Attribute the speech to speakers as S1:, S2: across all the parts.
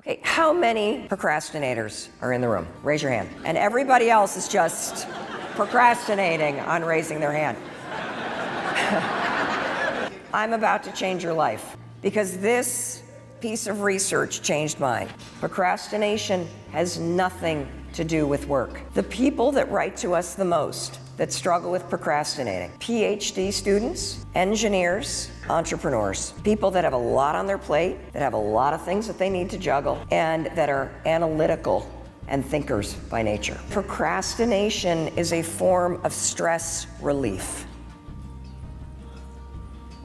S1: Okay, how many procrastinators are in the room? Raise your hand. And everybody else is just procrastinating on raising their hand. I'm about to change your life because this piece of research changed mine. Procrastination has nothing to do with work. The people that write to us the most that struggle with procrastinating, PhD students, engineers, entrepreneurs, people that have a lot on their plate, that have a lot of things that they need to juggle, and that are analytical and thinkers by nature. Procrastination is a form of stress relief.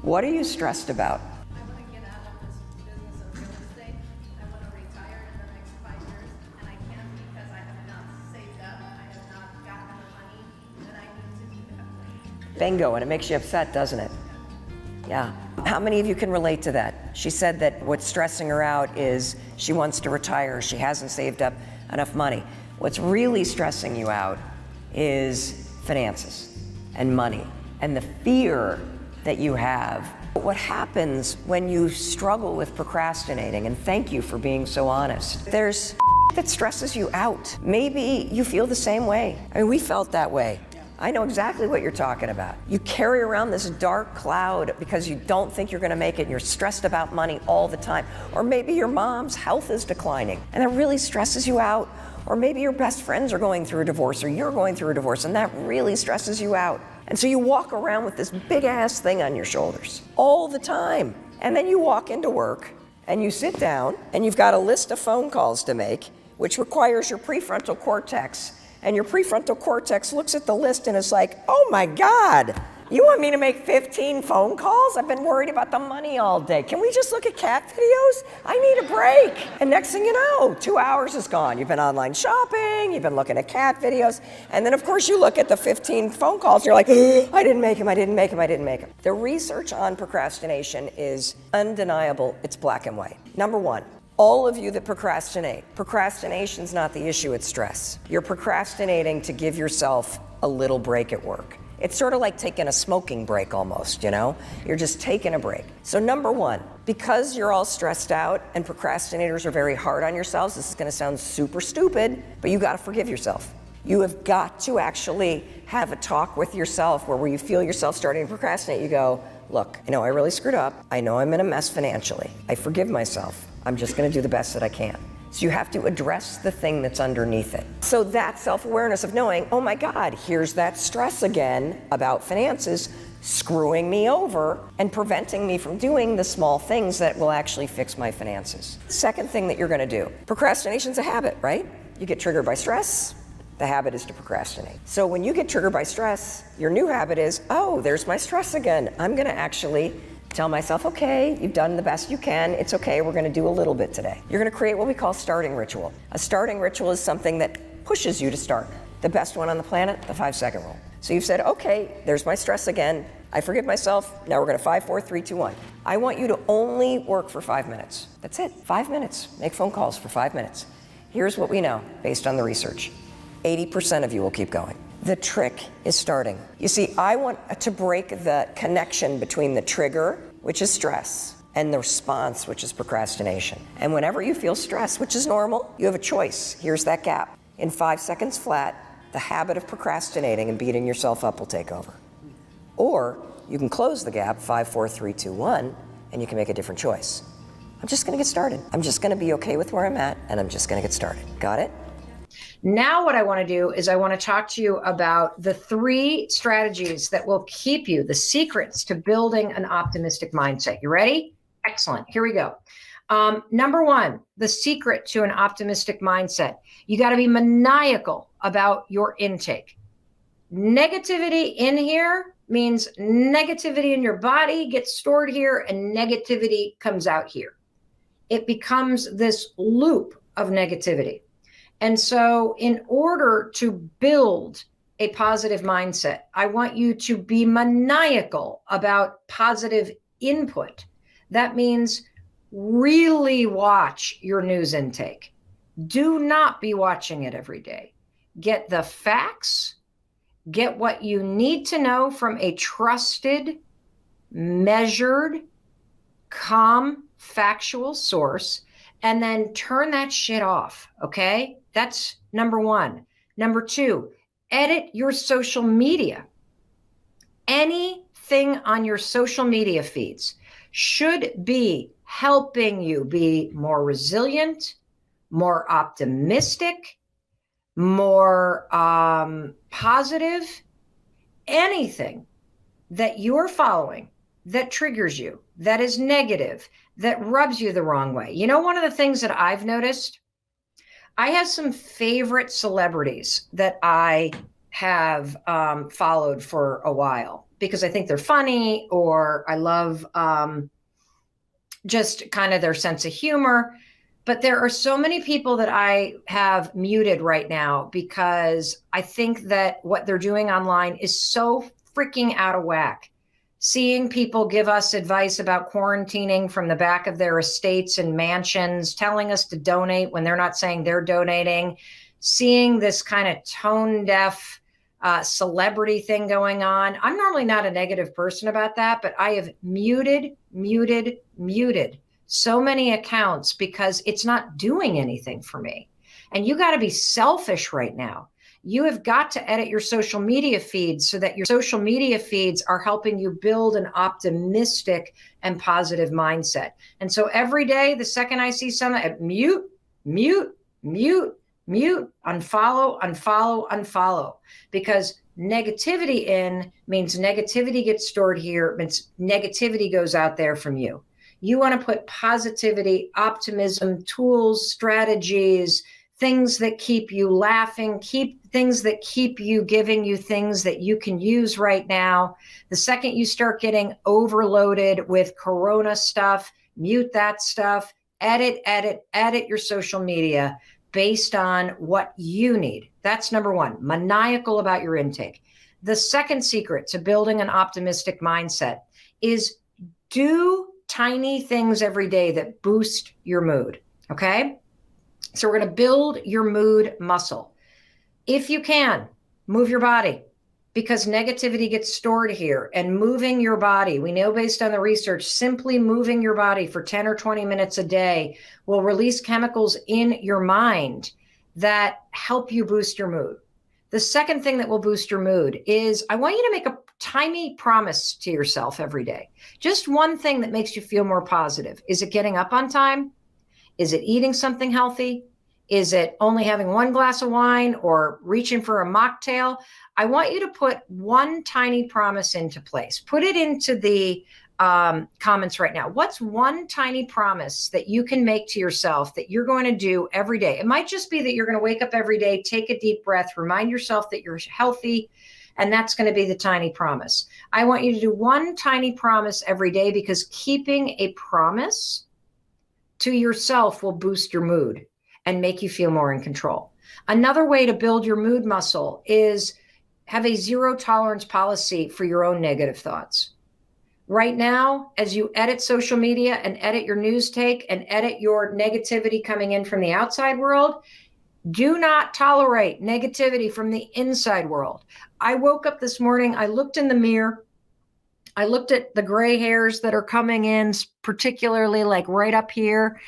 S1: What are you stressed about?
S2: I want to get out of this business of real estate. I want to retire in the next 5 years, and I can't because I have not saved up. I have not gotten the money that I need to do that.
S1: Bingo, and it makes you upset, doesn't it? Yeah. How many of you can relate to that? She said that what's stressing her out is she wants to retire. She hasn't saved up enough money. What's really stressing you out is finances and money and the fear that you have. What happens when you struggle with procrastinating, and thank you for being so honest, there's that stresses you out. Maybe you feel the same way. I mean, we felt that way. I know exactly what you're talking about. You carry around this dark cloud because you don't think you're gonna make it and you're stressed about money all the time. Or maybe your mom's health is declining and that really stresses you out. Or maybe your best friends are going through a divorce or you're going through a divorce and that really stresses you out. And so you walk around with this big ass thing on your shoulders all the time. And then you walk into work and you sit down and you've got a list of phone calls to make, which requires your prefrontal cortex. And your prefrontal cortex looks at the list and is like, oh my God, you want me to make 15 phone calls? I've been worried about the money all day. Can we just look at cat videos? I need a break. And next thing you know, 2 hours is gone. You've been online shopping, you've been looking at cat videos, and then of course you look at the 15 phone calls and you're like, I didn't make them. The research on procrastination is undeniable. It's black and white. Number one, all of you that procrastinate, procrastination's not the issue, it's stress. You're procrastinating to give yourself a little break at work. It's sort of like taking a smoking break almost, you know? You're just taking a break. So number one, because you're all stressed out and procrastinators are very hard on yourselves, this is gonna sound super stupid, but you gotta forgive yourself. You have got to actually have a talk with yourself where you feel yourself starting to procrastinate, you go, look, I know I really screwed up. I know I'm in a mess financially. I forgive myself. I'm just gonna do the best that I can. So you have to address the thing that's underneath it. So that self-awareness of knowing, oh my God, here's that stress again about finances screwing me over and preventing me from doing the small things that will actually fix my finances. Second thing that you're gonna do, procrastination's a habit, right? You get triggered by stress, the habit is to procrastinate. So when you get triggered by stress, your new habit is, oh, there's my stress again. I'm gonna actually tell myself, okay, you've done the best you can. It's okay, we're gonna do a little bit today. You're gonna create what we call starting ritual. A starting ritual is something that pushes you to start. The best one on the planet, the 5-second rule. So you've said, okay, there's my stress again. I forgive myself. Now we're gonna 5, 4, 3, 2, 1. I want you to only work for 5 minutes. That's it, 5 minutes. Make phone calls for 5 minutes. Here's what we know based on the research. 80% of you will keep going. The trick is starting. You see, I want to break the connection between the trigger, which is stress, and the response, which is procrastination. And whenever you feel stress, which is normal, you have a choice. Here's that gap. In 5 seconds flat, the habit of procrastinating and beating yourself up will take over. Or you can close the gap, 5, 4, 3, 2, 1, and you can make a different choice. I'm just gonna get started. I'm just gonna be okay with where I'm at, and I'm just gonna get started. Got it?
S3: Now what I want to do is I want to talk to you about the 3 strategies that will keep you, the secrets to building an optimistic mindset. You ready? Excellent. Here we go. Number 1, the secret to an optimistic mindset. You got to be maniacal about your intake. Negativity in here means negativity in your body gets stored here and negativity comes out here. It becomes this loop of negativity. And so in order to build a positive mindset, I want you to be maniacal about positive input. That means really watch your news intake. Do not be watching it every day. Get the facts, get what you need to know from a trusted, measured, calm, factual source, and then turn that shit off. Okay. That's number one. Number two, edit your social media. Anything on your social media feeds should be helping you be more resilient, more optimistic, more positive. Anything that you're following that triggers you, that is negative, that rubs you the wrong way. You know, one of the things that I've noticed, I have some favorite celebrities that I have followed for a while because I think they're funny, or I love just kind of their sense of humor. But there are so many people that I have muted right now because I think that what they're doing online is so freaking out of whack. Seeing people give us advice about quarantining from the back of their estates and mansions, telling us to donate when they're not saying they're donating, seeing this kind of tone deaf celebrity thing going on. I'm normally not a negative person about that, but I have muted so many accounts because it's not doing anything for me. And you got to be selfish right now. You have got to edit your social media feeds so that your social media feeds are helping you build an optimistic and positive mindset. And so every day, the second I see something, I mute, unfollow, because negativity in means negativity gets stored here, means negativity goes out there from you. You want to put positivity, optimism, tools, strategies, things that keep you laughing, things that keep you giving you things that you can use right now. The second you start getting overloaded with Corona stuff, mute that stuff, edit your social media based on what you need. That's number one, maniacal about your intake. The second secret to building an optimistic mindset is do tiny things every day that boost your mood. Okay. So we're going to build your mood muscle. If you can, move your body, because negativity gets stored here. And moving your body, we know based on the research, simply moving your body for 10 or 20 minutes a day will release chemicals in your mind that help you boost your mood. The second thing that will boost your mood is I want you to make a tiny promise to yourself every day. Just one thing that makes you feel more positive. Is it getting up on time? Is it eating something healthy? Is it only having one glass of wine or reaching for a mocktail? I want you to put one tiny promise into place. Put it into the comments right now. What's one tiny promise that you can make to yourself that you're going to do every day? It might just be that you're going to wake up every day, take a deep breath, remind yourself that you're healthy, and that's going to be the tiny promise. I want you to do one tiny promise every day, because keeping a promise to yourself will boost your mood and make you feel more in control. Another way to build your mood muscle is have a zero tolerance policy for your own negative thoughts. Right now, as you edit social media and edit your news take and edit your negativity coming in from the outside world, do not tolerate negativity from the inside world. I woke up this morning, I looked in the mirror, I looked at the gray hairs that are coming in, particularly like right up here,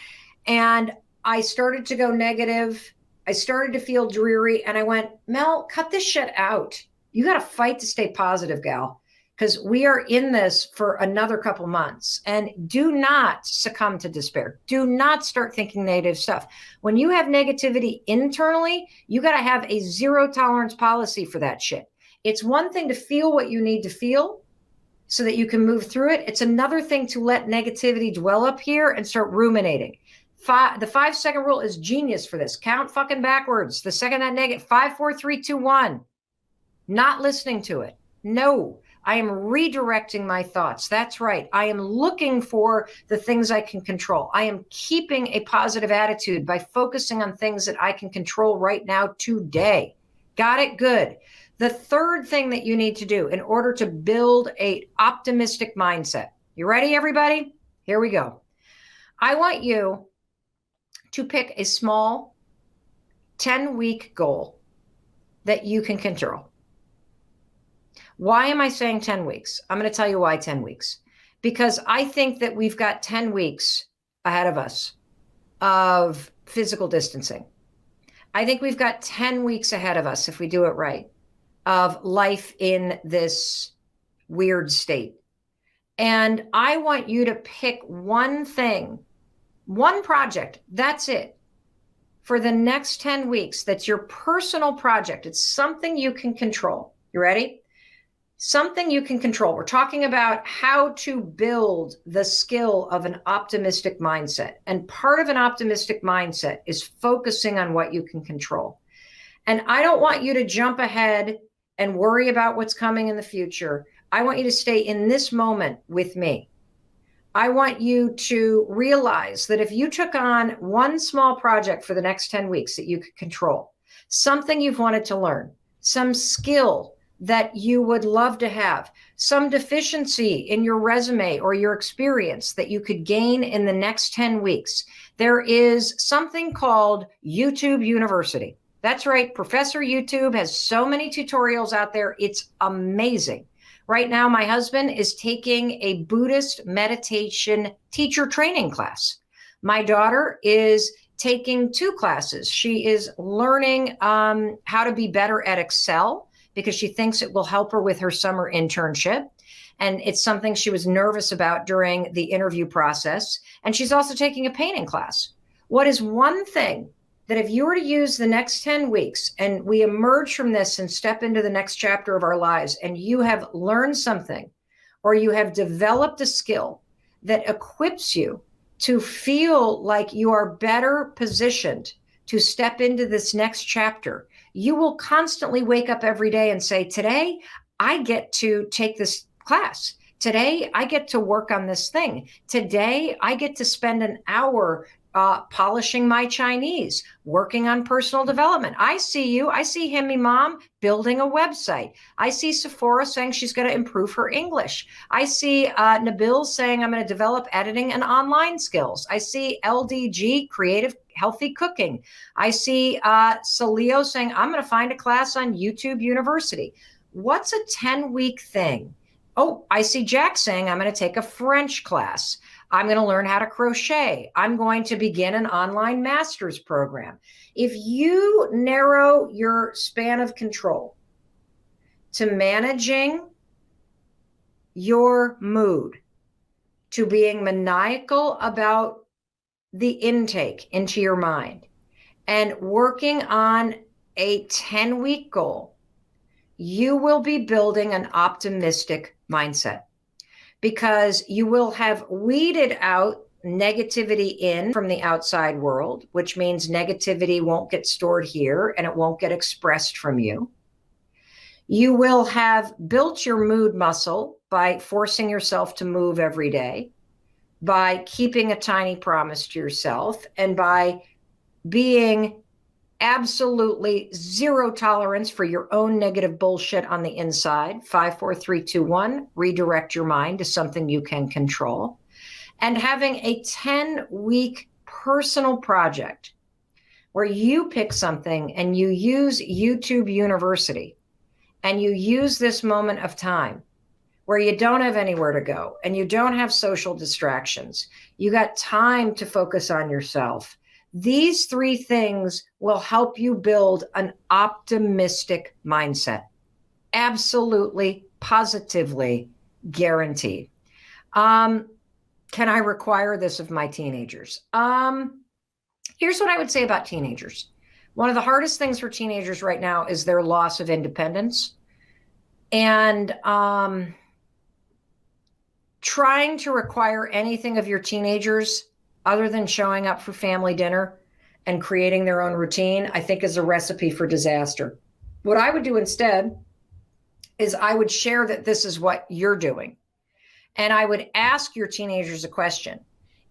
S3: and I started to go negative. I started to feel dreary, and I went, Mel, cut this shit out. You got to fight to stay positive, gal, because we are in this for another couple months. And do not succumb to despair. Do not start thinking negative stuff. When you have negativity internally, you got to have a zero tolerance policy for that shit. It's one thing to feel what you need to feel so that you can move through it. It's another thing to let negativity dwell up here and start ruminating. The 5-second rule is genius for this. Count fucking backwards. The second that negative, 5, 4, 3, 2, 1. Not listening to it. No, I am redirecting my thoughts. That's right. I am looking for the things I can control. I am keeping a positive attitude by focusing on things that I can control right now today. Got it? Good. The third thing that you need to do in order to build an optimistic mindset. You ready, everybody? Here we go. I want you to pick a small 10-week goal that you can control. Why am I saying 10 weeks? I'm going to tell you why 10 weeks. Because I think that we've got 10 weeks ahead of us of physical distancing. I think we've got 10 weeks ahead of us if we do it right, of life in this weird state. And I want you to pick one thing, one project, that's it, for the next 10 weeks. That's your personal project. It's something you can control. You ready? Something you can control. We're talking about how to build the skill of an optimistic mindset. And part of an optimistic mindset is focusing on what you can control. And I don't want you to jump ahead and worry about what's coming in the future. I want you to stay in this moment with me. I want you to realize that if you took on one small project for the next 10 weeks that you could control, something you've wanted to learn, some skill that you would love to have, some deficiency in your resume or your experience that you could gain in the next 10 weeks, there is something called YouTube University. That's right. Professor YouTube has so many tutorials out there. It's amazing. Right now, my husband is taking a Buddhist meditation teacher training class. My daughter is taking 2 classes. She is learning how to be better at Excel because she thinks it will help her with her summer internship. And it's something she was nervous about during the interview process. And she's also taking a painting class. What is one thing that if you were to use the next 10 weeks and we emerge from this and step into the next chapter of our lives, and you have learned something or you have developed a skill that equips you to feel like you are better positioned to step into this next chapter, you will constantly wake up every day and say, today I get to take this class. Today I get to work on this thing. Today I get to spend an hour polishing my Chinese, working on personal development. I see you. I see Himmy Mom building a website. I see Sephora saying she's going to improve her English. I see Nabil saying I'm going to develop editing and online skills. I see LDG, creative, healthy cooking. I see Salio saying I'm going to find a class on YouTube University. What's a 10-week thing? Oh, I see Jack saying I'm going to take a French class. I'm going to learn how to crochet. I'm going to begin an online master's program. If you narrow your span of control to managing your mood, to being maniacal about the intake into your mind, and working on a 10-week goal, you will be building an optimistic mindset, because you will have weeded out negativity in from the outside world, which means negativity won't get stored here and it won't get expressed from you. You will have built your mood muscle by forcing yourself to move every day, by keeping a tiny promise to yourself, and by being absolutely zero tolerance for your own negative bullshit on the inside. 5, 4, 3, 2, 1, redirect your mind to something you can control. And having a 10-week personal project where you pick something and you use YouTube University and you use this moment of time where you don't have anywhere to go and you don't have social distractions. You got time to focus on yourself. These 3 things will help you build an optimistic mindset. Absolutely, positively guaranteed. Can I require this of my teenagers? Here's what I would say about teenagers. One of the hardest things for teenagers right now is their loss of independence. And trying to require anything of your teenagers other than showing up for family dinner and creating their own routine, I think is a recipe for disaster. What I would do instead is I would share that this is what you're doing. And I would ask your teenagers a question.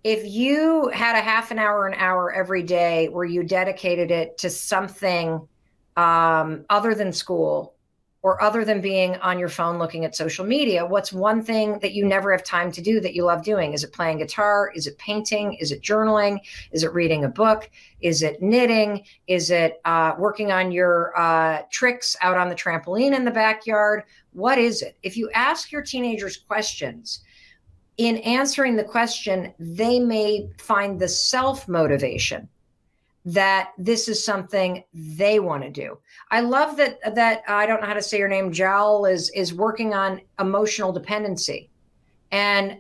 S3: If you had a half an hour every day where you dedicated it to something other than school or other than being on your phone looking at social media, what's one thing that you never have time to do that you love doing? Is it playing guitar? Is it painting? Is it journaling? Is it reading a book? Is it knitting? Is it working on your tricks out on the trampoline in the backyard? What is it? If you ask your teenagers questions, in answering the question, they may find the self-motivation that this is something they want to do. I love that I don't know how to say your name, Jal, is working on emotional dependency and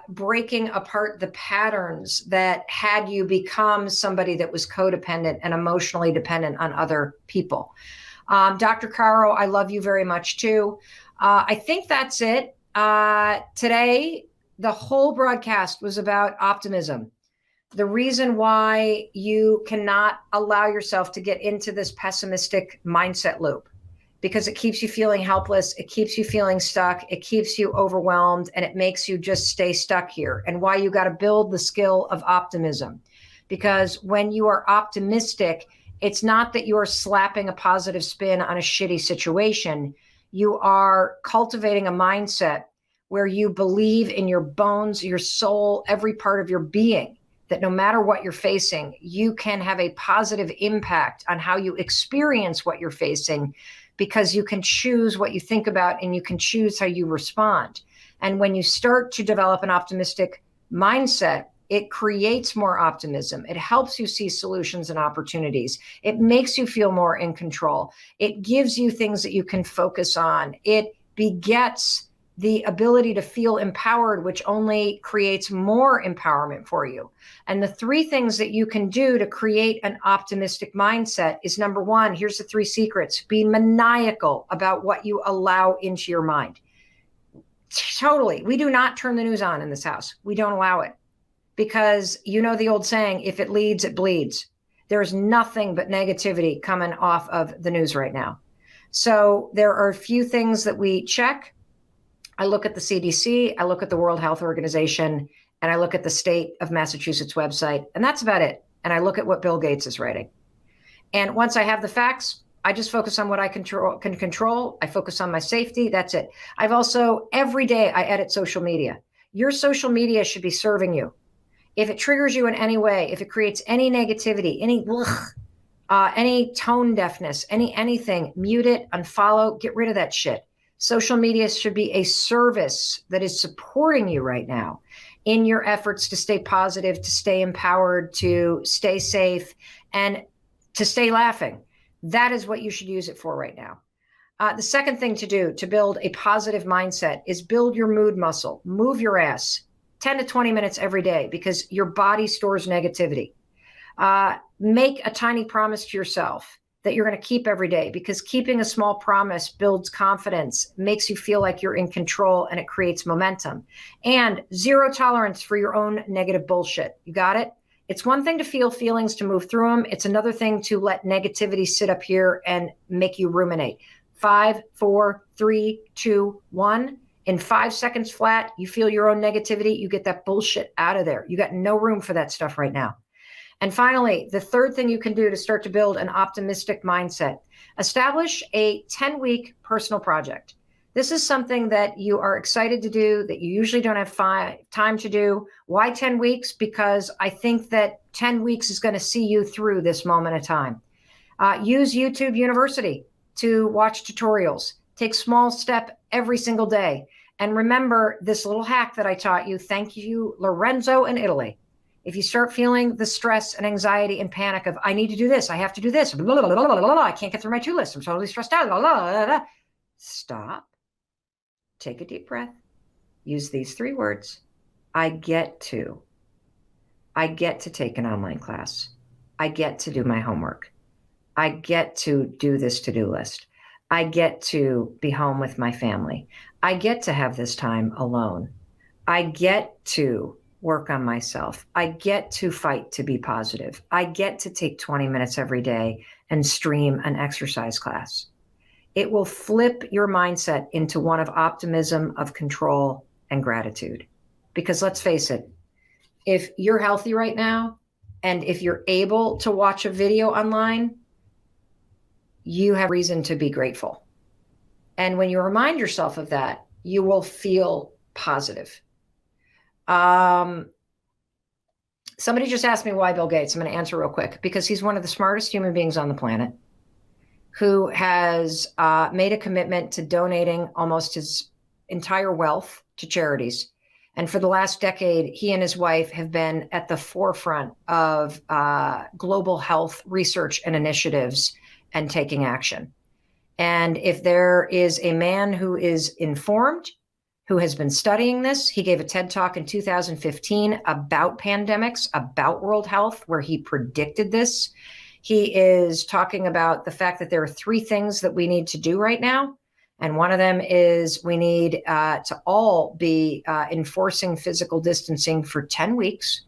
S3: breaking apart the patterns that had you become somebody that was codependent and emotionally dependent on other people. Dr. Caro, I love you very much too. I think that's it. Today, the whole broadcast was about optimism. The reason why you cannot allow yourself to get into this pessimistic mindset loop, because it keeps you feeling helpless, it keeps you feeling stuck, it keeps you overwhelmed, and it makes you just stay stuck here. And why you got to build the skill of optimism. Because when you are optimistic, it's not that you are slapping a positive spin on a shitty situation. You are cultivating a mindset where you believe in your bones, your soul, every part of your being, that no matter what you're facing, you can have a positive impact on how you experience what you're facing, because you can choose what you think about and you can choose how you respond. And when you start to develop an optimistic mindset, it creates more optimism. It helps you see solutions and opportunities. It makes you feel more in control. It gives you things that you can focus on. It begets the ability to feel empowered, which only creates more empowerment for you. And the three things that you can do to create an optimistic mindset is, number one, here's the three secrets: be maniacal about what you allow into your mind. Totally. We do not turn the news on in this house. We don't allow it, because you know the old saying, if it leads, it bleeds. There's nothing but negativity coming off of the news right now. So there are a few things that we check. I look at the CDC, I look at the World Health Organization, and I look at the state of Massachusetts website, and that's about it. And I look at what Bill Gates is writing. And once I have the facts, I just focus on what I can control. I focus on my safety. That's it. I've also, every day I edit social media. Your social media should be serving you. If it triggers you in any way, if it creates any negativity, any tone deafness, anything, mute it, unfollow, get rid of that shit. Social media should be a service that is supporting you right now in your efforts to stay positive, to stay empowered, to stay safe, and to stay laughing. That is what you should use it for right now. The second thing to do to build a positive mindset is build your mood muscle. Move your ass 10 to 20 minutes every day, because your body stores negativity. Make a tiny promise to yourself that you're going to keep every day, because keeping a small promise builds confidence, makes you feel like you're in control, and it creates momentum. And zero tolerance for your own negative bullshit. You got it? It's one thing to feel feelings, to move through them. It's another thing to let negativity sit up here and make you ruminate. 5, 4, 3, 2, 1. In 5 seconds flat, you feel your own negativity. You get that bullshit out of there. You got no room for that stuff right now. And finally, the third thing you can do to start to build an optimistic mindset: establish a 10-week personal project. This is something that you are excited to do, that you usually don't have time to do. Why 10 weeks? Because I think that 10 weeks is going to see you through this moment of time. Use YouTube University to watch tutorials. Take small step every single day. And remember this little hack that I taught you. Thank you, Lorenzo in Italy. If you start feeling the stress and anxiety and panic of, I need to do this, I have to do this, blah, blah, blah, blah, blah, blah, I can't get through my to list, I'm totally stressed out, blah, blah, blah, blah. Stop. Take a deep breath. Use these 3 words. I get to take an online class. I get to do my homework. I get to do this to-do list. I get to be home with my family. I get to have this time alone. I get to work on myself. I get to fight to be positive. I get to take 20 minutes every day and stream an exercise class. It will flip your mindset into one of optimism, of control, and gratitude. Because let's face it, if you're healthy right now, and if you're able to watch a video online, you have reason to be grateful. And when you remind yourself of that, you will feel positive. Somebody just asked me why Bill Gates. I'm going to answer real quick, because he's one of the smartest human beings on the planet, who has made a commitment to donating almost his entire wealth to charities. And for the last decade, he and his wife have been at the forefront of global health research and initiatives and taking action. And if there is a man who is informed, who has been studying this, he gave a TED Talk in 2015 about pandemics, about world health, where he predicted this. He is talking about the fact that there are three things that we need to do right now. And one of them is we need to all be enforcing physical distancing for 10 weeks.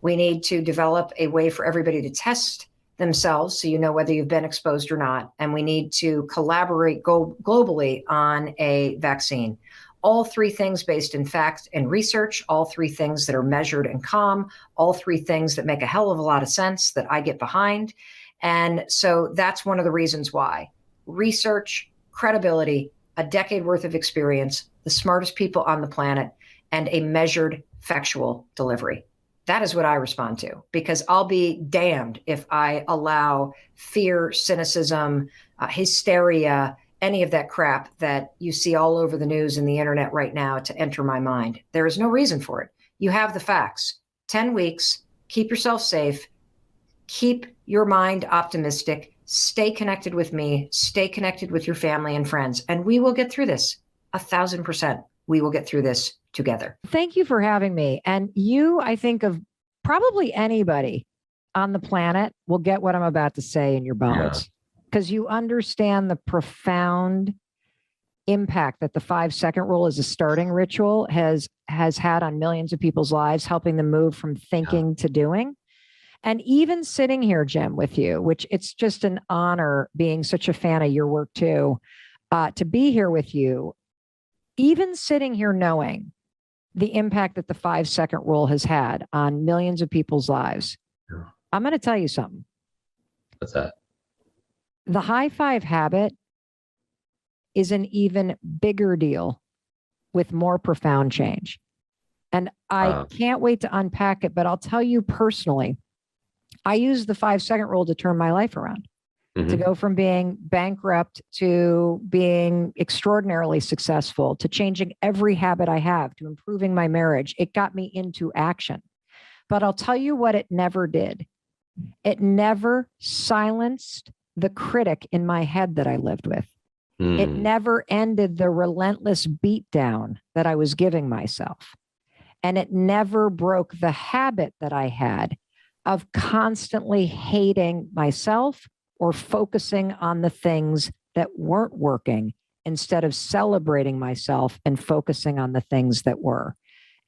S3: We need to develop a way for everybody to test themselves so you know whether you've been exposed or not. And we need to collaborate globally on a vaccine. All three things based in fact and research, all three things that are measured and calm, all three things that make a hell of a lot of sense that I get behind. And so that's one of the reasons why. Research, credibility, a decade worth of experience, the smartest people on the planet, and a measured factual delivery. That is what I respond to, because I'll be damned if I allow fear, cynicism, hysteria, any of that crap that you see all over the news and the internet right now to enter my mind. There is no reason for it. You have the facts. 10 weeks, keep yourself safe, keep your mind optimistic, stay connected with me, stay connected with your family and friends, and we will get through this. 1,000%. We will get through this together.
S4: Thank you for having me. And you, I think of probably anybody on the planet will get what I'm about to say in your bones, because you understand the profound impact that the 5-second rule as a starting ritual has had on millions of people's lives, helping them move from thinking to doing. And even sitting here, Jim, with you, which it's just an honor being such a fan of your work too, to be here with you, even sitting here knowing the impact that the 5-second rule has had on millions of people's lives.
S5: Yeah.
S4: I'm going to tell you something.
S5: What's that?
S4: The high five habit is an even bigger deal with more profound change. And I can't wait to unpack it, but I'll tell you personally, I used the 5-second rule to turn my life around. To go from being bankrupt to being extraordinarily successful, to changing every habit I have, to improving my marriage. It got me into action. But I'll tell you what it never did. It never silenced the critic in my head that I lived with. It never ended the relentless beatdown that I was giving myself. And it never broke the habit that I had of constantly hating myself or focusing on the things that weren't working instead of celebrating myself and focusing on the things that were.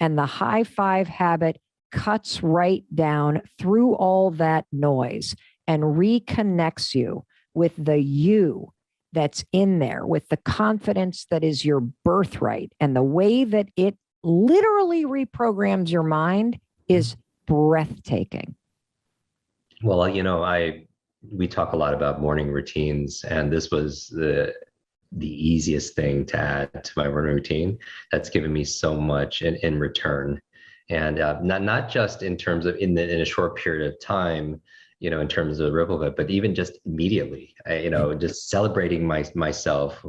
S4: And the high five habit cuts right down through all that noise and reconnects you with the you that's in there, with the confidence that is your birthright. And the way that it literally reprograms your mind is breathtaking.
S5: Well, we talk a lot about morning routines, and this was the easiest thing to add to my morning routine. That's given me so much in return, and not just in terms of in a short period of time, in terms of the ripple of it, but even just immediately, just celebrating myself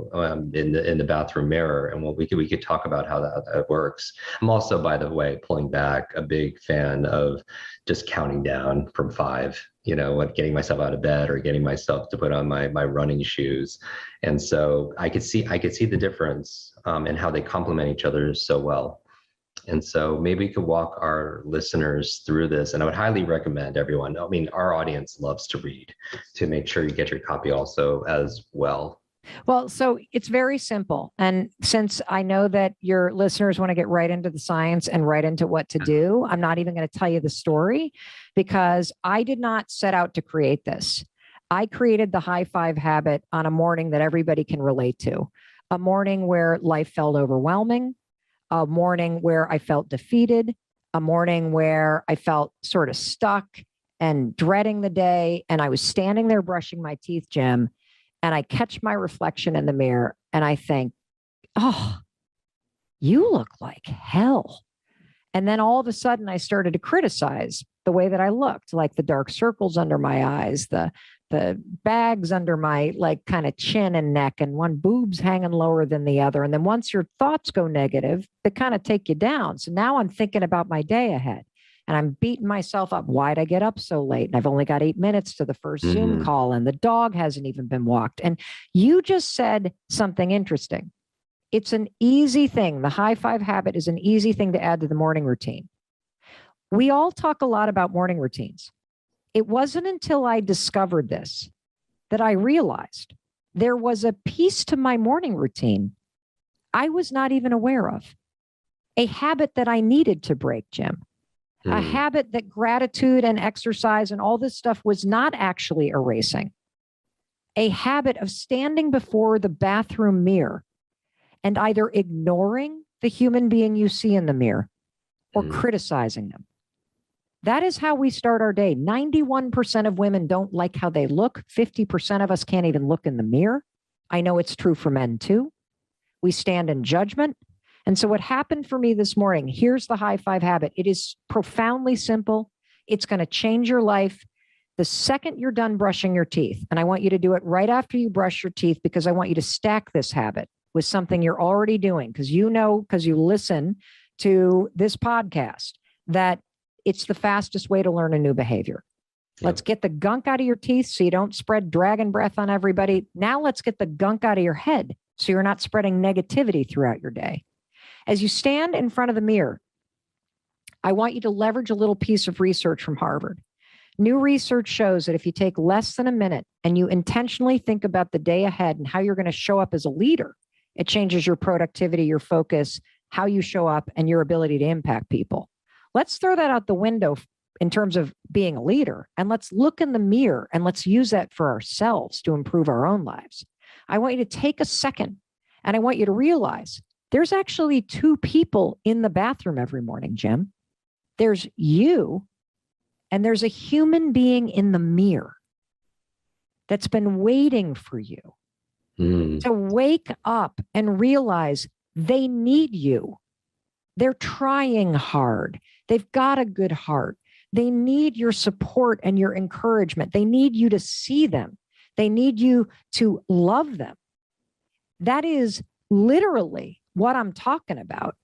S5: in the bathroom mirror, and what we could talk about how that works. I'm also, by the way, pulling back, a big fan of just counting down from 5. Getting myself out of bed or getting myself to put on my running shoes. And so I could see the difference in how they complement each other so well. And so maybe we could walk our listeners through this. And I would highly recommend everyone, our audience loves to read, to make sure you get your copy also as well.
S4: Well, so it's very simple. And since I know that your listeners want to get right into the science and right into what to do, I'm not even going to tell you the story, because I did not set out to create this. I created the high five habit on a morning that everybody can relate to, a morning where life felt overwhelming, a morning where I felt defeated, a morning where I felt sort of stuck and dreading the day. And I was standing there brushing my teeth, Jim, and I catch my reflection in the mirror and I think, oh, you look like hell. And then all of a sudden I started to criticize the way that I looked, like the dark circles under my eyes, the bags under my like kind of chin and neck, and one boob's hanging lower than the other. And then once your thoughts go negative, they kind of take you down. So now I'm thinking about my day ahead and I'm beating myself up. Why'd I get up so late? And I've only got 8 minutes to the first Zoom call and the dog hasn't even been walked. And you just said something interesting. It's an easy thing. The high five habit is an easy thing to add to the morning routine. We all talk a lot about morning routines. It wasn't until I discovered this that I realized there was a piece to my morning routine I was not even aware of. A habit that I needed to break, Jim. A habit that gratitude and exercise and all this stuff was not actually erasing. A habit of standing before the bathroom mirror and either ignoring the human being you see in the mirror or criticizing them. That is how we start our day. 91% of women don't like how they look. 50% of us can't even look in the mirror. I know it's true for men too. We stand in judgment. And so what happened for me this morning, here's the high five habit. It is profoundly simple. It's going to change your life the second you're done brushing your teeth. And I want you to do it right after you brush your teeth, because I want you to stack this habit with something you're already doing. Because you know, because you listen to this podcast, that it's the fastest way to learn a new behavior. Yep. Let's get the gunk out of your teeth so you don't spread dragon breath on everybody. Now let's get the gunk out of your head so you're not spreading negativity throughout your day. As you stand in front of the mirror, I want you to leverage a little piece of research from Harvard. New research shows that if you take less than a minute and you intentionally think about the day ahead and how you're going to show up as a leader, it changes your productivity, your focus, how you show up, and your ability to impact people. Let's throw that out the window in terms of being a leader, and let's look in the mirror and let's use that for ourselves to improve our own lives. I want you to take a second and I want you to realize there's actually 2 people in the bathroom every morning, Jim. There's you and there's a human being in the mirror that's been waiting for you to wake up and realize they need you. They're trying hard. They've got a good heart. They need your support and your encouragement. They need you to see them. They need you to love them. That is literally what I'm talking about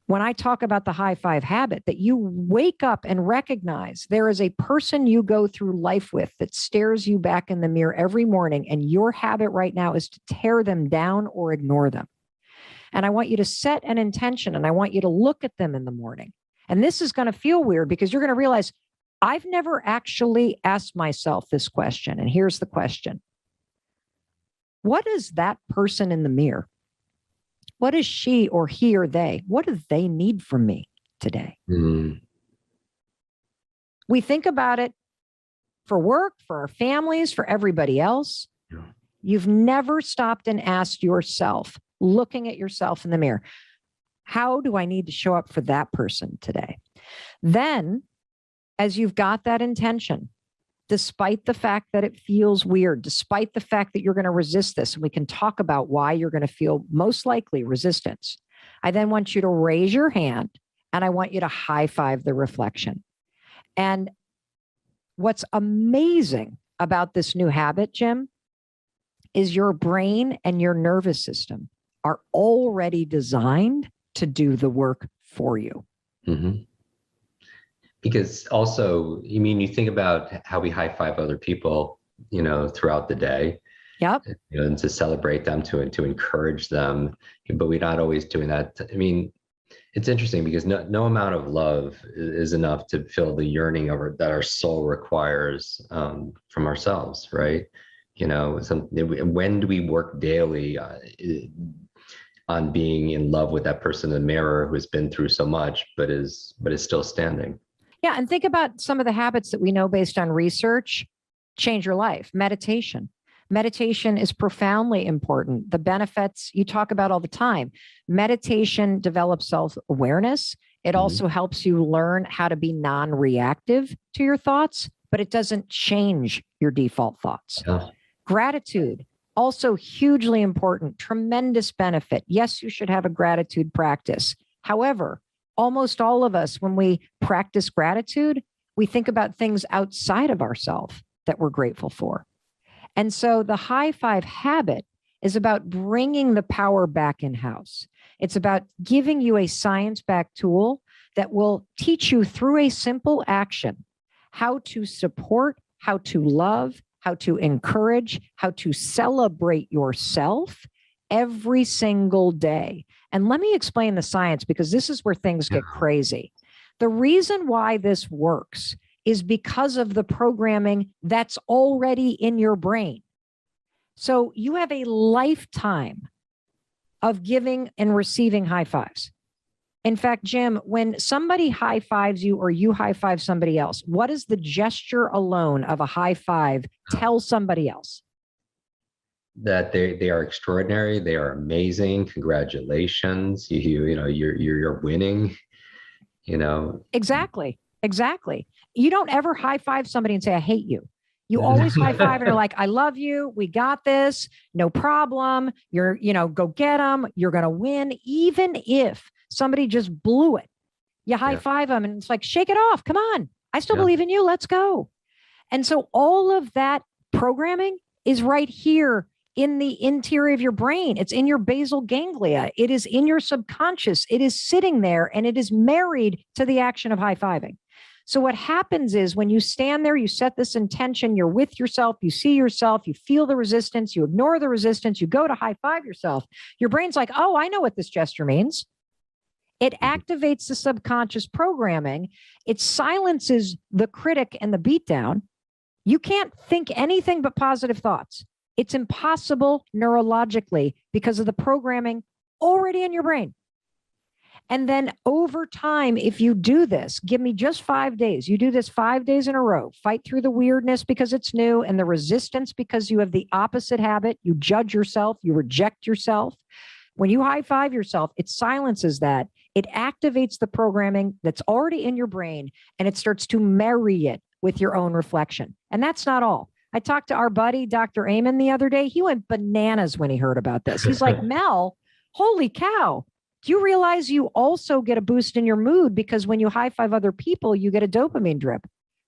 S4: when I talk about the high five habit, that you wake up and recognize there is a person you go through life with that stares you back in the mirror every morning, and your habit right now is to tear them down or ignore them. And I want you to set an intention, and I want you to look at them in the morning. And this is going to feel weird because you're going to realize I've never actually asked myself this question. And here's the question. What is that person in the mirror? What is she or he or they? What do they need from me today? We think about it for work, for our families, for everybody else. Yeah. You've never stopped and asked yourself, looking at yourself in the mirror, how do I need to show up for that person today? Then, as you've got that intention, despite the fact that it feels weird, despite the fact that you're going to resist this, and we can talk about why you're going to feel most likely resistance, I then want you to raise your hand and I want you to high five the reflection. And what's amazing about this new habit, Jim, is your brain and your nervous system are already designed to do the work for you.
S5: Because also, you mean, you think about how we high five other people, throughout the day.
S4: Yep.
S5: And to celebrate them, to encourage them, but we're not always doing that. I mean, it's interesting because no amount of love is enough to fill the yearning that our soul requires from ourselves, right? When do we work daily on being in love with that person in the mirror who has been through so much, but is still standing?
S4: Yeah. And think about some of the habits that we know based on research change your life. Meditation. Meditation is profoundly important. The benefits you talk about all the time. Meditation develops self-awareness. It also helps you learn how to be non-reactive to your thoughts, but it doesn't change your default thoughts.
S5: Yeah.
S4: Gratitude, also hugely important, tremendous benefit. Yes, you should have a gratitude practice. However, almost all of us, when we practice gratitude, we think about things outside of ourselves that we're grateful for. And so the high five habit is about bringing the power back in house. It's about giving you a science-backed tool that will teach you through a simple action how to support, how to love, how to encourage, how to celebrate yourself every single day. And let me explain the science, because this is where things get crazy. The reason why this works is because of the programming that's already in your brain. So you have a lifetime of giving and receiving high fives. In fact, Jim, when somebody high fives you or you high five somebody else, what does the gesture alone of a high five tell somebody else?
S5: That they are extraordinary, they are amazing, congratulations, you know, you're winning, you know.
S4: Exactly. You don't ever high five somebody and say, I hate you. You always high five and you're like, I love you. We got this. No problem. You're, go get them. You're going to win. Even if somebody just blew it, you high five them and it's like, shake it off. Come on. I still believe in you. Let's go. And so all of that programming is right here in the interior of your brain. It's in your basal ganglia. It is in your subconscious. It is sitting there and it is married to the action of high fiving. So what happens is when you stand there, you set this intention, you're with yourself, you see yourself, you feel the resistance, you ignore the resistance, you go to high five yourself. Your brain's like, oh, I know what this gesture means. It activates the subconscious programming. It silences the critic and the beatdown. You can't think anything but positive thoughts. It's impossible neurologically because of the programming already in your brain. And then over time, if you do this, give me just 5 days. You do this 5 days in a row, fight through the weirdness because it's new and the resistance because you have the opposite habit. You judge yourself, you reject yourself. When you high five yourself, it silences that. It activates the programming that's already in your brain and it starts to marry it with your own reflection. And that's not all. I talked to our buddy, Dr. Amen, the other day. He went bananas when he heard about this. He's like, Mel, holy cow. Do you realize you also get a boost in your mood because when you high five other people, you get a dopamine drip.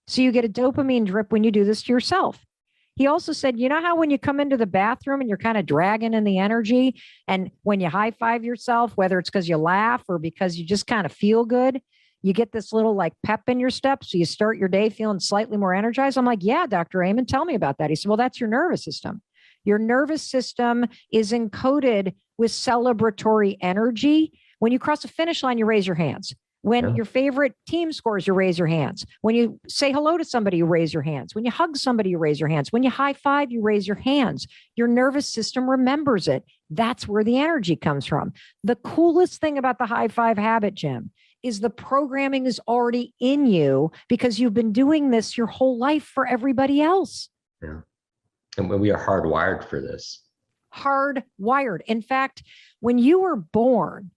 S4: So you get a dopamine drip when you do this to yourself. He also said, you know how when you come into the bathroom and you're kind of dragging in the energy and when you high five yourself, whether it's because you laugh or because you just kind of feel good, you get this little like pep in your step. So you start your day feeling slightly more energized. I'm like, yeah, Dr. Amen, tell me about that. He said, well, that's your nervous system. Your nervous system is encoded with celebratory energy. When you cross a finish line, you raise your hands. When your favorite team scores, you raise your hands. When you say hello to somebody, you raise your hands. When you hug somebody, you raise your hands. When you high five, you raise your hands. Your nervous system remembers it. That's where the energy comes from. The coolest thing about the high five habit, Jim, is the programming is already in you because you've been doing this your whole life for everybody else.
S5: Yeah. And we are hardwired for this.
S4: Hardwired. In fact, when you were born,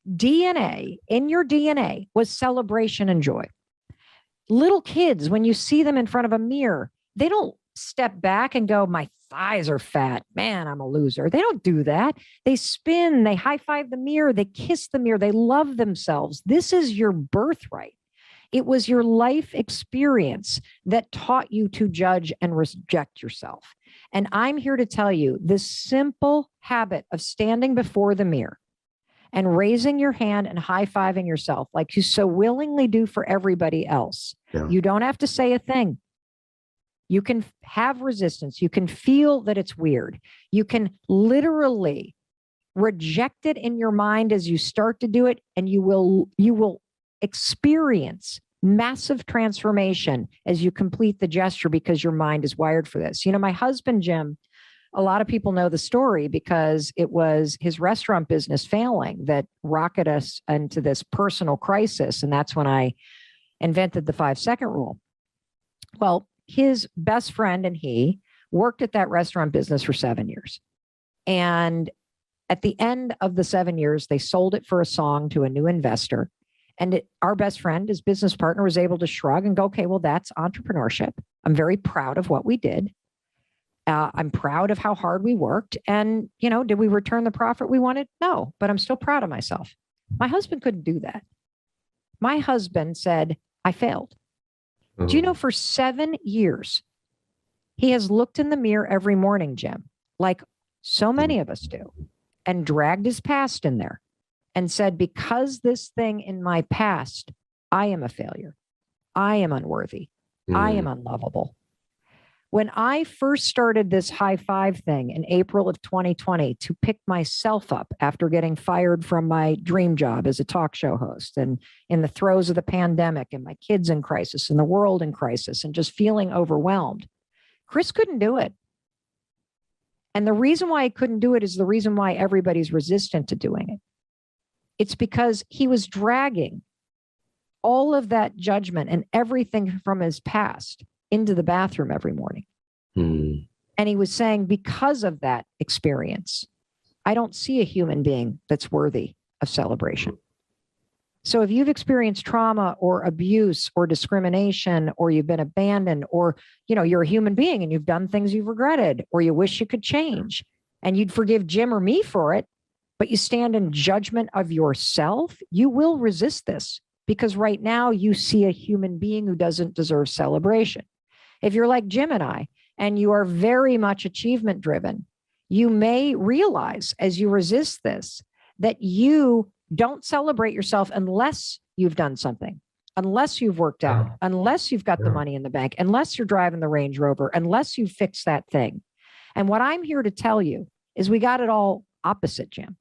S4: DNA, in your DNA was celebration and joy. Little kids, when you see them in front of a mirror, they don't step back and go, my thighs are fat. Man, I'm a loser. They don't do that. They spin, they high five the mirror, they kiss the mirror, they love themselves. This is your birthright. It was your life experience that taught you to judge and reject yourself. And I'm here to tell you this simple habit of standing before the mirror and raising your hand and high-fiving yourself like you so willingly do for everybody else. Yeah. You don't have to say a thing. You can have resistance. You can feel that it's weird. You can literally reject it in your mind as you start to do it, and you will experience massive transformation as you complete the gesture because your mind is wired for this. You know, my husband, Jim, a lot of people know the story because it was his restaurant business failing that rocketed us into this personal crisis. And that's when I invented the 5-second rule. Well, his best friend and he worked at that restaurant business for 7 years. And at the end of the 7 years, they sold it for a song to a new investor. And our best friend, his business partner, was able to shrug and go, okay, well, that's entrepreneurship. I'm very proud of what we did. I'm proud of how hard we worked. And, did we return the profit we wanted? No, but I'm still proud of myself. My husband couldn't do that. My husband said, I failed. Do you know for 7 years, he has looked in the mirror every morning, Jim, like so many of us do, and dragged his past in there and said, because this thing in my past, I am a failure. I am unworthy. I am unlovable. When I first started this high five thing in April of 2020 to pick myself up after getting fired from my dream job as a talk show host and in the throes of the pandemic and my kids in crisis and the world in crisis and just feeling overwhelmed, Chris couldn't do it. And the reason why he couldn't do it is the reason why everybody's resistant to doing it. It's because he was dragging all of that judgment and everything from his past into the bathroom every morning. And he was saying, because of that experience, I don't see a human being that's worthy of celebration. So if you've experienced trauma or abuse or discrimination, or you've been abandoned, or, you know, you're a human being and you've done things you've regretted, or you wish you could change and you'd forgive Jim or me for it, but you stand in judgment of yourself, you will resist this because right now you see a human being who doesn't deserve celebration. If you're like Jim and I, and you are very much achievement driven, you may realize as you resist this that you don't celebrate yourself unless you've done something, unless you've worked out, unless you've got the money in the bank, unless you're driving the Range Rover, unless you fix that thing. And what I'm here to tell you is we got it all opposite, Jim.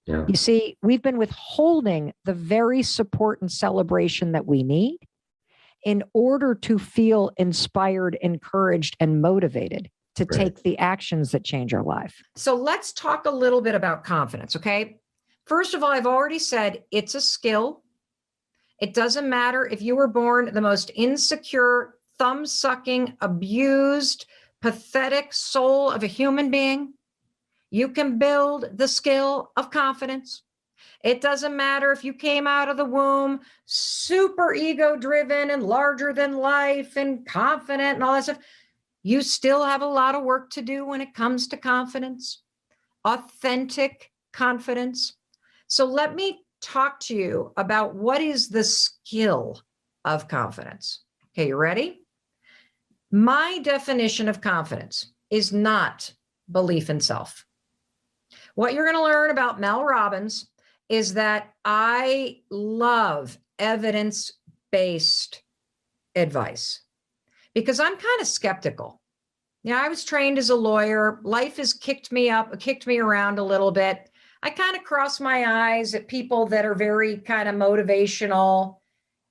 S5: Yeah.
S4: You see, we've been withholding the very support and celebration that we need in order to feel inspired, encouraged, and motivated to take the actions that change our life. So let's talk a little bit about confidence, okay? First of all, I've already said it's a skill. It doesn't matter if you were born the most insecure, thumb-sucking, abused, pathetic soul of a human being. You can build the skill of confidence. It doesn't matter if you came out of the womb super ego-driven and larger than life and confident and all that stuff. You still have a lot of work to do when it comes to confidence, authentic confidence. So let me talk to you about what is the skill of confidence. Okay, you ready? My definition of confidence is not belief in self. What you're going to learn about Mel Robbins is that I love evidence-based advice because I'm kind of skeptical. You know, I was trained as a lawyer. Life has kicked me around a little bit. I kind of cross my eyes at people that are very kind of motivational.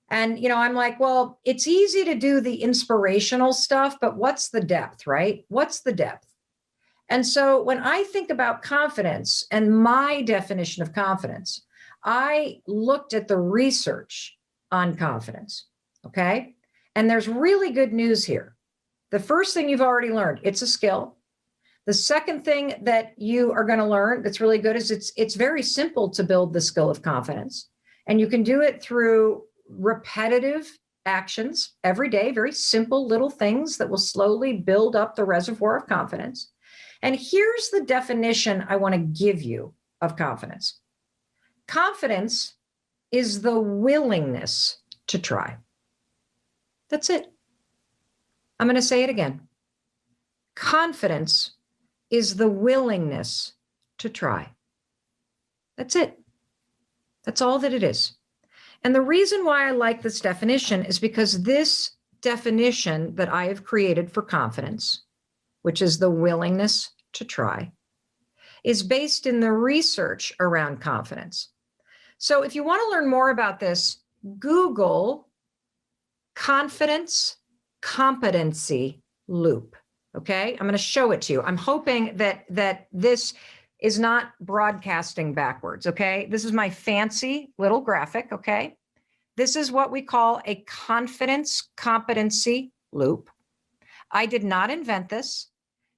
S4: And, you know, I'm like, well, it's easy to do the inspirational stuff, but what's the depth, right? What's the depth? And so when I think about confidence and my definition of confidence, I looked at the research on confidence, okay? And there's really good news here. The first thing you've already learned, it's a skill. The second thing that you are going to learn that's really good is it's very simple to build the skill of confidence. And you can do it through repetitive actions every day, very simple little things that will slowly build up the reservoir of confidence. And here's the definition I want to give you of confidence. Confidence is the willingness to try. That's it. I'm going to say it again. Confidence is the willingness to try. That's it. That's all that it is. And the reason why I like this definition is because this definition that I have created for confidence, which is the willingness to try, is based in the research around confidence. So if you want to learn more about this, Google confidence competency loop. Okay, I'm going to show it to you. I'm hoping that this is not broadcasting backwards. Okay, this is my fancy little graphic. Okay, this is what we call a confidence competency loop. I did not invent this.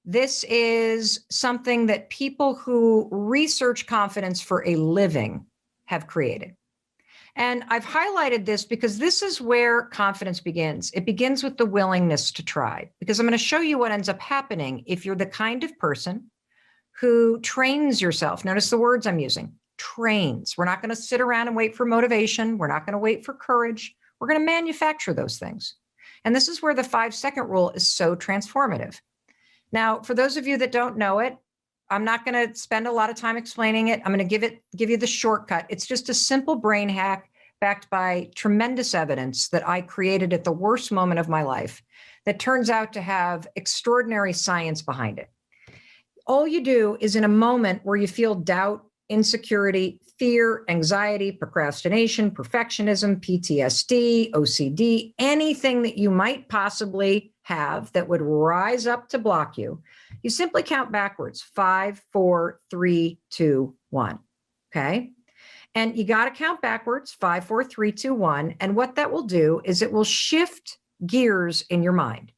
S4: This is something that people who research confidence for a living have created. And I've highlighted this because this is where confidence begins. It begins with the willingness to try, because I'm going to show you what ends up happening if you're the kind of person who trains yourself. Notice the words I'm using.
S3: trains. We're not going to sit around and wait for motivation. We're not going to wait for courage. We're going to manufacture those things. And this is where the 5-second rule is so transformative. Now, for those of you that don't know it, I'm not going to spend a lot of time explaining it. I'm going to give you the shortcut. It's just a simple brain hack backed by tremendous evidence that I created at the worst moment of my life that turns out to have extraordinary science behind it. All you do is in a moment where you feel doubt, insecurity, fear, anxiety, procrastination, perfectionism, PTSD, OCD, anything that you might possibly have that would rise up to block you, you simply count backwards, 5, 4, 3, 2, 1. Okay. And you got to count backwards, 5, 4, 3, 2, 1. And what that will do is it will shift gears in your mind.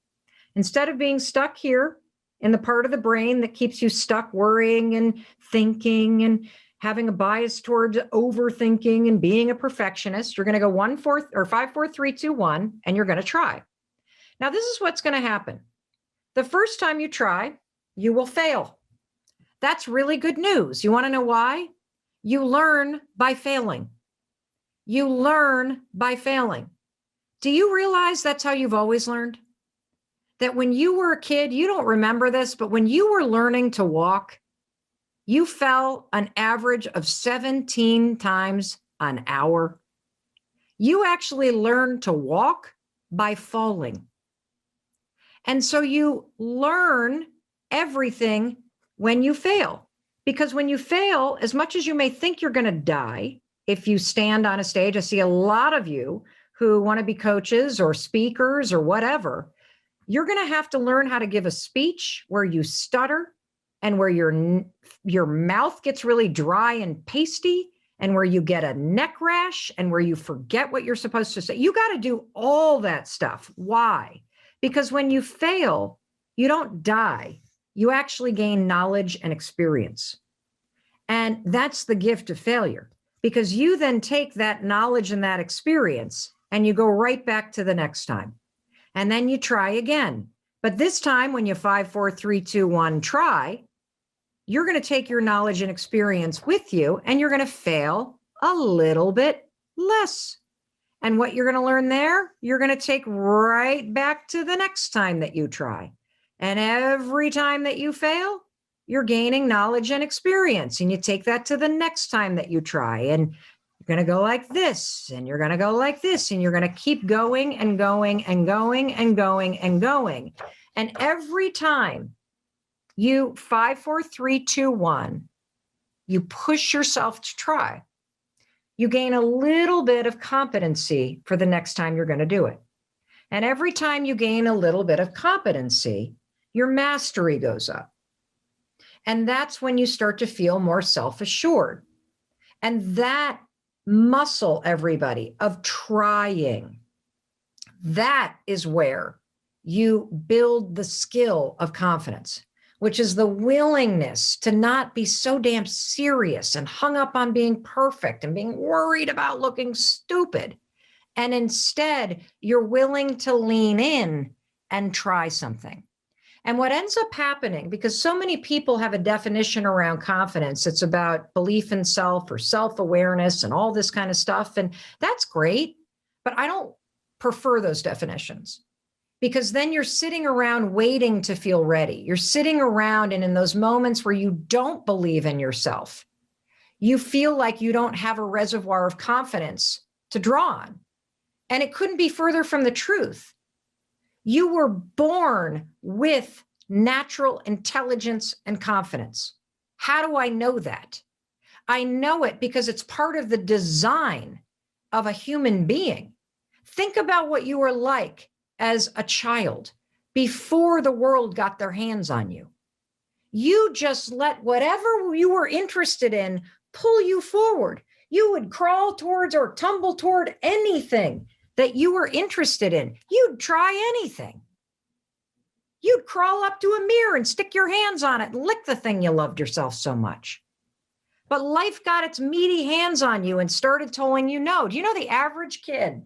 S3: Instead of being stuck here in the part of the brain that keeps you stuck worrying and thinking and having a bias towards overthinking and being a perfectionist, you're going to go 1, 4, or 5, 4, 3, 2, 1, and you're going to try. Now, this is what's going to happen. The first time you try, you will fail. That's really good news. You want to know why? You learn by failing. You learn by failing. Do you realize that's how you've always learned? That when you were a kid, you don't remember this, but when you were learning to walk, you fell an average of 17 times an hour. You actually learned to walk by falling. And so you learn everything when you fail. Because when you fail, as much as you may think you're going to die, if you stand on a stage, I see a lot of you who want to be coaches or speakers or whatever, you're going to have to learn how to give a speech where you stutter and where your mouth gets really dry and pasty and where you get a neck rash and where you forget what you're supposed to say. You got to do all that stuff. Why? Because when you fail, you don't die. You actually gain knowledge and experience. And that's the gift of failure, because you then take that knowledge and that experience and you go right back to the next time. And then you try again. But this time when you 5, 4, 3, 2, 1, try, you're going to take your knowledge and experience with you and you're going to fail a little bit less. And what you're going to learn there, you're going to take right back to the next time that you try. And every time that you fail, you're gaining knowledge and experience. And you take that to the next time that you try. And you're going to go like this, and you're going to go like this, and you're going to keep going and going and going and going and going. And every time you 5, 4, 3, 2, 1, you push yourself to try, you gain a little bit of competency for the next time you're going to do it. And every time you gain a little bit of competency, your mastery goes up. And that's when you start to feel more self-assured. And that muscle, everybody, of trying, that is where you build the skill of confidence, which is the willingness to not be so damn serious and hung up on being perfect and being worried about looking stupid. And instead, you're willing to lean in and try something. And what ends up happening, because so many people have a definition around confidence, it's about belief in self or self-awareness and all this kind of stuff. And that's great, but I don't prefer those definitions, because then you're sitting around waiting to feel ready. You're sitting around, and in those moments where you don't believe in yourself, you feel like you don't have a reservoir of confidence to draw on. And it couldn't be further from the truth. You were born with natural intelligence and confidence. How do I know that? I know it because it's part of the design of a human being. Think about what you were like as a child before the world got their hands on you. You just let whatever you were interested in pull you forward. You would crawl towards or tumble toward anything that you were interested in. You'd try anything. You'd crawl up to a mirror and stick your hands on it and lick the thing you loved yourself so much. But life got its meaty hands on you and started telling you no. Do you know the average kid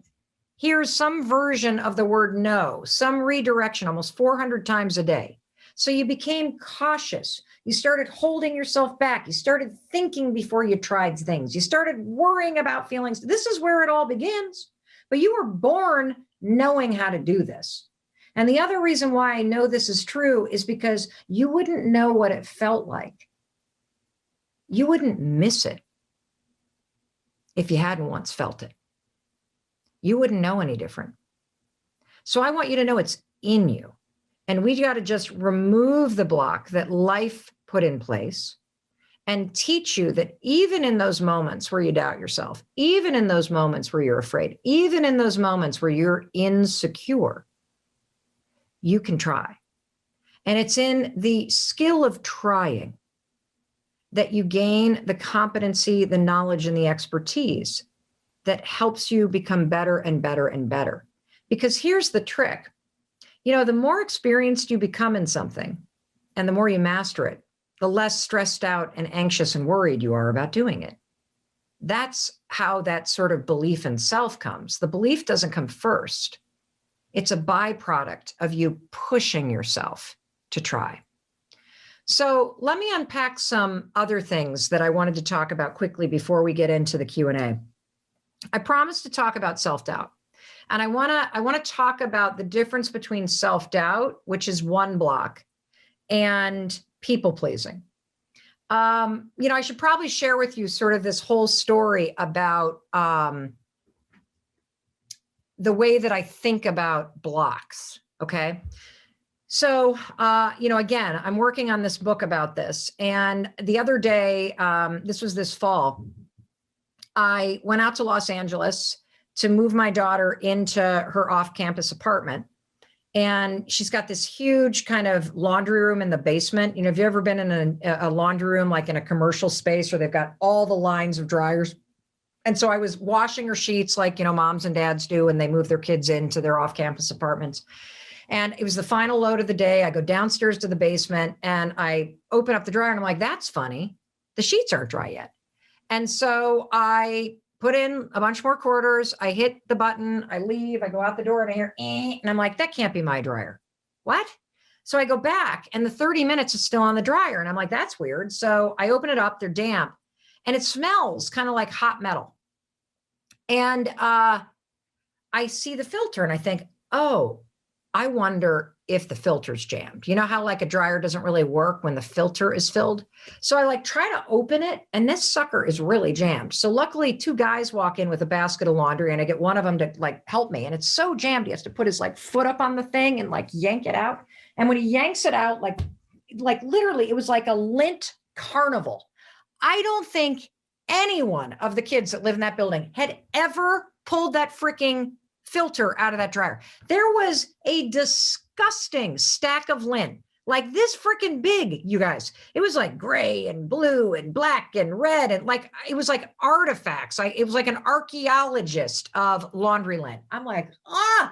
S3: hears some version of the word no, some redirection almost 400 times a day? So you became cautious. You started holding yourself back. You started thinking before you tried things. You started worrying about feelings. This is where it all begins. But you were born knowing how to do this. And the other reason why I know this is true is because you wouldn't know what it felt like. You wouldn't miss it if you hadn't once felt it. You wouldn't know any different. So I want you to know it's in you. And we got to just remove the block that life put in place and teach you that even in those moments where you doubt yourself, even in those moments where you're afraid, even in those moments where you're insecure, you can try. And it's in the skill of trying that you gain the competency, the knowledge, and the expertise that helps you become better and better and better. Because here's the trick. You know, the more experienced you become in something and the more you master it, the less stressed out and anxious and worried you are about doing it. That's how that sort of belief in self comes. The belief doesn't come first. It's a byproduct of you pushing yourself to try. So let me unpack some other things that I wanted to talk about quickly before we get into the Q&A. I promised to talk about self-doubt. And I want to talk about the difference between self-doubt, which is one block, and people-pleasing. I should probably share with you sort of this whole story about the way that I think about blocks. Okay. So, again, I'm working on this book about this. And the other day, this was this fall, I went out to Los Angeles to move my daughter into her off-campus apartment. And she's got this huge kind of laundry room in the basement. You know, have you ever been in a laundry room, like in a commercial space where they've got all the lines of dryers? And so I was washing her sheets like, moms and dads do when they move their kids into their off-campus apartments. And it was the final load of the day. I go downstairs to the basement and I open up the dryer and I'm like, that's funny. The sheets aren't dry yet. And so I put in a bunch more quarters. I hit the button. I leave. I go out the door and I hear, and I'm like, that can't be my dryer. What? So I go back and the 30 minutes is still on the dryer. And I'm like, that's weird. So I open it up. They're damp and it smells kind of like hot metal. And I see the filter and I think, oh, I wonder if the filter's jammed. You know how like a dryer doesn't really work when the filter is filled? So I try to open it and this sucker is really jammed. So luckily 2 guys walk in with a basket of laundry and I get one of them to help me. And it's so jammed. He has to put his foot up on the thing and yank it out. And when he yanks it out, like literally it was like a lint carnival. I don't think anyone of the kids that live in that building had ever pulled that freaking filter out of that dryer. There was a disgusting stack of lint, like this freaking big, you guys. It was like gray and blue and black and red. And it was like artifacts. It was like an archaeologist of laundry lint. I'm like,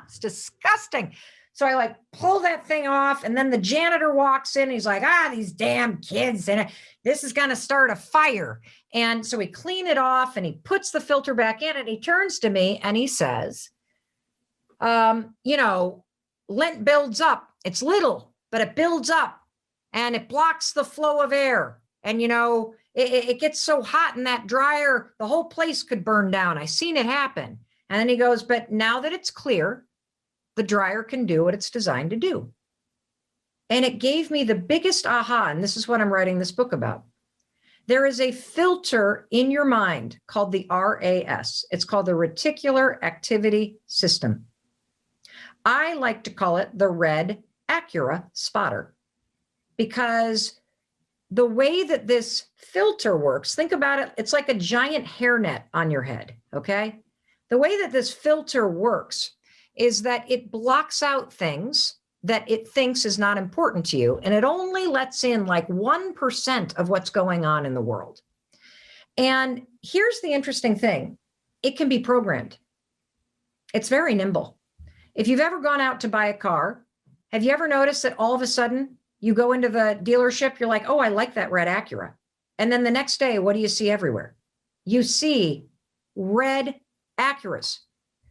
S3: it's disgusting. So I pull that thing off. And then the janitor walks in. And he's like, these damn kids. And this is going to start a fire. And so we clean it off and he puts the filter back in and he turns to me and he says, lint builds up. It's little, but it builds up and it blocks the flow of air. And, it gets so hot in that dryer, the whole place could burn down. I seen it happen. And then he goes, but now that it's clear, the dryer can do what it's designed to do. And it gave me the biggest aha. And this is what I'm writing this book about. There is a filter in your mind called the RAS. It's called the Reticular Activity System. I like to call it the red Acura spotter because the way that this filter works, think about it, it's like a giant hairnet on your head, okay? The way that this filter works is that it blocks out things that it thinks is not important to you, and it only lets in 1% of what's going on in the world. And here's the interesting thing. It can be programmed. It's very nimble. If you've ever gone out to buy a car, have you ever noticed that all of a sudden you go into the dealership, you're like, oh, I like that red Acura. And then the next day, what do you see everywhere? You see red Acuras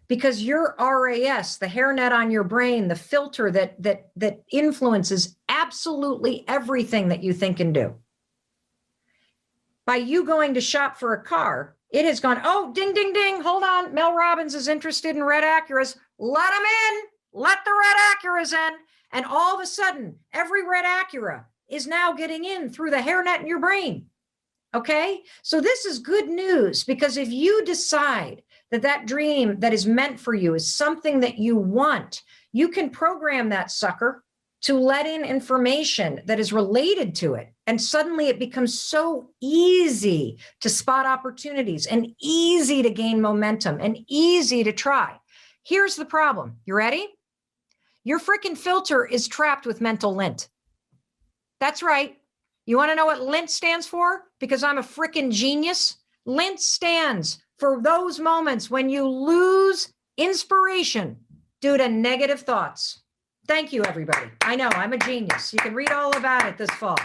S3: because your RAS, the hairnet on your brain, the filter that influences absolutely everything that you think and do. By you going to shop for a car, it has gone, oh, ding, ding, ding, hold on. Mel Robbins is interested in red Acuras. Let them in. Let the red Acuras in. And all of a sudden, every red Acura is now getting in through the hairnet in your brain. Okay? So this is good news, because if you decide that that dream that is meant for you is something that you want, you can program that sucker to let in information that is related to it. And suddenly it becomes so easy to spot opportunities and easy to gain momentum and easy to try. Here's the problem. You ready? Your freaking filter is trapped with mental lint. That's right. You want to know what Lint stands for? Because I'm a freaking genius. Lint stands for those moments when you lose inspiration due to negative thoughts. Thank you, everybody. I know I'm a genius. You can read all about it this fall.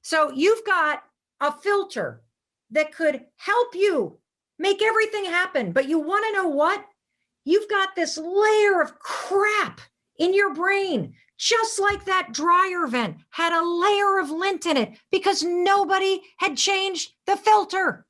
S3: So you've got a filter that could help you make everything happen. But you want to know what? You've got this layer of crap in your brain, just like that dryer vent had a layer of lint in it because nobody had changed the filter.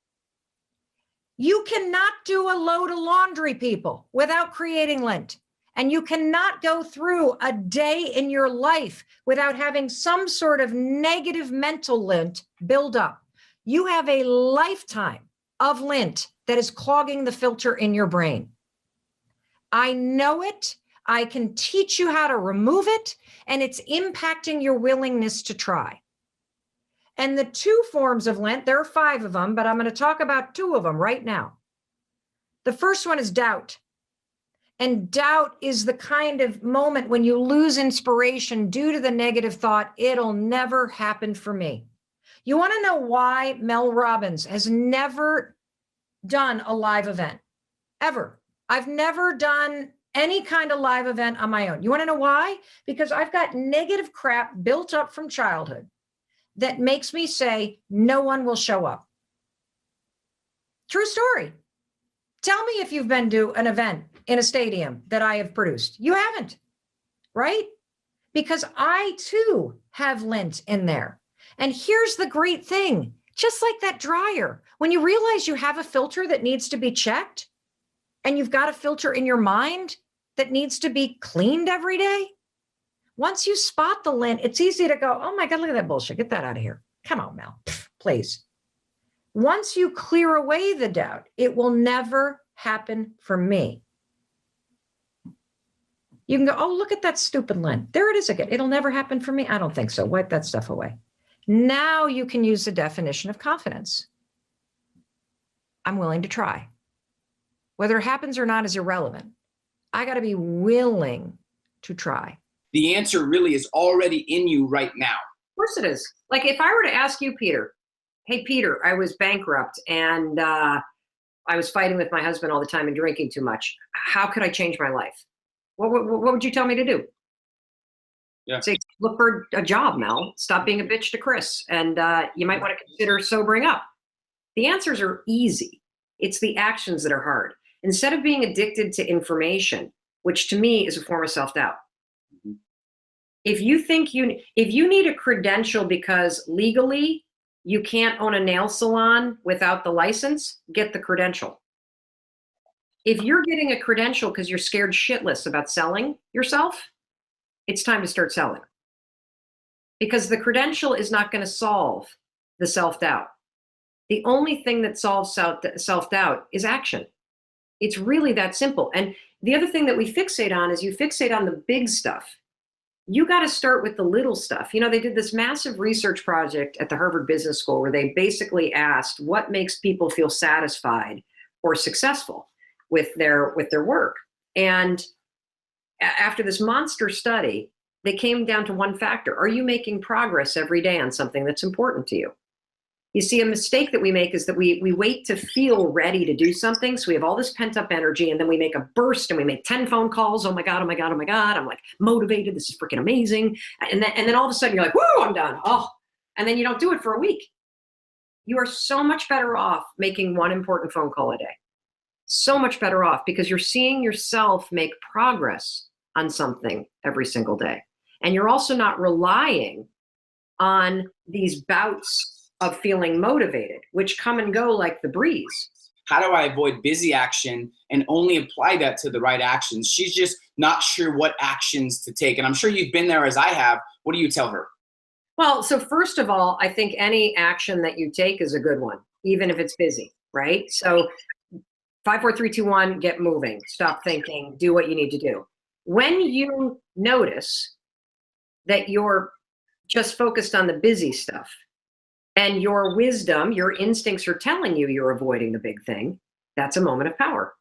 S3: You cannot do a load of laundry, people, without creating lint. And you cannot go through a day in your life without having some sort of negative mental lint build up. You have a lifetime of lint that is clogging the filter in your brain. I know it. I can teach you how to remove it, and it's impacting your willingness to try. And the two forms of lint, there are 5 of them, but I'm going to talk about 2 of them right now. The first one is doubt. And doubt is the kind of moment when you lose inspiration due to the negative thought, it'll never happen for me. You want to know why Mel Robbins has never done a live event? Ever. I've never done any kind of live event on my own. You want to know why? Because I've got negative crap built up from childhood that makes me say, no one will show up. True story. Tell me if you've been to an event in a stadium that I have produced. You haven't, right? Because I too have lint in there. And here's the great thing, just like that dryer, when you realize you have a filter that needs to be checked and you've got a filter in your mind that needs to be cleaned every day, once you spot the lint, it's easy to go, oh my God, look at that bullshit. Get that out of here. Come on, Mel, please. Once you clear away the doubt, it will never happen for me. You can go, oh, look at that stupid lint. There it is again. It'll never happen for me. I don't think so. Wipe that stuff away. Now you can use the definition of confidence. I'm willing to try. Whether it happens or not is irrelevant. I got to be willing to try.
S6: The answer really is already in you right now.
S3: Of course it is. Like if I were to ask you, Peter, hey, Peter, I was bankrupt and I was fighting with my husband all the time and drinking too much. How could I change my life? What would you tell me to do?
S6: Yeah.
S3: Say, look for a job, Mel. Stop being a bitch to Chris. And you might want to consider sobering up. The answers are easy. It's the actions that are hard. Instead of being addicted to information, which to me is a form of self-doubt. Mm-hmm. If you need a credential because legally you can't own a nail salon without the license, get the credential. If you're getting a credential because you're scared shitless about selling yourself, it's time to start selling. Because the credential is not going to solve the self-doubt. The only thing that solves self-doubt is action. It's really that simple. And the other thing that we fixate on is you fixate on the big stuff. You got to start with the little stuff. You know, they did this massive research project at the Harvard Business School where they basically asked what makes people feel satisfied or successful with their work. And after this monster study, they came down to one factor. Are you making progress every day on something that's important to you? You see, a mistake that we make is that we wait to feel ready to do something. So we have all this pent up energy and then we make a burst and we make 10 phone calls. Oh my God, oh my God, oh my God. I'm like motivated. This is freaking amazing. And then all of a sudden you're like, whoo, I'm done. Oh, and then you don't do it for a week. You are so much better off making one important phone call a day. so much better off because you're seeing yourself make progress on something every single day. And you're also not relying on these bouts of feeling motivated, which come and go like the breeze.
S6: How do I avoid busy action and only apply that to the right actions? She's just not sure what actions to take. And I'm sure you've been there as I have. What do you tell her?
S3: Well, so first of all, I think any action that you take is a good one, even if it's busy, right? So 5, 4, 3, 2, 1, get moving, stop thinking, do what you need to do. When you notice that you're just focused on the busy stuff and your wisdom, your instincts are telling you you're avoiding the big thing, that's a moment of power.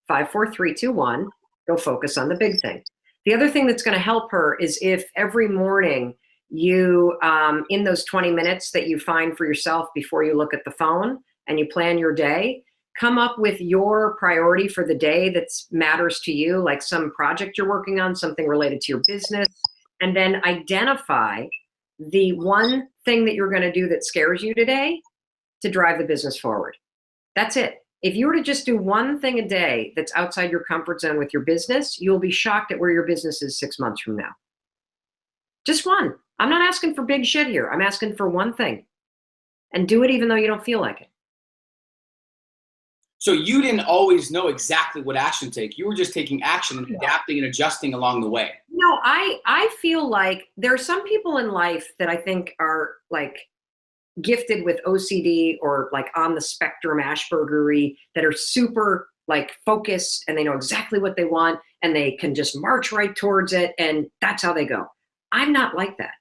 S3: 5, 4, 3, 2, 1, go focus on the big thing. The other thing that's going to help her is if every morning you, in those 20 minutes that you find for yourself before you look at the phone and you plan your day, come up with your priority for the day that matters to you, like some project you're working on, something related to your business, and then identify the one thing that you're going to do that scares you today to drive the business forward. That's it. If you were to just do one thing a day that's outside your comfort zone with your business, you'll be shocked at where your business is 6 months from now. Just one. I'm not asking for big shit here. I'm asking for one thing. And do it even though you don't feel like it.
S6: So you didn't always know exactly what action to take. You were just taking action and adapting and adjusting along the way.
S3: No, I feel like there are some people in life that I think are like gifted with OCD or like on the spectrum Aspergery that are super like focused and they know exactly what they want and they can just march right towards it and that's how they go. I'm not like that.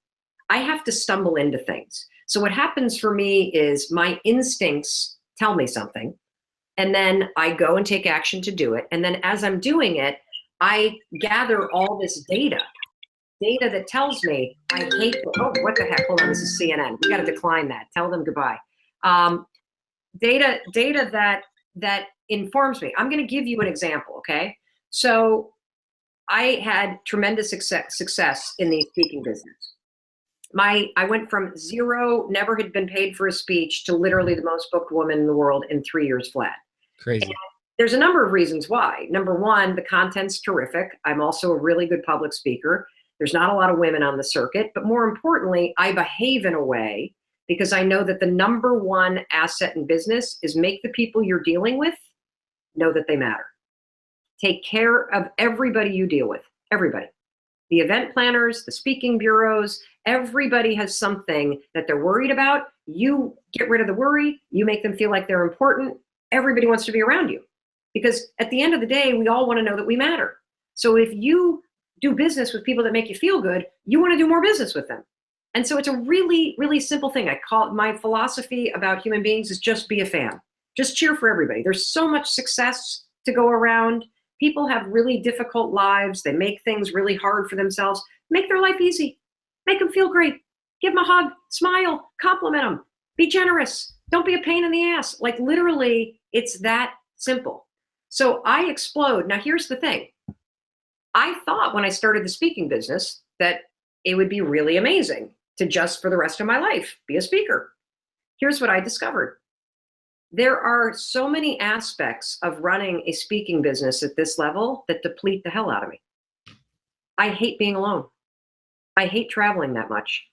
S3: I have to stumble into things. So what happens for me is my instincts tell me something. And then I go and take action to do it. And then as I'm doing it, I gather all this data that tells me I hate, oh, what the heck? Hold on, this is CNN. We got to decline that. Tell them goodbye. Data that informs me. I'm going to give you an example, okay? So I had tremendous success in the speaking business. I went from zero, never had been paid for a speech, to literally the most booked woman in the world in 3 years flat.
S7: Crazy.
S3: And there's a number of reasons why. Number one, the content's terrific. I'm also a really good public speaker. There's not a lot of women on the circuit, but more importantly, I behave in a way because I know that the number one asset in business is make the people you're dealing with know that they matter. Take care of everybody you deal with, everybody. The event planners, the speaking bureaus, everybody has something that they're worried about. You get rid of the worry, you make them feel like they're important. Everybody wants to be around you because at the end of the day, we all want to know that we matter. So if you do business with people that make you feel good, you want to do more business with them. And so it's a really, really simple thing. I call it, my philosophy about human beings is just be a fan. Just cheer for everybody. There's so much success to go around. People have really difficult lives. They make things really hard for themselves. Make their life easy. Make them feel great. Give them a hug, smile, compliment them. Be generous. Don't be a pain in the ass. Like literally, it's that simple. So I explode. Now here's the thing. I thought when I started the speaking business that it would be really amazing to just for the rest of my life be a speaker. Here's what I discovered. There are so many aspects of running a speaking business at this level that deplete the hell out of me. I hate being alone. I hate traveling that much.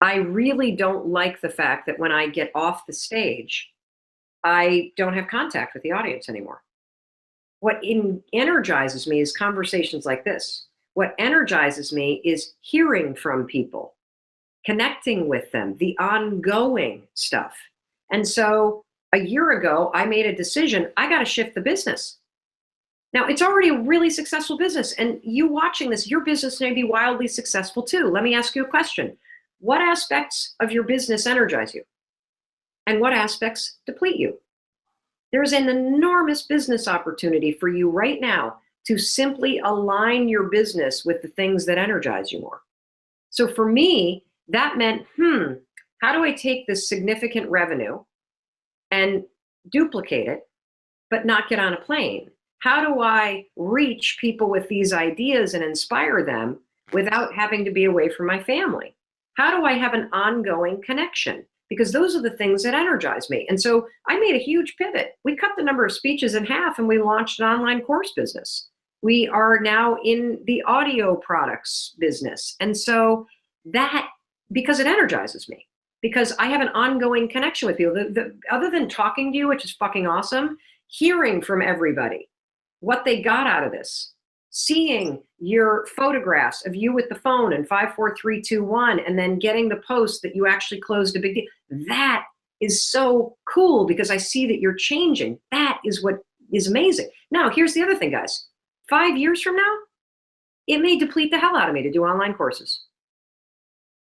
S3: I really don't like the fact that when I get off the stage, I don't have contact with the audience anymore. What energizes me is conversations like this. What energizes me is hearing from people, connecting with them, the ongoing stuff. And so a year ago, I made a decision, I got to shift the business. Now, it's already a really successful business. And you watching this, your business may be wildly successful too. Let me ask you a question. What aspects of your business energize you? And what aspects deplete you? There's an enormous business opportunity for you right now to simply align your business with the things that energize you more. So for me, that meant, how do I take this significant revenue and duplicate it, but not get on a plane? How do I reach people with these ideas and inspire them without having to be away from my family? How do I have an ongoing connection? because those are the things that energize me. And so I made a huge pivot. We cut the number of speeches in half and we launched an online course business. We are now in the audio products business. And so that, because it energizes me, because I have an ongoing connection with people. Other than talking to you, which is fucking awesome, hearing from everybody what they got out of this, seeing your photographs of you with the phone and 5, 4, 3, 2, 1, and then getting the post that you actually closed a big deal. That is so cool because I see that you're changing. That is what is amazing. Now, here's the other thing, guys. 5 years from now, it may deplete the hell out of me to do online courses.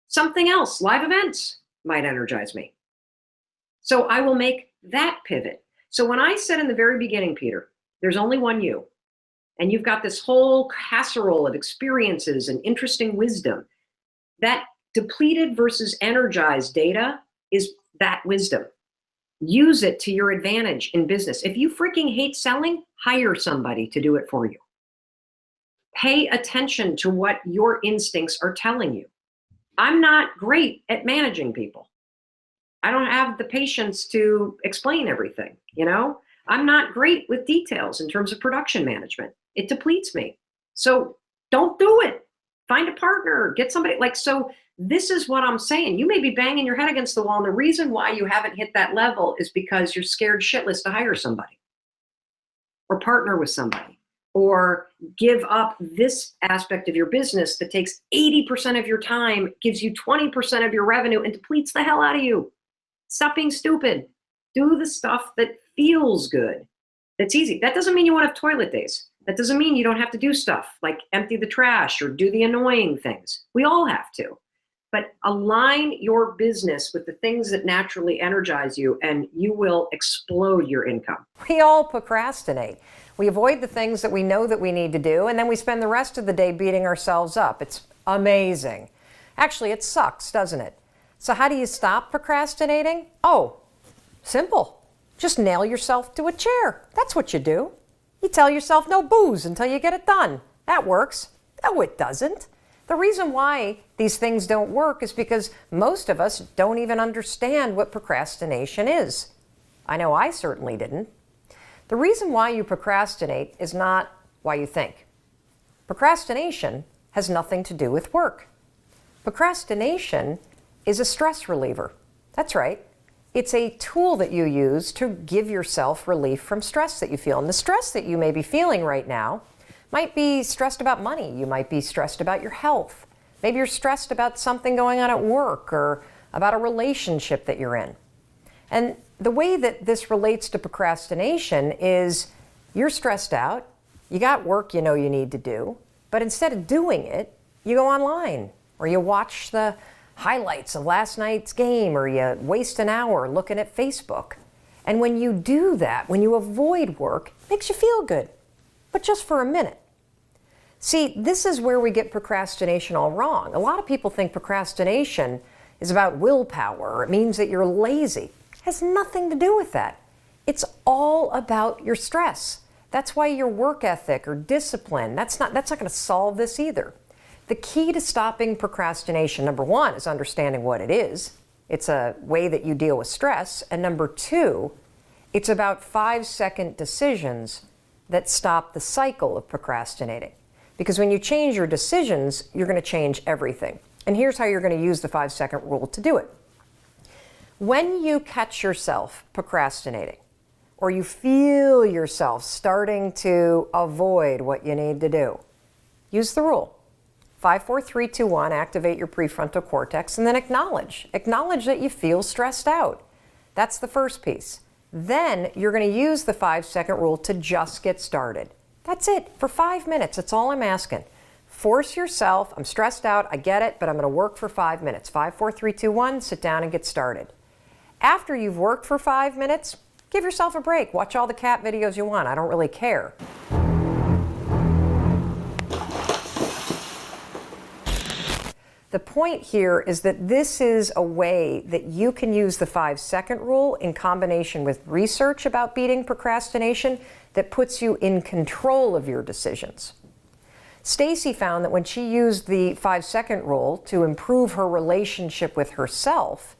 S3: Something else, live events, might energize me. So I will make that pivot. So when I said in the very beginning, Peter, there's only one you, and you've got this whole casserole of experiences and interesting wisdom, that depleted versus energized data is that wisdom. Use it to your advantage in business. If you freaking hate selling, hire somebody to do it for you. Pay attention to what your instincts are telling you. I'm not great at managing people. I don't have the patience to explain everything, you know? I'm not great with details in terms of production management. It depletes me. So don't do it. Find a partner, get somebody so this is what I'm saying. You may be banging your head against the wall, and the reason why you haven't hit that level is because you're scared shitless to hire somebody or partner with somebody or give up this aspect of your business that takes 80% of your time, gives you 20% of your revenue, and depletes the hell out of you. Stop being stupid. Do the stuff that feels good. That's easy. That doesn't mean you won't have toilet days. That doesn't mean you don't have to do stuff like empty the trash or do the annoying things. We all have to. But align your business with the things that naturally energize you, and you will explode your income.
S1: We all procrastinate. We avoid the things that we know that we need to do, and then we spend the rest of the day beating ourselves up. It's amazing. Actually, it sucks, doesn't it? So how do you stop procrastinating? Oh, simple. Just nail yourself to a chair. That's what you do. You tell yourself no booze until you get it done. That works. No, it doesn't. The reason why these things don't work is because most of us don't even understand what procrastination is. I know I certainly didn't. The reason why you procrastinate is not why you think. Procrastination has nothing to do with work. Procrastination is a stress reliever. That's right. It's a tool that you use to give yourself relief from stress that you feel. And the stress that you may be feeling right now might be stressed about money. You might be stressed about your health. Maybe you're stressed about something going on at work or about a relationship that you're in. And the way that this relates to procrastination is you're stressed out, you got work you know you need to do, but instead of doing it, you go online or you watch the highlights of last night's game or you waste an hour looking at Facebook. And when you do that, when you avoid work, it makes you feel good, but just for a minute. See, this is where we get procrastination all wrong. A lot of people think procrastination is about willpower, or it means that you're lazy. It has nothing to do with that. It's all about your stress. That's why your work ethic or discipline, that's not going to solve this either. The key to stopping procrastination, number one, is understanding what it is. It's a way that you deal with stress. And number two, it's about 5-second decisions that stop the cycle of procrastinating. Because when you change your decisions, you're going to change everything. And here's how you're going to use the 5-second rule to do it. When you catch yourself procrastinating, or you feel yourself starting to avoid what you need to do, use the rule. 5, 4, 3, 2, 1, activate your prefrontal cortex, and then acknowledge. Acknowledge that you feel stressed out. That's the first piece. Then you're going to use the 5-second rule to just get started. That's it, for 5 minutes. That's all I'm asking. Force yourself. I'm stressed out. I get it, but I'm going to work for 5 minutes. 5, 4, 3, 2, 1, sit down and get started. After you've worked for 5 minutes, give yourself a break. Watch all the cat videos you want. I don't really care. The point here is that this is a way that you can use the 5-second rule in combination with research about beating procrastination that puts you in control of your decisions. Stacy found that when she used the 5-second rule to improve her relationship with herself,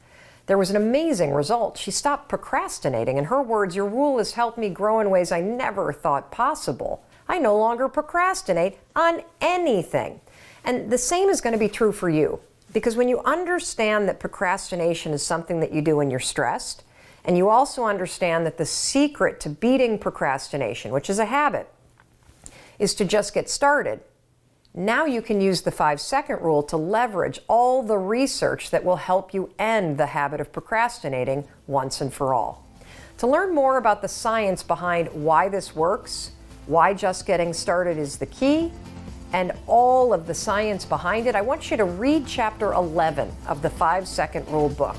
S3: There was an amazing result. She stopped procrastinating. In her words, your rule has helped me grow in ways I never thought possible. I no longer procrastinate on anything. And the same is going to be true for you, because when you understand that procrastination is something that you do when you're stressed, and you also understand that the secret to beating procrastination, which is a habit, is to just get started. Now you can use the 5-second rule to leverage all the research that will help you end the habit of procrastinating once and for all. To learn more about the science behind why this works, why just getting started is the key, and all of the science behind it, I want you to read chapter 11 of the 5-second rule book.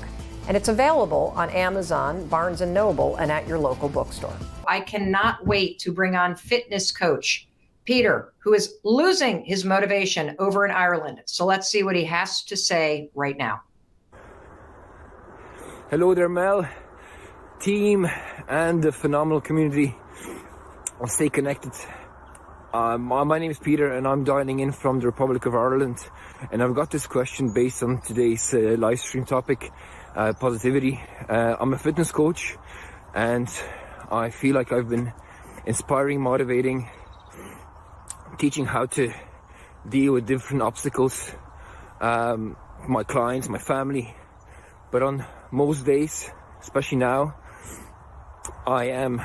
S3: And it's available on Amazon, Barnes & Noble, and at your local bookstore. I cannot wait to bring on fitness coach Peter, who is losing his motivation over in Ireland. So let's see what he has to say right now.
S7: Hello there, Mel, team, and the phenomenal community. I'll stay connected. My name is Peter, and I'm dialing in from the Republic of Ireland. And I've got this question based on today's live stream topic, positivity. I'm a fitness coach, and I feel like I've been inspiring, motivating, teaching how to deal with different obstacles, my clients, my family. But on most days, especially now, I am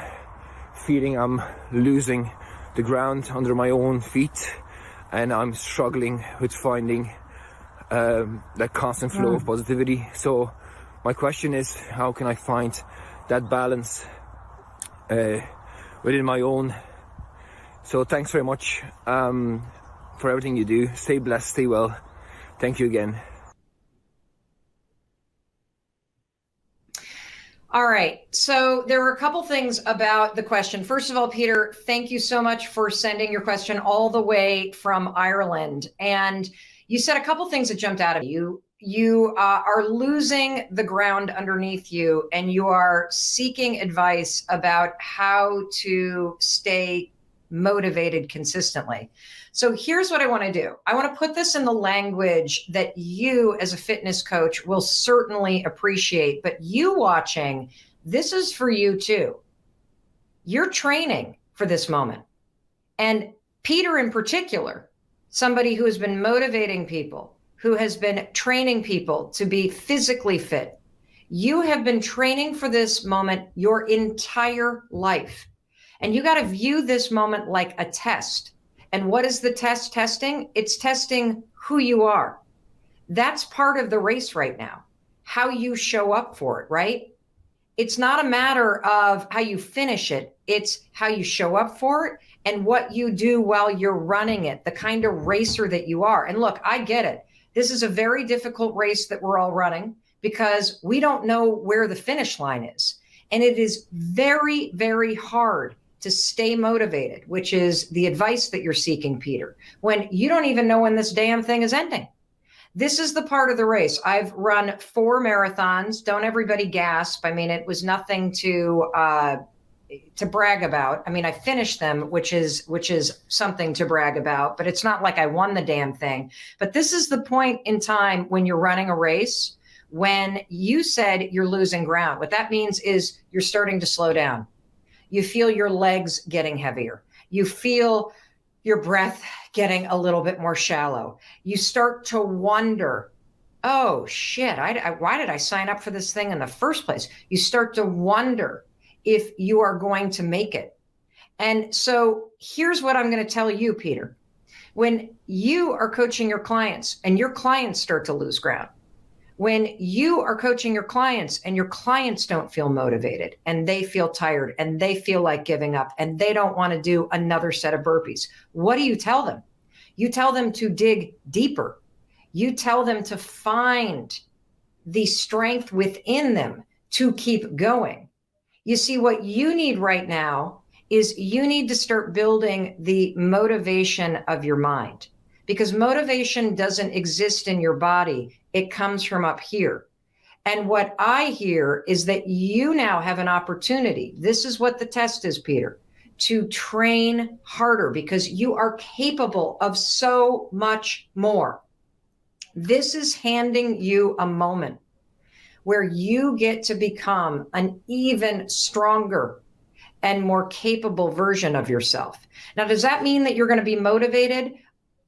S7: feeling I'm losing the ground under my own feet, and I'm struggling with finding that constant flow of positivity. So my question is, how can I find that balance within my own? So thanks very much for everything you do. Stay blessed, stay well. Thank you again.
S3: All right. So there were a couple things about the question. First of all, Peter, thank you so much for sending your question all the way from Ireland. And you said a couple things that jumped out at you. You are losing the ground underneath you, and you are seeking advice about how to stay motivated consistently. So here's what I want to do. I want to put this in the language that you as a fitness coach will certainly appreciate, but you watching, this is for you too. You're training for this moment. And Peter in particular, somebody who has been motivating people, who has been training people to be physically fit. You have been training for this moment your entire life. And you got to view this moment like a test. And what is the test testing? It's testing who you are. That's part of the race right now, how you show up for it, right? It's not a matter of how you finish it. It's how you show up for it and what you do while you're running it, the kind of racer that you are. And look, I get it. This is a very difficult race that we're all running because we don't know where the finish line is. And it is very, very hard to stay motivated, which is the advice that you're seeking, Peter, when you don't even know when this damn thing is ending. This is the part of the race. I've run 4 marathons. Don't everybody gasp. I mean, it was nothing to brag about. I mean, I finished them, which is something to brag about, but it's not like I won the damn thing. But this is the point in time when you're running a race, when you said you're losing ground. What that means is you're starting to slow down. You feel your legs getting heavier. You feel your breath getting a little bit more shallow. You start to wonder, oh shit, why did I sign up for this thing in the first place? You start to wonder if you are going to make it. And so here's what I'm going to tell you, Peter. When you are coaching your clients and your clients start to lose ground, when you are coaching your clients and your clients don't feel motivated and they feel tired and they feel like giving up and they don't want to do another set of burpees, what do you tell them? You tell them to dig deeper. You tell them to find the strength within them to keep going. You see, what you need right now is you need to start building the motivation of your mind, because motivation doesn't exist in your body. It comes from up here. And what I hear is that you now have an opportunity. This is what the test is, Peter, to train harder because you are capable of so much more. This is handing you a moment where you get to become an even stronger and more capable version of yourself. Now, does that mean that you're going to be motivated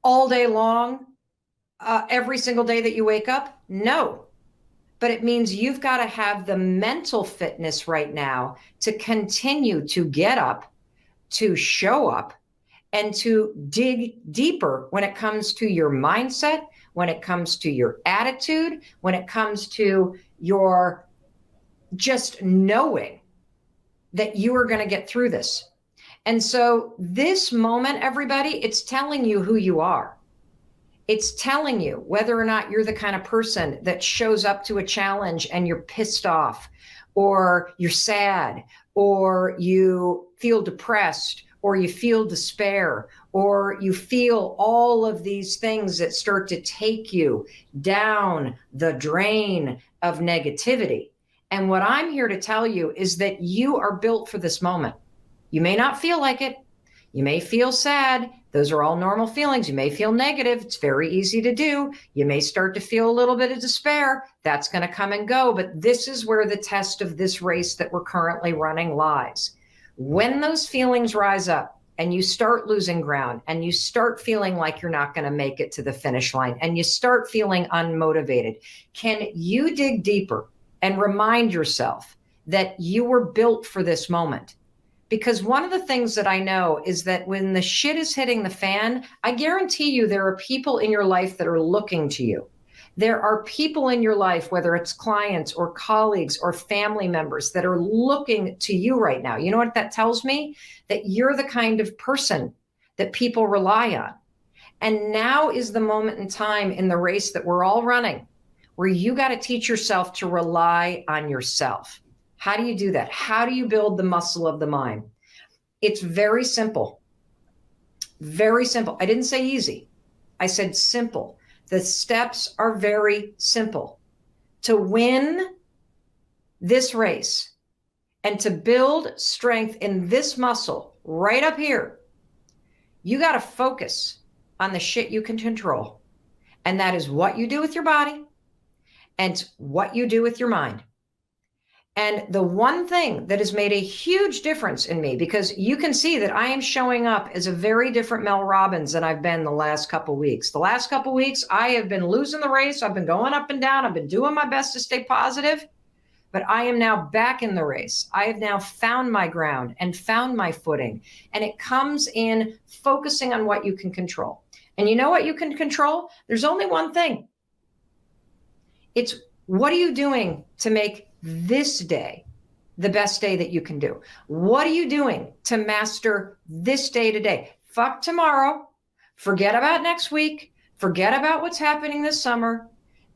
S3: all day long, every single day that you wake up? No. But it means you've got to have the mental fitness right now to continue to get up, to show up, and to dig deeper when it comes to your mindset, when it comes to your attitude, when it comes to your just knowing that you are going to get through this. And so this moment, everybody, it's telling you who you are. It's telling you whether or not you're the kind of person that shows up to a challenge and you're pissed off, or you're sad, or you feel depressed, or you feel despair, or you feel all of these things that start to take you down the drain of negativity. And what I'm here to tell you is that you are built for this moment. You may not feel like it. You may feel sad. Those are all normal feelings. You may feel negative. It's very easy to do. You may start to feel a little bit of despair. That's going to come and go. But this is where the test of this race that we're currently running lies. When those feelings rise up and you start losing ground and you start feeling like you're not going to make it to the finish line and you start feeling unmotivated, can you dig deeper and remind yourself that you were built for this moment? Because one of the things that I know is that when the shit is hitting the fan, I guarantee you there are people in your life that are looking to you. There are people in your life, whether it's clients or colleagues or family members, that are looking to you right now. You know what that tells me? That you're the kind of person that people rely on. And now is the moment in time in the race that we're all running where you got to teach yourself to rely on yourself. How do you do that? How do you build the muscle of the mind? It's very simple. Very simple. I didn't say easy. I said simple. The steps are very simple. To win this race and to build strength in this muscle right up here, you got to focus on the shit you can control. And that is what you do with your body and what you do with your mind. And the one thing that has made a huge difference in me, because you can see that I am showing up as a very different Mel Robbins than I've been the last couple of weeks. The last couple of weeks, I have been losing the race. I've been going up and down. I've been doing my best to stay positive, but I am now back in the race. I have now found my ground and found my footing. And it comes in focusing on what you can control. And you know what you can control? There's only one thing. It's what are you doing to make this day the best day that you can do? What are you doing to master this day today? Fuck tomorrow. Forget about next week. Forget about what's happening this summer.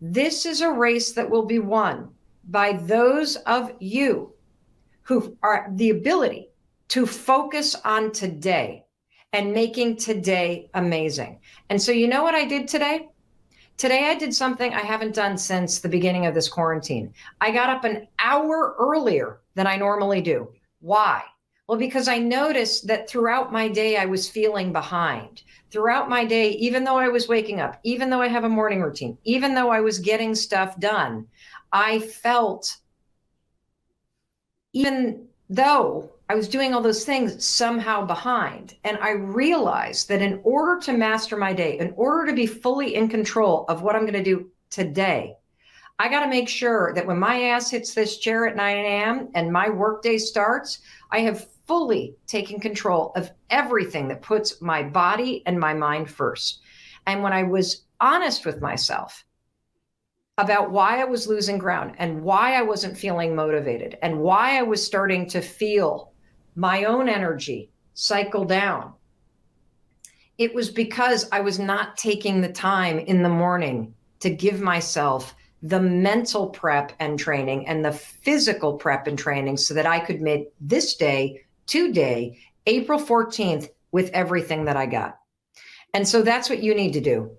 S3: This is a race that will be won by those of you who are the ability to focus on today and making today amazing. And so you know what I did today? Today, I did something I haven't done since the beginning of this quarantine. I got up an hour earlier than I normally do. Why? Well, because I noticed that throughout my day, I was feeling behind. Throughout my day, even though I was waking up, even though I have a morning routine, even though I was getting stuff done, I felt, even though I was doing all those things, somehow behind. And I realized that in order to master my day, in order to be fully in control of what I'm going to do today, I got to make sure that when my ass hits this chair at 9 a.m. and my workday starts, I have fully taken control of everything that puts my body and my mind first. And when I was honest with myself about why I was losing ground and why I wasn't feeling motivated and why I was starting to feel my own energy cycle down, it was because I was not taking the time in the morning to give myself the mental prep and training and the physical prep and training so that I could make this day, today, April 14th, with everything that I got. And so that's what you need to do.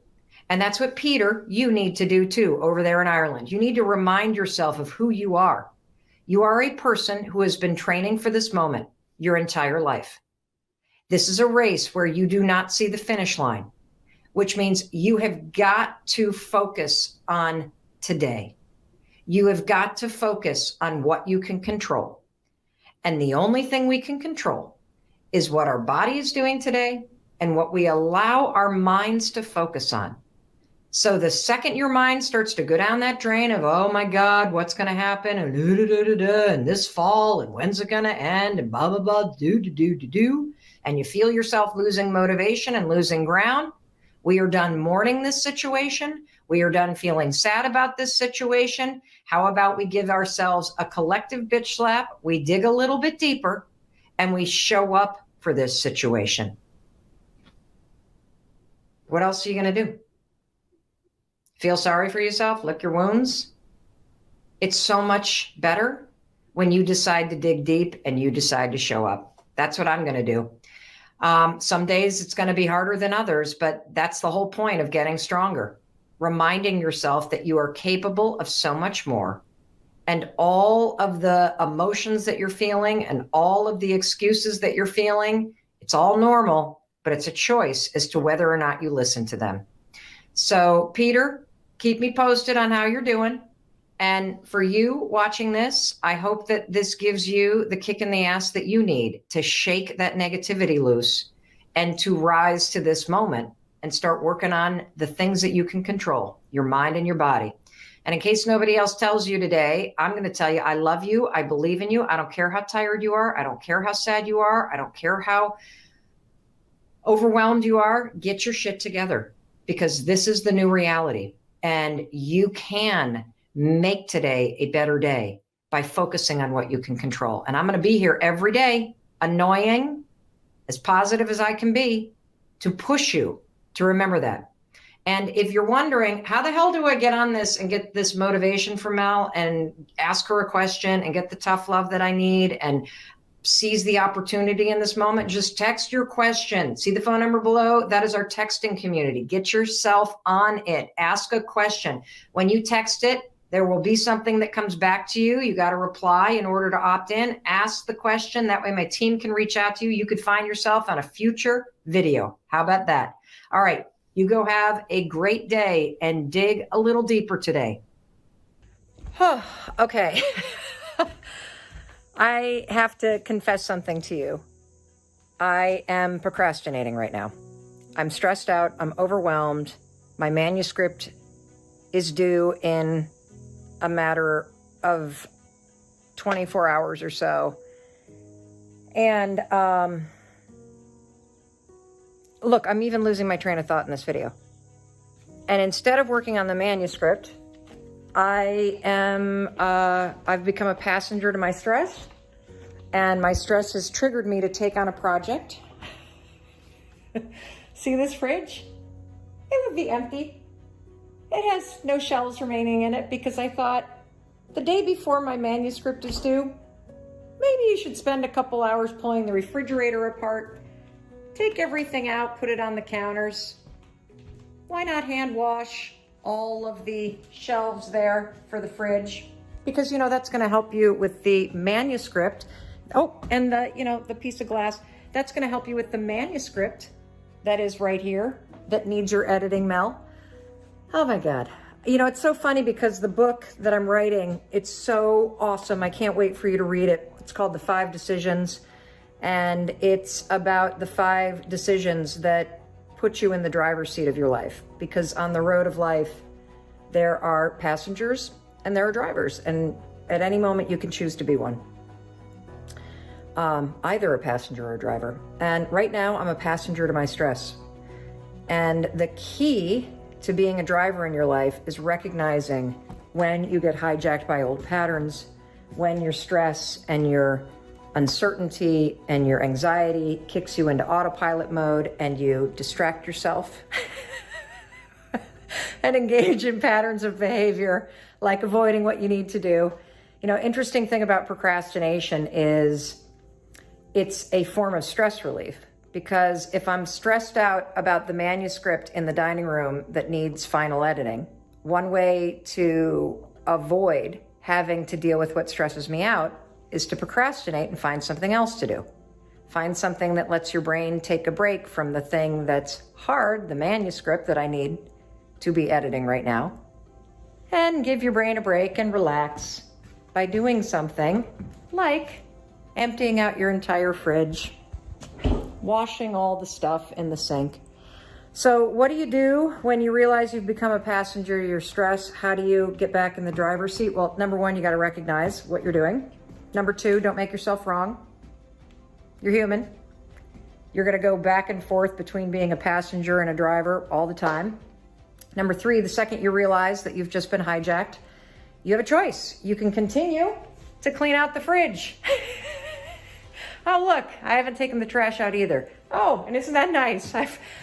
S3: And that's what, Peter, you need to do too over there in Ireland. You need to remind yourself of who you are. You are a person who has been training for this moment your entire life. This is a race where you do not see the finish line, which means you have got to focus on today. You have got to focus on what you can control. And the only thing we can control is what our body is doing today and what we allow our minds to focus on. So the second your mind starts to go down that drain of, oh my God, what's going to happen? And this fall, and when's it going to end? And blah, blah, blah, do. And you feel yourself losing motivation and losing ground. We are done mourning this situation. We are done feeling sad about this situation. How about we give ourselves a collective bitch slap? We dig a little bit deeper and we show up for this situation. What else are you going to do? Feel sorry for yourself, lick your wounds. It's so much better when you decide to dig deep and you decide to show up. That's what I'm going to do. Some days it's going to be harder than others, but that's the whole point of getting stronger. Reminding yourself that you are capable of so much more. And all of the emotions that you're feeling and all of the excuses that you're feeling, it's all normal, but it's a choice as to whether or not you listen to them. So, Peter, keep me posted on how you're doing. And for you watching this, I hope that this gives you the kick in the ass that you need to shake that negativity loose and to rise to this moment and start working on the things that you can control, your mind and your body. And in case nobody else tells you today, I'm going to tell you, I love you. I believe in you. I don't care how tired you are. I don't care how sad you are. I don't care how overwhelmed you are. Get your shit together, because this is the new reality. And you can make today a better day by focusing on what you can control. And I'm going to be here every day, annoying, as positive as I can be, to push you to remember that. And if you're wondering, how the hell do I get on this and get this motivation from Mel and ask her a question and get the tough love that I need and seize the opportunity in this moment, just text your question. See the phone number below? That is our texting community. Get yourself on it. Ask a question. When you text it, there will be something that comes back to you. You got to reply in order to opt in. Ask the question. That way my team can reach out to you. You could find yourself on a future video. How about that? All right. You go have a great day and dig a little deeper today. Okay. I have to confess something to you. I am procrastinating right now. I'm stressed out. I'm overwhelmed. My manuscript is due in a matter of 24 hours or so. And look, I'm even losing my train of thought in this video. And instead of working on the manuscript, I've become a passenger to my stress, and my stress has triggered me to take on a project. See this fridge? It would be empty. It has no shelves remaining in it because I thought the day before my manuscript is due, maybe you should spend a couple hours pulling the refrigerator apart, take everything out, put it on the counters. Why not hand wash all of the shelves there for the fridge? Because, you know, that's going to help you with the manuscript. Oh, and the piece of glass, that's going to help you with the manuscript that is right here that needs your editing, Mel. Oh my God. You know, it's so funny because the book that I'm writing, it's so awesome. I can't wait for you to read it. It's called The 5 Decisions. And it's about the 5 decisions that put you in the driver's seat of your life. Because on the road of life, there are passengers and there are drivers. And at any moment, you can choose to be one. Either a passenger or a driver. And right now, I'm a passenger to my stress. And the key to being a driver in your life is recognizing when you get hijacked by old patterns, when your stress and your uncertainty and your anxiety kicks you into autopilot mode and you distract yourself and engage in patterns of behavior like avoiding what you need to do. You know, interesting thing about procrastination is it's a form of stress relief, because if I'm stressed out about the manuscript in the dining room that needs final editing, one way to avoid having to deal with what stresses me out is to procrastinate and find something else to do. Find something that lets your brain take a break from the thing that's hard, the manuscript that I need to be editing right now, and give your brain a break and relax by doing something like emptying out your entire fridge, washing all the stuff in the sink. So what do you do when you realize you've become a passenger to your stress? How do you get back in the driver's seat? Well, number one, you got to recognize what you're doing. Number two, don't make yourself wrong. You're human. You're going to go back and forth between being a passenger and a driver all the time. Number three, the second you realize that you've just been hijacked, you have a choice. You can continue to clean out the fridge. Oh, look, I haven't taken the trash out either. Oh, and isn't that nice?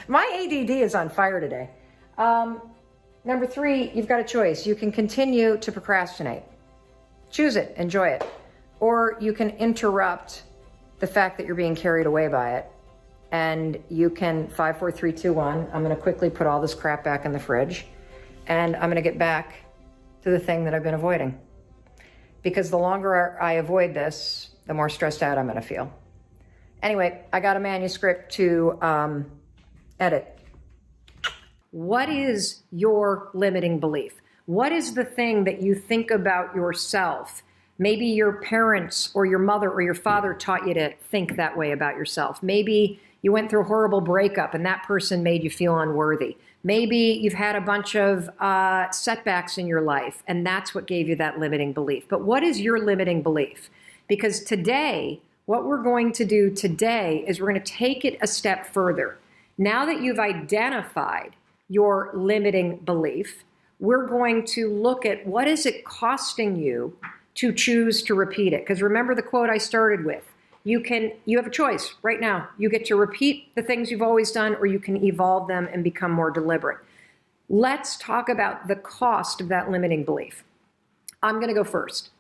S3: My ADD is on fire today. Number three, you've got a choice. You can continue to procrastinate. Choose it, enjoy it. Or you can interrupt the fact that you're being carried away by it. And you can 5, 4, 3, 2, 1. I'm going to quickly put all this crap back in the fridge. And I'm going to get back to the thing that I've been avoiding. Because the longer I avoid this, the more stressed out I'm going to feel. Anyway, I got a manuscript to edit. What is your limiting belief? What is the thing that you think about yourself? Maybe your parents or your mother or your father taught you to think that way about yourself. Maybe you went through a horrible breakup and that person made you feel unworthy. Maybe you've had a bunch of setbacks in your life and that's what gave you that limiting belief. But what is your limiting belief? Because today, what we're going to do today is we're going to take it a step further. Now that you've identified your limiting belief, we're going to look at what is it costing you to choose to repeat it. Because remember the quote I started with. You have a choice right now. You get to repeat the things you've always done, or you can evolve them and become more deliberate. Let's talk about the cost of that limiting belief. I'm going to go first.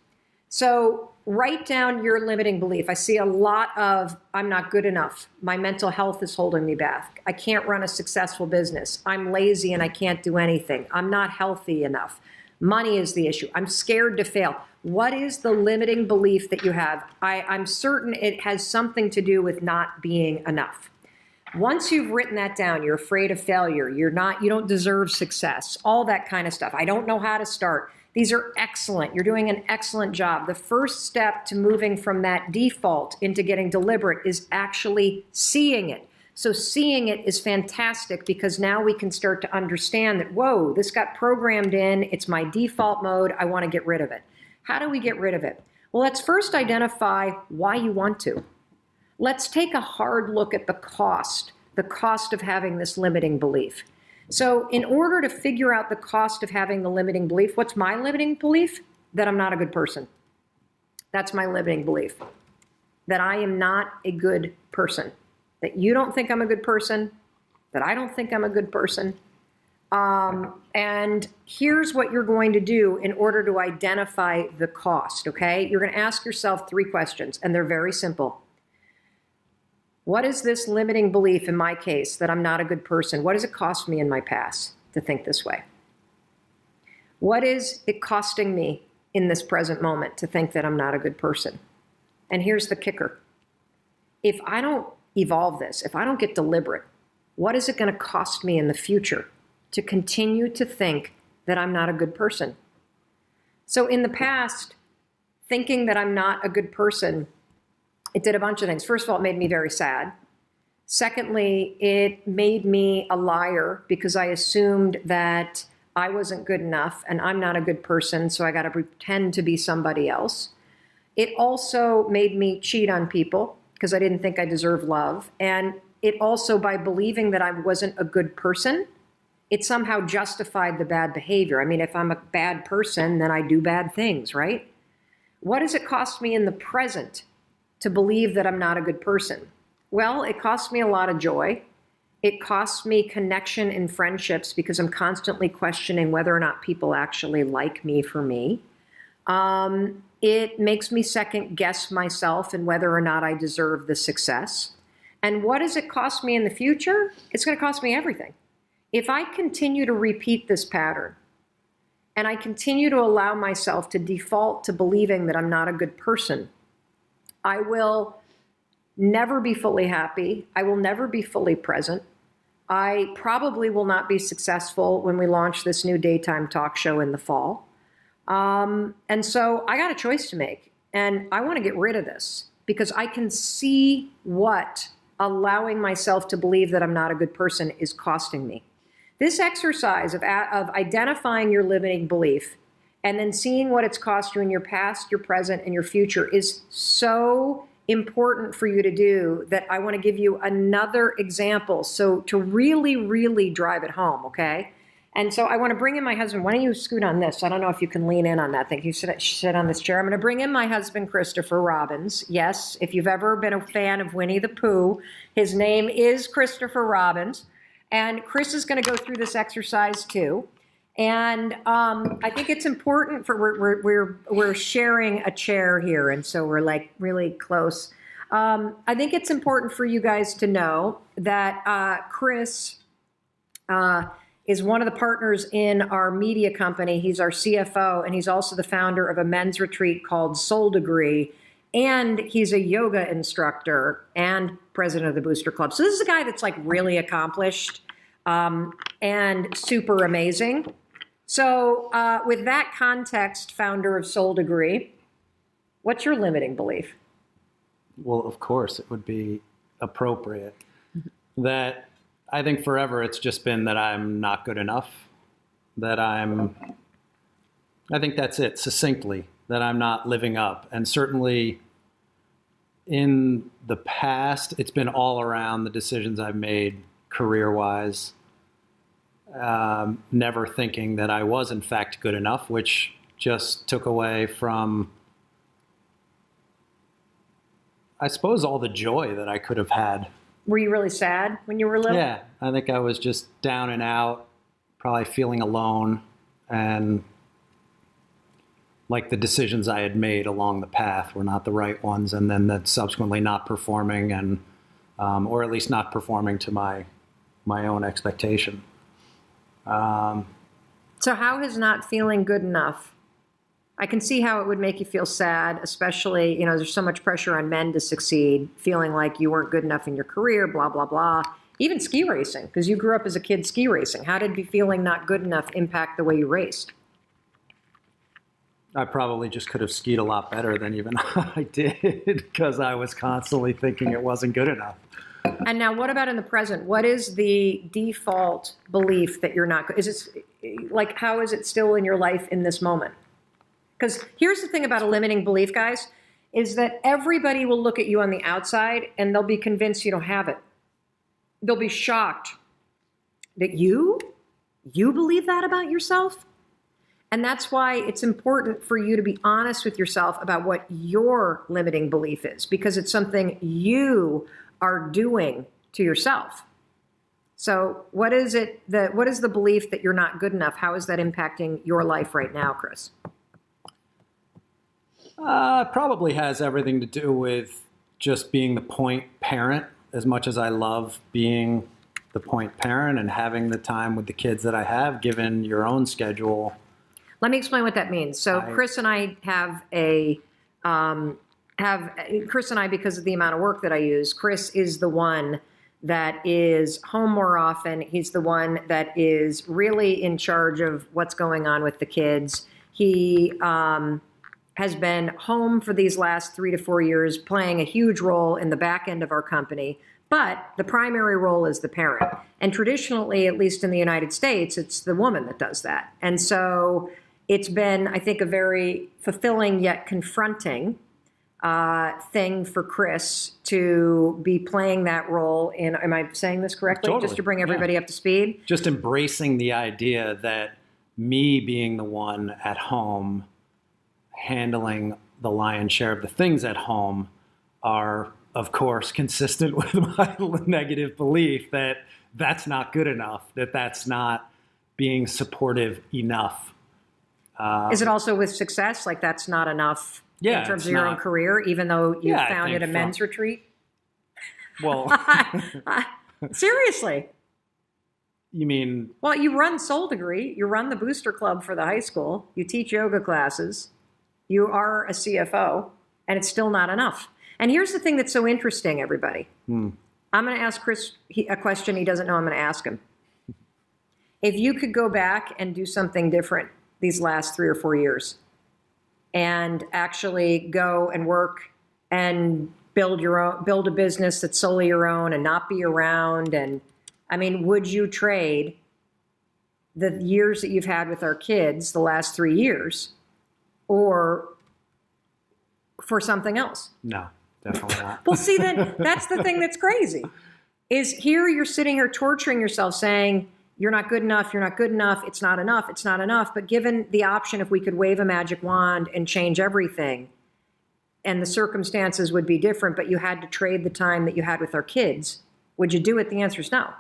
S3: So write down your limiting belief. I see a lot of, I'm not good enough. My mental health is holding me back. I can't run a successful business. I'm lazy and I can't do anything. I'm not healthy enough. Money is the issue. I'm scared to fail. What is the limiting belief that you have? I'm certain it has something to do with not being enough. Once you've written that down, you're afraid of failure. You don't deserve success, all that kind of stuff. I don't know how to start. These are excellent. You're doing an excellent job. The first step to moving from that default into getting deliberate is actually seeing it. So seeing it is fantastic because now we can start to understand that, whoa, this got programmed in. It's my default mode. I want to get rid of it. How do we get rid of it? Well, let's first identify why you want to. Let's take a hard look at the cost of having this limiting belief. So in order to figure out the cost of having the limiting belief, what's my limiting belief? That I'm not a good person. That's my limiting belief. That I am not a good person. That you don't think I'm a good person. That I don't think I'm a good person. And here's what you're going to do in order to identify the cost, okay? You're going to ask yourself 3 questions, and they're very simple. What is this limiting belief in my case that I'm not a good person? What does it cost me in my past to think this way? What is it costing me in this present moment to think that I'm not a good person? And here's the kicker. If I don't evolve this, if I don't get deliberate, what is it going to cost me in the future to continue to think that I'm not a good person? So in the past, thinking that I'm not a good person, it did a bunch of things. First of all, it made me very sad. Secondly, it made me a liar because I assumed that I wasn't good enough and I'm not a good person, so I got to pretend to be somebody else. It also made me cheat on people because I didn't think I deserved love. And it also, by believing that I wasn't a good person, it somehow justified the bad behavior. I mean, if I'm a bad person, then I do bad things, right? What does it cost me in the present to believe that I'm not a good person? Well, it costs me a lot of joy. It costs me connection in friendships because I'm constantly questioning whether or not people actually like me for me. It makes me second guess myself and whether or not I deserve the success. And what does it cost me in the future? It's going to cost me everything. If I continue to repeat this pattern and I continue to allow myself to default to believing that I'm not a good person, I will never be fully happy. I will never be fully present. I probably will not be successful when we launch this new daytime talk show in the fall. And so I got a choice to make, and I want to get rid of this because I can see what allowing myself to believe that I'm not a good person is costing me. This exercise of identifying your limiting belief and then seeing what it's cost you in your past, your present, and your future is so important for you to do that I want to give you another example. So to really, really drive it home, okay? And so I want to bring in my husband. Why don't you scoot on this? I don't know if you can lean in on that thing. You sit on this chair. I'm going to bring in my husband, Christopher Robbins. Yes, if you've ever been a fan of Winnie the Pooh, his name is Christopher Robbins. And Chris is going to go through this exercise too. And I think it's important for we're sharing a chair here, and so we're like really close. I think it's important for you guys to know that Chris is one of the partners in our media company. He's our CFO, and he's also the founder of a men's retreat called Soul Degree. And he's a yoga instructor and president of the Booster Club. So this is a guy that's like really accomplished and super amazing. So with that context, founder of Soul Degree, what's your limiting belief?
S8: Well, of course, it would be appropriate that I think forever it's just been that I'm not good enough, I think that's it, succinctly, that I'm not living up. And certainly in the past, it's been all around the decisions I've made career-wise, never thinking that I was in fact good enough, which just took away from, I suppose, all the joy that I could have had.
S3: Were you really sad when you were little?
S8: Yeah, I think I was just down and out, probably feeling alone, and like the decisions I had made along the path were not the right ones, and then that subsequently not performing, and or at least not performing to my own expectation.
S3: So how has not feeling good enough? I can see how it would make you feel sad, especially, you know, there's so much pressure on men to succeed, feeling like you weren't good enough in your career, blah, blah, blah. Even ski racing, because you grew up as a kid ski racing. How did feeling not good enough impact the way you raced?
S8: I probably just could have skied a lot better than even I did, because I was constantly thinking it wasn't good enough.
S3: And now what about in the present? What is the default belief that you're not good? Is it like, how is it still in your life in this moment? Because here's the thing about a limiting belief, guys, is that everybody will look at you on the outside and they'll be convinced you don't have it. They'll be shocked that you believe that about yourself. And that's why it's important for you to be honest with yourself about what your limiting belief is, because it's something you are doing to yourself. So what is the belief that you're not good enough? How is that impacting your life right now, Chris?
S8: Probably has everything to do with just being the point parent. As much as I love being the point parent and having the time with the kids that I have, given your own schedule.
S3: Let me explain what that means. So Chris and I Chris and I, because of the amount of work that I use, Chris is the one that is home more often. He's the one that is really in charge of what's going on with the kids. He has been home for these last 3 to 4 years, playing a huge role in the back end of our company. But the primary role is the parent. And traditionally, at least in the United States, it's the woman that does that. And so it's been, I think, a very fulfilling yet confronting thing for Chris to be playing that role in, am I saying this correctly?
S8: Totally.
S3: Just to bring everybody up to speed?
S8: Just embracing the idea that me being the one at home handling the lion's share of the things at home are, of course, consistent with my negative belief that that's not good enough, that that's not being supportive enough.
S3: Is it also with success? Like that's not enough in terms of your own career, even though you founded a men's retreat?
S8: Well,
S3: seriously.
S8: You mean?
S3: Well, you run Soul Degree, you run the Booster Club for the high school, you teach yoga classes, you are a CFO, and it's still not enough. And here's the thing that's so interesting, everybody. I'm going to ask Chris a question he doesn't know I'm going to ask him. If you could go back and do something different these last 3 or 4 years and actually go and work and build a business that's solely your own and not be around, and I mean, would you trade the years that you've had with our kids, the last 3 years, or for something else?
S8: No, definitely not.
S3: Well, see, then that's the thing that's crazy. Is here you're sitting here torturing yourself saying, you're not good enough, you're not good enough, it's not enough, it's not enough. But given the option, if we could wave a magic wand and change everything, and the circumstances would be different, but you had to trade the time that you had with our kids, would you do it? The answer is no.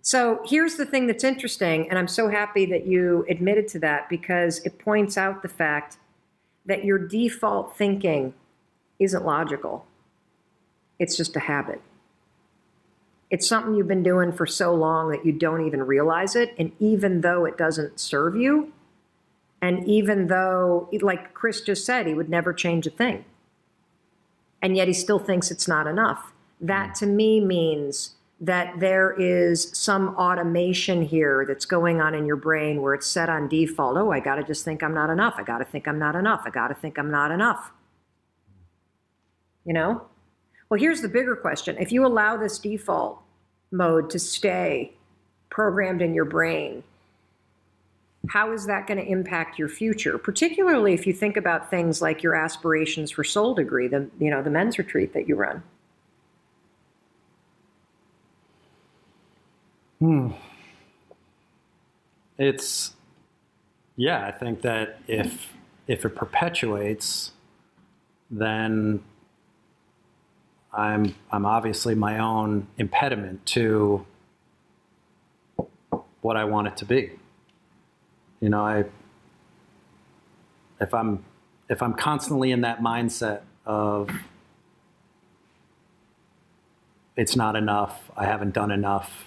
S3: So here's the thing that's interesting, and I'm so happy that you admitted to that, because it points out the fact that your default thinking isn't logical. It's just a habit. It's something you've been doing for so long that you don't even realize it. And even though it doesn't serve you, and even though, like Chris just said, he would never change a thing, and yet he still thinks it's not enough. That to me means that there is some automation here that's going on in your brain where it's set on default. Oh, I got to just think I'm not enough. I got to think I'm not enough. I got to think I'm not enough. You know? Well, here's the bigger question. If you allow this default mode to stay programmed in your brain, how is that going to impact your future? Particularly if you think about things like your aspirations for Soul Degree, the men's retreat that you run.
S8: I think that if it perpetuates, then I'm obviously my own impediment to what I want it to be. You know, if I'm constantly in that mindset of it's not enough, I haven't done enough,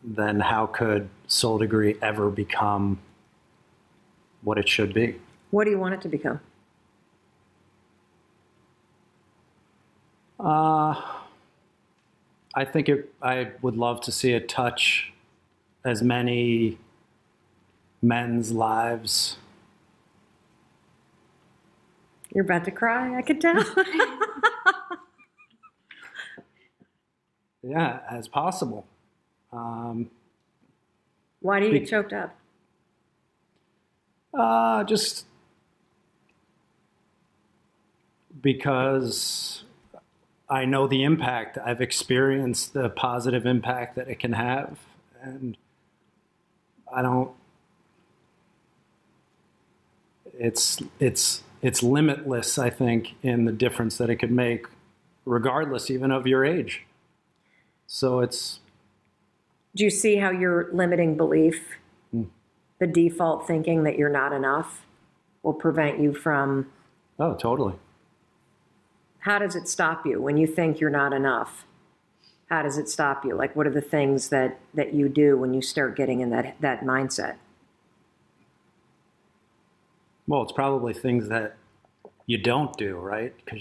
S8: then how could Soul Degree ever become what it should be?
S3: What do you want it to become?
S8: I think I would love to see it touch as many men's lives.
S3: You're about to cry, I could tell.
S8: Yeah, as possible.
S3: Why do you get choked up?
S8: Just because I know the impact. I've experienced the positive impact that it can have, and it's limitless, I think, in the difference that it could make, regardless even of your age. So
S3: do you see how your limiting belief, the default thinking that you're not enough, will prevent you from?
S8: Oh, totally.
S3: How does it stop you when you think you're not enough? How does it stop you? Like, what are the things that you do when you start getting in that mindset?
S8: Well, it's probably things that you don't do, right? Because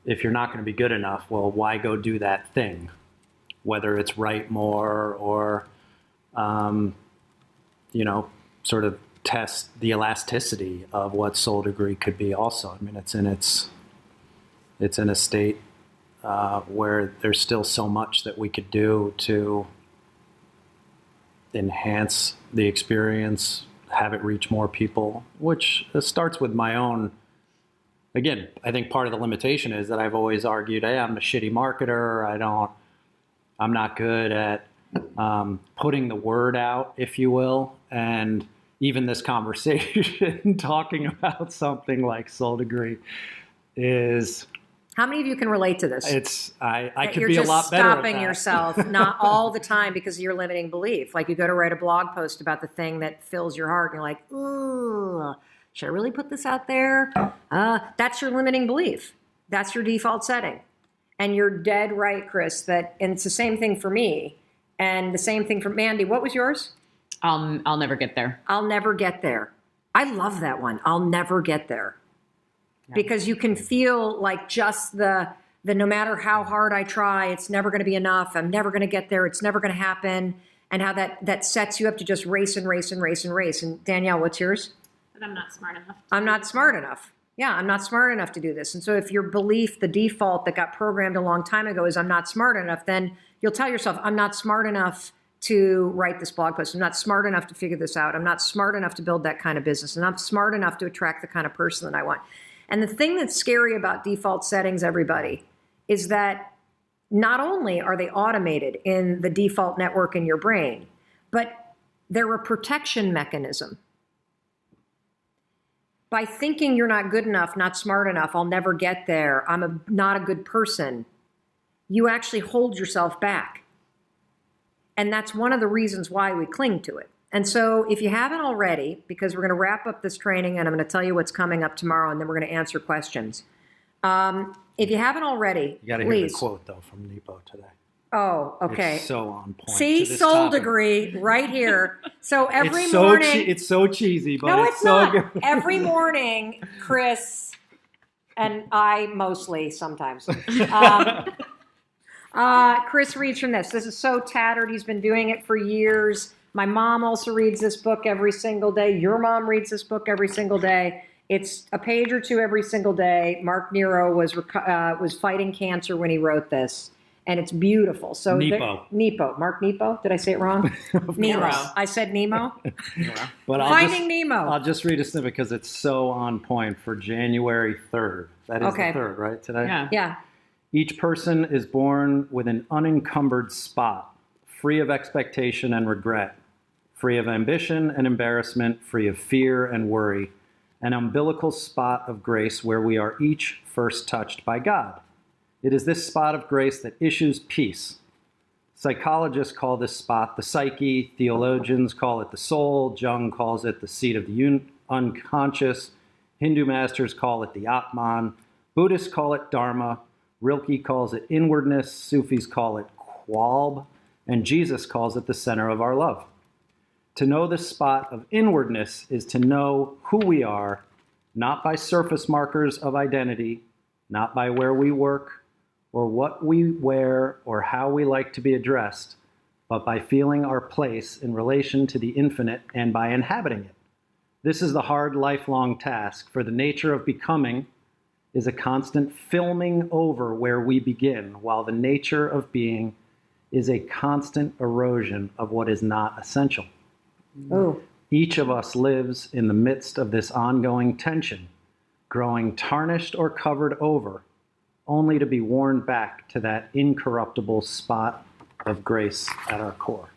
S8: if you're not going to be good enough, well, why go do that thing? Whether it's write more or, sort of test the elasticity of what Soul Degree could be also. I mean, it's in a state where there's still so much that we could do to enhance the experience, have it reach more people, which starts with my own. Again, I think part of the limitation is that I've always argued, hey, I'm a shitty marketer. I'm not good at putting the word out, if you will. And even this conversation, talking about something like Soul Degree is...
S3: How many of you can relate to this?
S8: I could be a lot better at that. You're just
S3: stopping yourself, not all the time because of your limiting belief. Like you go to write a blog post about the thing that fills your heart and you're like, ooh, should I really put this out there? That's your limiting belief. That's your default setting. And you're dead right, Chris, and it's the same thing for me and the same thing for Mandy. What was yours?
S9: I'll never get there.
S3: I'll never get there. I love that one. I'll never get there. because you can feel like just the no matter how hard I try, it's never going to be enough. I'm never going to get there. It's never going to happen. And how that sets you up to just race and race and race and race. And Danielle, what's yours?
S2: But I'm not smart enough.
S3: I'm not smart enough. Yeah, I'm not smart enough to do this. And so if your belief, the default that got programmed a long time ago is I'm not smart enough, then you'll tell yourself, I'm not smart enough to write this blog post. I'm not smart enough to figure this out. I'm not smart enough to build that kind of business. And I'm smart enough to attract the kind of person that I want. And the thing that's scary about default settings, everybody, is that not only are they automated in the default network in your brain, but they're a protection mechanism. By thinking you're not good enough, not smart enough, I'll never get there, not a good person, you actually hold yourself back. And that's one of the reasons why we cling to it. And so if you haven't already, because we're going to wrap up this training and I'm going to tell you what's coming up tomorrow, and then we're going to answer questions. If you haven't already,
S8: You got to hear the quote, though, from Nepo today.
S3: Oh, okay.
S8: It's so on point.
S3: See,
S8: to this
S3: Soul
S8: topic.
S3: Degree right here. So every
S8: It's so
S3: morning.
S8: it's so cheesy, but
S3: No,
S8: it's
S3: it's
S8: so
S3: not.
S8: good.
S3: Every morning, Chris and I mostly sometimes. Chris reads from this. This is so tattered. He's been doing it for years. My mom also reads this book every single day. Your mom reads this book every single day. It's a page or two every single day. Mark Nero was fighting cancer when he wrote this, and it's beautiful. So
S8: Nepo.
S3: Mark Nepo. Did I say it wrong? Nemo. I said Nemo.
S8: But
S3: Finding Nemo.
S8: I'll just read a snippet because it's so on point for January 3rd. That is
S3: Okay.
S8: the 3rd, right, today?
S3: Yeah.
S8: Each person is born with an unencumbered spot, free of expectation and regret, free of ambition and embarrassment, free of fear and worry, an umbilical spot of grace where we are each first touched by God. It is this spot of grace that issues peace. Psychologists call this spot the psyche, theologians call it the soul, Jung calls it the seat of the unconscious, Hindu masters call it the Atman, Buddhists call it Dharma, Rilke calls it inwardness, Sufis call it Qualb, and Jesus calls it the center of our love. To know the spot of inwardness is to know who we are, not by surface markers of identity, not by where we work, or what we wear, or how we like to be addressed, but by feeling our place in relation to the infinite and by inhabiting it. This is the hard, lifelong task, for the nature of becoming is a constant filming over where we begin, while the nature of being is a constant erosion of what is not essential.
S3: Oh.
S8: Each of us lives in the midst of this ongoing tension, growing tarnished or covered over, only to be worn back to that incorruptible spot of grace at our core.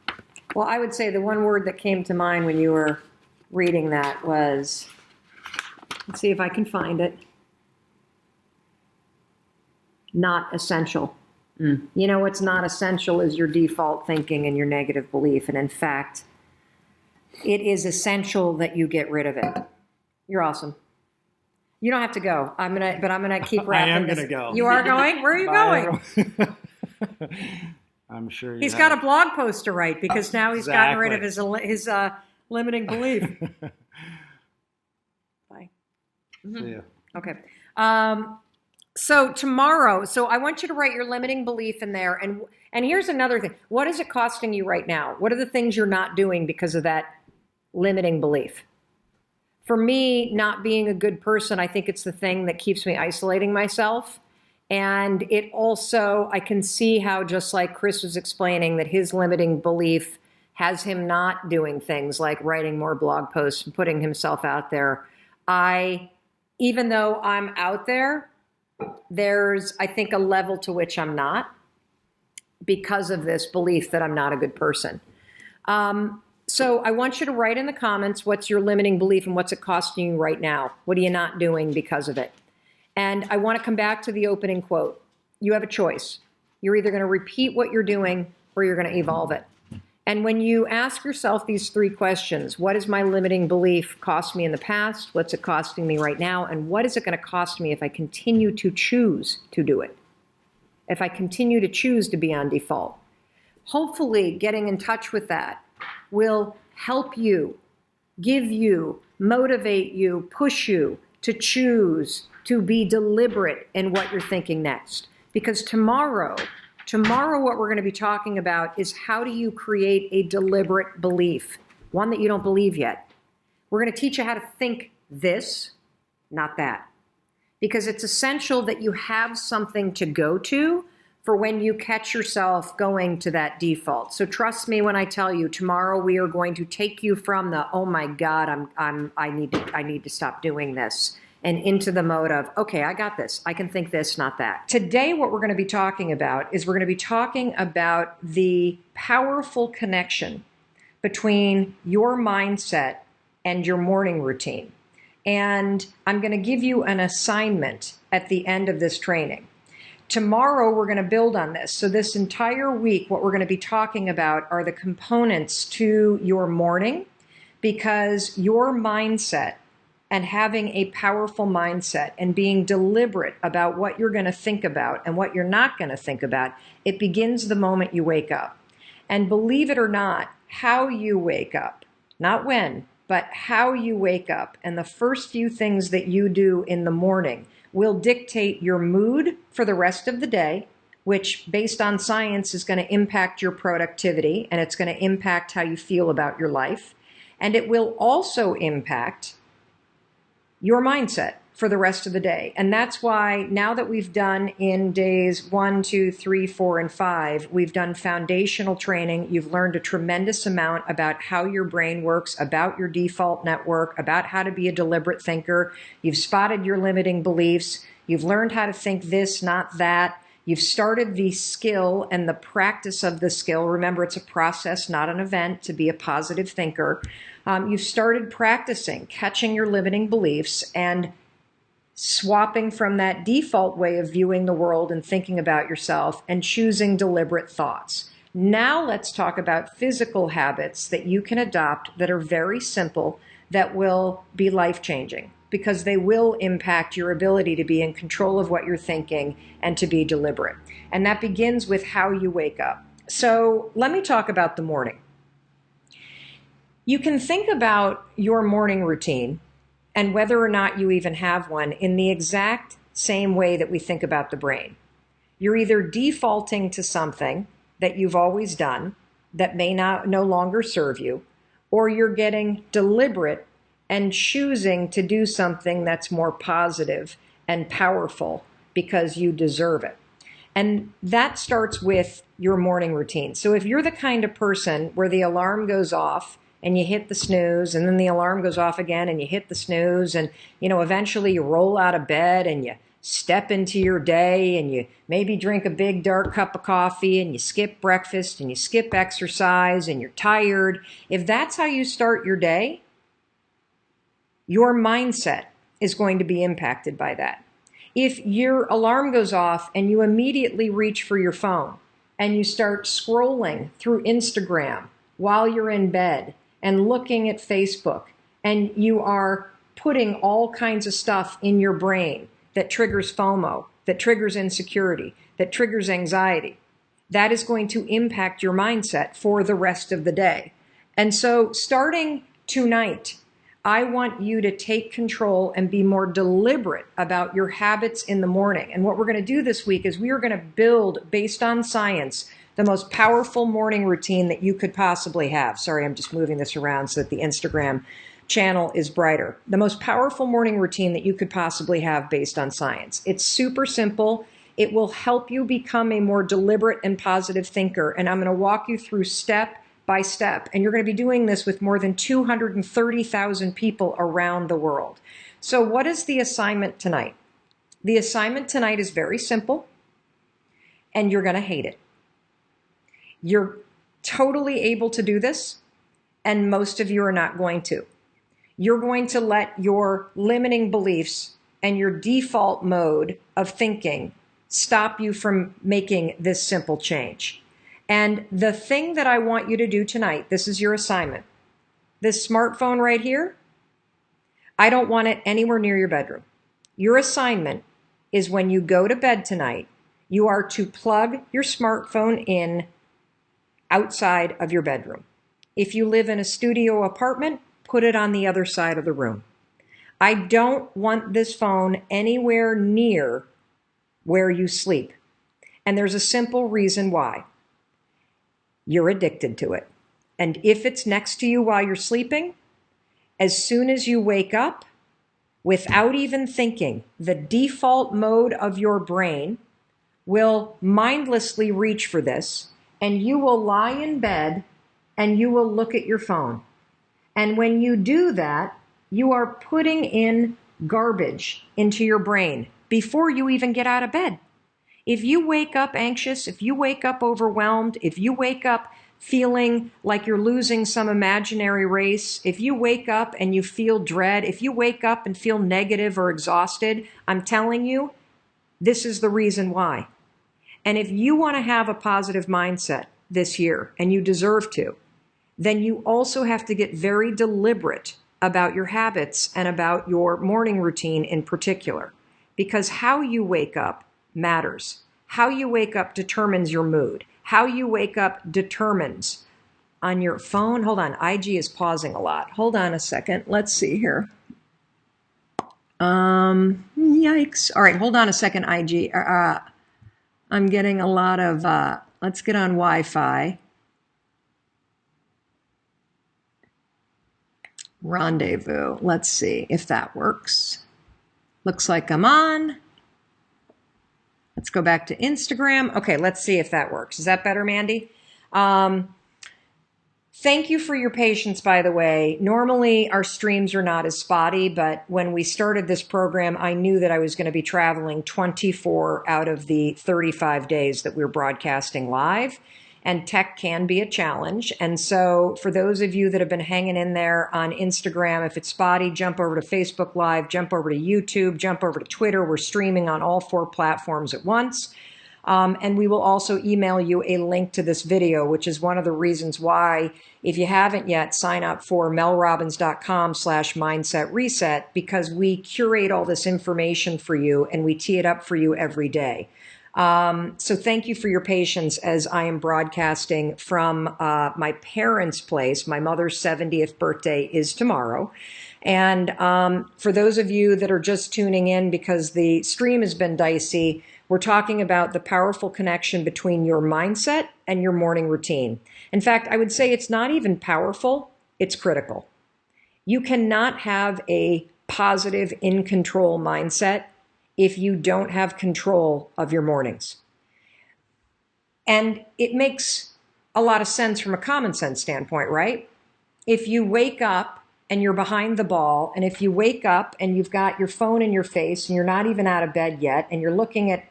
S3: Well, I would say the one word that came to mind when you were reading that was, let's see if I can find it, not essential. You know what's not essential is your default thinking and your negative belief. And in fact, it is essential that you get rid of it. You're awesome. You don't have to go. I'm gonna keep wrapping.
S8: I am
S3: this.
S8: gonna go.
S3: You are going? Where are you going?
S8: I'm sure
S3: He's got a blog post to write because now he's gotten rid of his limiting belief. Bye.
S8: See ya.
S3: Okay. So tomorrow, I want you to write your limiting belief in there. And here's another thing. What is it costing you right now? What are the things you're not doing because of that limiting belief? For me, not being a good person, I think it's the thing that keeps me isolating myself. And it also, I can see how, just like Chris was explaining, that his limiting belief has him not doing things like writing more blog posts and putting himself out there. Even though I'm out there, there's, I think, a level to which I'm not because of this belief that I'm not a good person. So I want you to write in the comments what's your limiting belief and what's it costing you right now. What are you not doing because of it? And I want to come back to the opening quote. You have a choice. You're either going to repeat what you're doing or you're going to evolve it. And when you ask yourself these three questions, what is my limiting belief cost me in the past? What's it costing me right now? And what is it going to cost me if I continue to choose to do it? If I continue to choose to be on default? Hopefully getting in touch with that will help you, give you, motivate you, push you to choose, to be deliberate in what you're thinking next. Because tomorrow, what we're going to be talking about is how do you create a deliberate belief, one that you don't believe yet. We're going to teach you how to think this, not that. Because it's essential that you have something to go to for when you catch yourself going to that default. So trust me when I tell you, tomorrow we are going to take you from the, oh my God, I need to stop doing this, and into the mode of, okay, I got this. I can think this, not that. Today, what we're going to be talking about is we're going to be talking about the powerful connection between your mindset and your morning routine. And I'm going to give you an assignment at the end of this training. Tomorrow, we're going to build on this. So this entire week, what we're going to be talking about are the components to your morning, because your mindset and having a powerful mindset and being deliberate about what you're going to think about and what you're not going to think about, it begins the moment you wake up. And believe it or not, how you wake up, not when, but how you wake up, and the first few things that you do in the morning will dictate your mood for the rest of the day, which based on science is going to impact your productivity, and it's going to impact how you feel about your life. And it will also impact your mindset for the rest of the day. And that's why now that we've done in days 1, 2, 3, 4, and 5, we've done foundational training. You've learned a tremendous amount about how your brain works, about your default network, about how to be a deliberate thinker. You've spotted your limiting beliefs. You've learned how to think this, not that. You've started the skill and the practice of the skill. Remember, it's a process, not an event, to be a positive thinker. You've started practicing catching your limiting beliefs and swapping from that default way of viewing the world and thinking about yourself and choosing deliberate thoughts. Now let's talk about physical habits that you can adopt that are very simple, that will be life-changing, because they will impact your ability to be in control of what you're thinking and to be deliberate. And that begins with how you wake up. So let me talk about the morning. You can think about your morning routine and whether or not you even have one in the exact same way that we think about the brain. You're either defaulting to something that you've always done that may no longer serve you, or you're getting deliberate and choosing to do something that's more positive and powerful because you deserve it. And that starts with your morning routine. So if you're the kind of person where the alarm goes off and you hit the snooze, and then the alarm goes off again and you hit the snooze, and eventually you roll out of bed and you step into your day, and you maybe drink a big dark cup of coffee, and you skip breakfast and you skip exercise and you're tired. If that's how you start your day, your mindset is going to be impacted by that. If your alarm goes off and you immediately reach for your phone and you start scrolling through Instagram while you're in bed and looking at Facebook, and you are putting all kinds of stuff in your brain that triggers FOMO, that triggers insecurity, that triggers anxiety, that is going to impact your mindset for the rest of the day. And so starting tonight, I want you to take control and be more deliberate about your habits in the morning. And what we're going to do this week is we are going to build, based on science, the most powerful morning routine that you could possibly have. Sorry, I'm just moving this around so that the Instagram channel is brighter. The most powerful morning routine that you could possibly have based on science. It's super simple. It will help you become a more deliberate and positive thinker. And I'm going to walk you through step by step. And you're going to be doing this with more than 230,000 people around the world. So what is the assignment tonight? The assignment tonight is very simple, and you're going to hate it. You're totally able to do this, and most of you are not going to. You're going to let your limiting beliefs and your default mode of thinking stop you from making this simple change. And the thing that I want you to do tonight, this is your assignment. This smartphone right here, I don't want it anywhere near your bedroom. Your assignment is when you go to bed tonight, you are to plug your smartphone in outside of your bedroom. If you live in a studio apartment, put it on the other side of the room. I don't want this phone anywhere near where you sleep. And there's a simple reason why. You're addicted to it. And if it's next to you while you're sleeping, as soon as you wake up, without even thinking, the default mode of your brain will mindlessly reach for this, and you will lie in bed and you will look at your phone. And when you do that, you are putting in garbage into your brain before you even get out of bed. If you wake up anxious, if you wake up overwhelmed, if you wake up feeling like you're losing some imaginary race, if you wake up and you feel dread, if you wake up and feel negative or exhausted, I'm telling you, this is the reason why. And if you want to have a positive mindset this year, and you deserve to, then you also have to get very deliberate about your habits and about your morning routine in particular, because how you wake up matters. How you wake up determines your mood. How you wake up determines on your phone. Hold on, IG is pausing a lot. Hold on a second. Let's see here. Yikes. All right, hold on a second, IG. I'm getting a lot of, let's get on Wi-Fi. Rendezvous. Let's see if that works. Looks like I'm on. Let's go back to Instagram. Okay, let's see if that works. Is that better, Mandy? Thank you for your patience, by the way. Normally, our streams are not as spotty, but when we started this program, I knew that I was going to be traveling 24 out of the 35 days that we're broadcasting live, and tech can be a challenge. And so for those of you that have been hanging in there on Instagram, if it's spotty, jump over to Facebook Live, jump over to YouTube, jump over to Twitter. We're streaming on all 4 platforms at once. And we will also email you a link to this video, which is one of the reasons why, if you haven't yet, sign up for melrobbins.com/mindset reset, because we curate all this information for you and we tee it up for you every day. So thank you for your patience as I am broadcasting from my parents' place. My mother's 70th birthday is tomorrow. And for those of you that are just tuning in because the stream has been dicey, we're talking about the powerful connection between your mindset and your morning routine. In fact, I would say it's not even powerful, it's critical. You cannot have a positive, in control mindset if you don't have control of your mornings. And it makes a lot of sense from a common sense standpoint, right? If you wake up and you're behind the ball, and if you wake up and you've got your phone in your face and you're not even out of bed yet, and you're looking at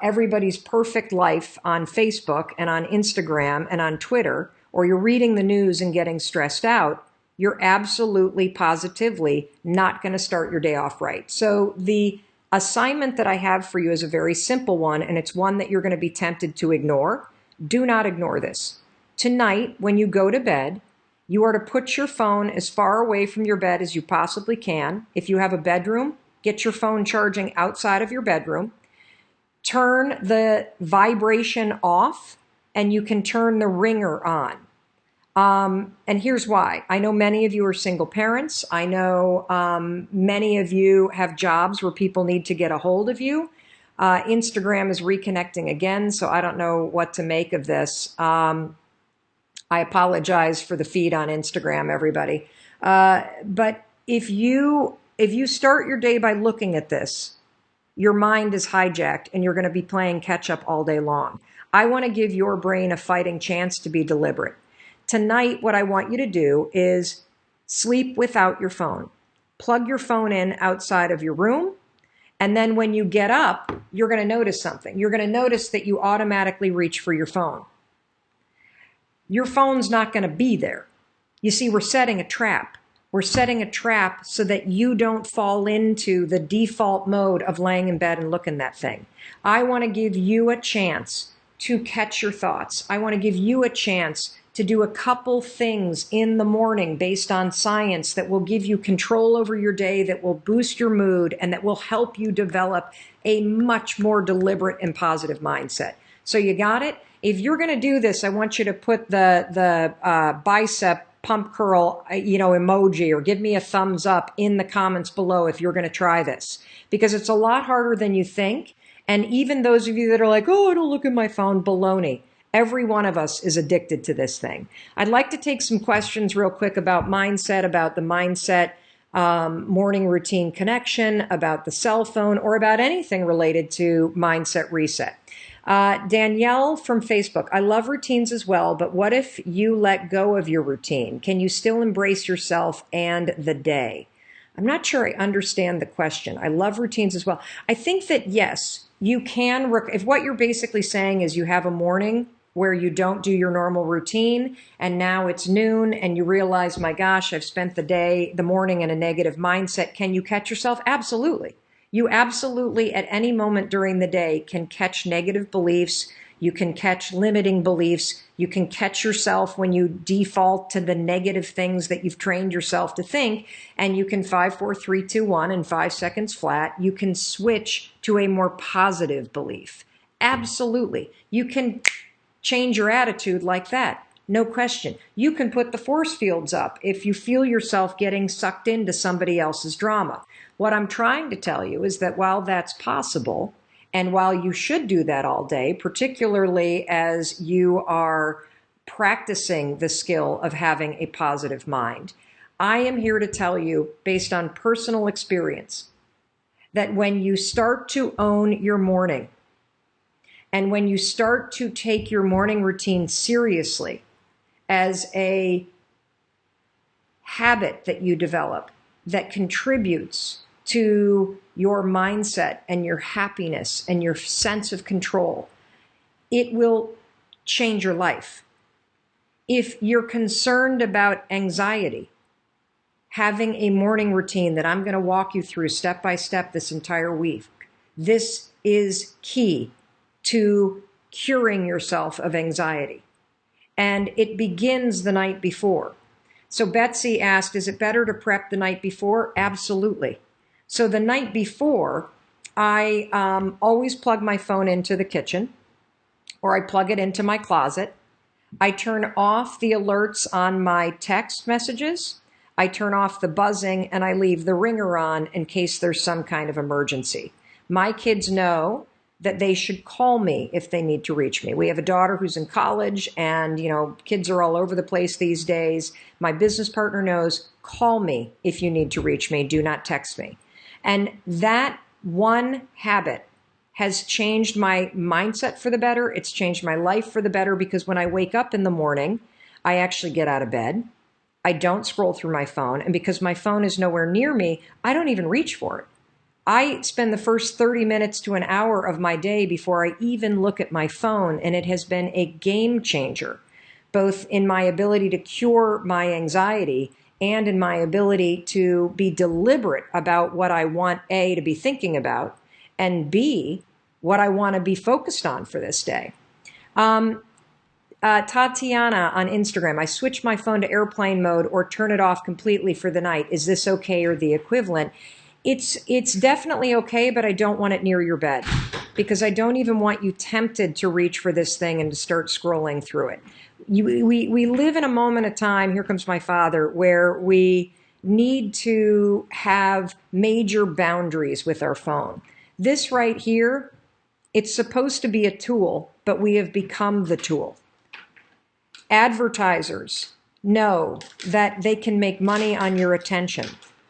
S3: everybody's perfect life on Facebook and on Instagram and on Twitter, or you're reading the news and getting stressed out, you're absolutely, positively not going to start your day off right. So the assignment that I have for you is a very simple one, and it's one that you're going to be tempted to ignore. Do not ignore this. Tonight, when you go to bed, you are to put your phone as far away from your bed as you possibly can. If you have a bedroom, get your phone charging outside of your bedroom. Turn the vibration off, and you can turn the ringer on. And here's why. I know many of you are single parents. I know many of you have jobs where people need to get a hold of you. Instagram is reconnecting again, so I don't know what to make of this. I apologize for the feed on Instagram, everybody. But if you start your day by looking at this, your mind is hijacked and you're going to be playing catch up all day long. I want to give your brain a fighting chance to be deliberate. Tonight, what I want you to do is sleep without your phone. Plug your phone in outside of your room. And then when you get up, you're going to notice something. You're going to notice that you automatically reach for your phone. Your phone's not going to be there. You see, we're setting a trap. We're setting a trap so that you don't fall into the default mode of laying in bed and looking at that thing. I want to give you a chance to catch your thoughts. I want to give you a chance to do a couple things in the morning based on science that will give you control over your day, that will boost your mood, and that will help you develop a much more deliberate and positive mindset. So you got it? If you're going to do this, I want you to put the bicep
S4: pump curl, emoji, or give me a thumbs up in the comments below if you're going to try this, because it's a lot harder than you think. And even those of you that are like, oh, I don't look at my phone, baloney. Every one of us is addicted to this thing. I'd like to take some questions real quick about mindset, about the mindset morning routine connection, about the cell phone, or about anything related to mindset reset. Danielle from Facebook, I love routines as well, but what if you let go of your routine? Can you still embrace yourself and the day? I'm not sure I understand the question. I love routines as well. I think that yes, you can, if what you're basically saying is you have a morning where you don't do your normal routine and now it's noon and you realize, my gosh, I've spent the morning in a negative mindset. Can you catch yourself? Absolutely. You absolutely at any moment during the day can catch negative beliefs. You can catch limiting beliefs. You can catch yourself when you default to the negative things that you've trained yourself to think. And you can 5, 4, 3, 2, 1 in 5 seconds flat. You can switch to a more positive belief. Absolutely. You can change your attitude like that. No question. You can put the force fields up if you feel yourself getting sucked into somebody else's drama. What I'm trying to tell you is that while that's possible, and while you should do that all day, particularly as you are practicing the skill of having a positive mind, I am here to tell you, based on personal experience, that when you start to own your morning, and when you start to take your morning routine seriously as a habit that you develop that contributes to your mindset and your happiness and your sense of control, it will change your life. If you're concerned about anxiety, having a morning routine that I'm going to walk you through step by step this entire week, this is key to curing yourself of anxiety. And it begins the night before. So Betsy asked, is it better to prep the night before? Absolutely. So the night before, I always plug my phone into the kitchen, or I plug it into my closet. I turn off the alerts on my text messages. I turn off the buzzing, and I leave the ringer on in case there's some kind of emergency. My kids know that they should call me if they need to reach me. We have a daughter who's in college, and kids are all over the place these days. My business partner knows, call me if you need to reach me. Do not text me. And that one habit has changed my mindset for the better. It's changed my life for the better, because when I wake up in the morning, I actually get out of bed. I don't scroll through my phone. And because my phone is nowhere near me, I don't even reach for it. I spend the first 30 minutes to an hour of my day before I even look at my phone, and it has been a game changer, both in my ability to cure my anxiety and in my ability to be deliberate about what I want, A, to be thinking about, and B, what I want to be focused on for this day. Tatiana on Instagram, I switch my phone to airplane mode or turn it off completely for the night. Is this okay or the equivalent? It's definitely okay, but I don't want it near your bed, because I don't even want you tempted to reach for this thing and to start scrolling through it. We live in a moment of time, here comes my father, where we need to have major boundaries with our phone. This right here, it's supposed to be a tool, but we have become the tool. Advertisers know that they can make money on your attention.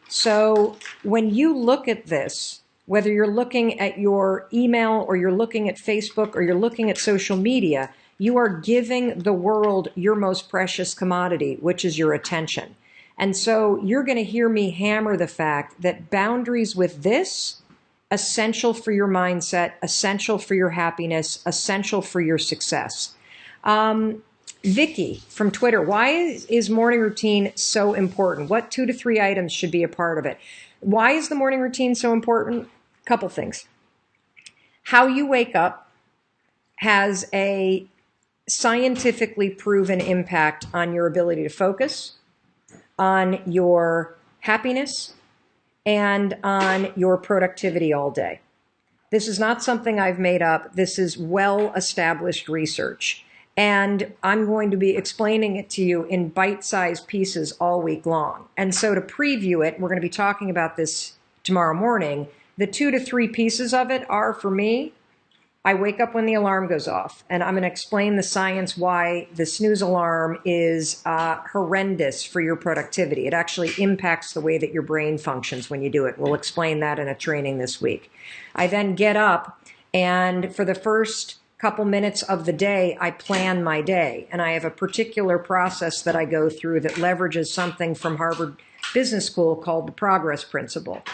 S4: So when you look at this, whether you're looking at your email or you're looking at Facebook or you're looking at social media, you are giving the world your most precious commodity, which is your attention. And so you're going to hear me hammer the fact that boundaries with this, essential for your mindset, essential for your happiness, essential for your success. Vicky from Twitter, why is morning routine so important? What 2 to 3 items should be a part of it? Why is the morning routine so important? Couple things. How you wake up has a scientifically proven impact on your ability to focus, on your happiness, and on your productivity all day. This is not something I've made up. This is well-established research.
S3: And I'm going to be explaining it to you in bite-sized pieces all week long. And so to preview it, we're going to be talking about this tomorrow morning. The 2 to 3 pieces of it are, for me, I wake up when the alarm goes off, and I'm going to explain the science why the snooze alarm is horrendous for your productivity. It actually impacts the way that your brain functions when you do it. We'll explain that in a training this week. I then get up, and for the first couple minutes of the day, I plan my day, and I have a particular process that I go through that leverages something from Harvard Business School called the progress principle.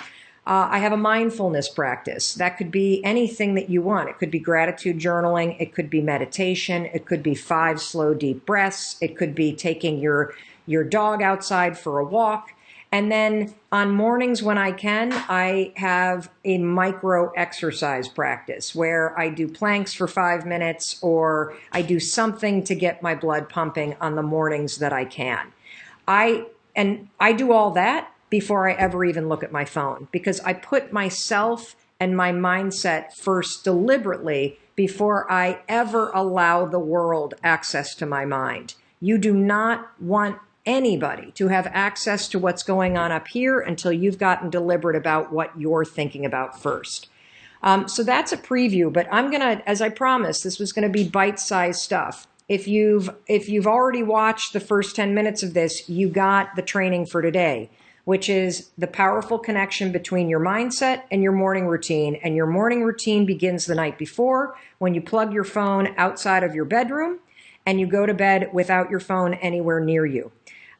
S3: I have a mindfulness practice. That could be anything that you want. It could be gratitude journaling. It could be meditation. It could be 5 slow, deep breaths. It could be taking your dog outside for a walk. And then on mornings when I can, I have a micro exercise practice where I do planks for 5 minutes, or I do something to get my blood pumping on the mornings that I can. I do all that before I ever even look at my phone, because I put myself and my mindset first deliberately before I ever allow the world access to my mind. You do not want anybody to have access to what's going on up here until you've gotten deliberate about what you're thinking about first. So that's a preview, but I'm going to, as I promised, this was going to be bite-sized stuff. If you've already watched the first 10 minutes of this, you got the training for today, which is the powerful connection between your mindset and your morning routine. And your morning routine begins the night before when you plug your phone outside of your bedroom and you go to bed without your phone anywhere near you.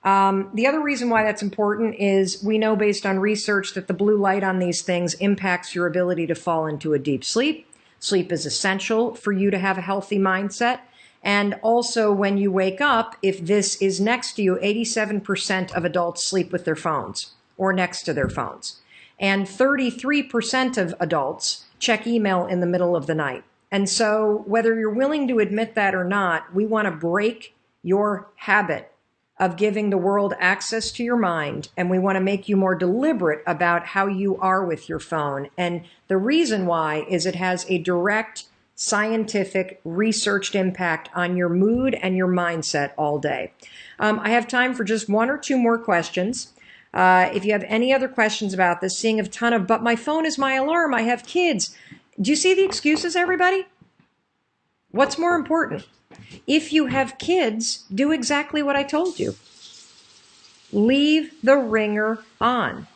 S3: The other reason why that's important is we know based on research that the blue light on these things impacts your ability to fall into a deep sleep. Sleep is essential for you to have a healthy mindset. And also when you wake up, if this is next to you, 87% of adults sleep with their phones or next to their phones. And 33% of adults check email in the middle of the night. And so whether you're willing to admit that or not, we want to break your habit of giving the world access to your mind, and we want to make you more deliberate about how you are with your phone. And the reason why is it has a direct scientific researched impact on your mood and your mindset all day. I have time for just 1 or 2 more questions. If you have any other questions about this, seeing a ton of, but my phone is my alarm, I have kids. Do you see the excuses, everybody? What's more important? If you have kids, do exactly what I told you. Leave the ringer on.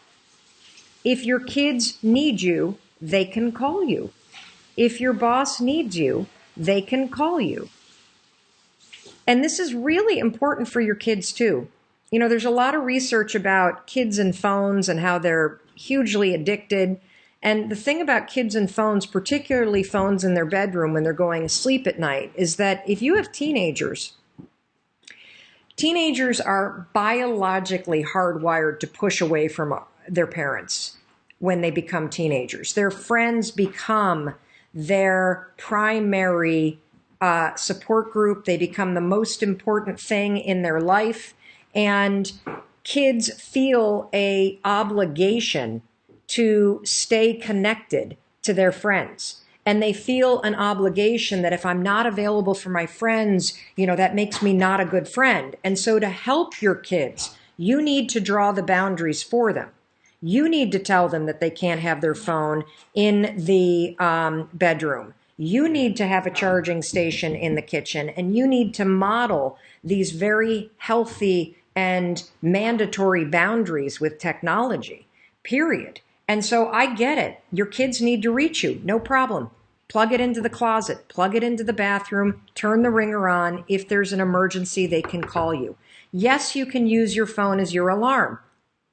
S3: If your kids need you, they can call you. If your boss needs you, they can call you. And this is really important for your kids too. You know, there's a lot of research about kids and phones and how they're hugely addicted. And the thing about kids and phones, particularly phones in their bedroom when they're going to sleep at night, is that if you have teenagers are biologically hardwired to push away from their parents when they become teenagers. Their friends become their primary support group. They become the most important thing in their life. And kids feel an obligation to stay connected to their friends. And they feel an obligation that if I'm not available for my friends, you know, that makes me not a good friend. And so to help your kids, you need to draw the boundaries for them. You need to tell them that they can't have their phone in the bedroom. You need to have a charging station in the kitchen, and you need to model these very healthy and mandatory boundaries with technology, period. And so I get it. Your kids need to reach you. No problem. Plug it into the closet, plug it into the bathroom, turn the ringer on. If there's an emergency, they can call you. Yes, you can use your phone as your alarm.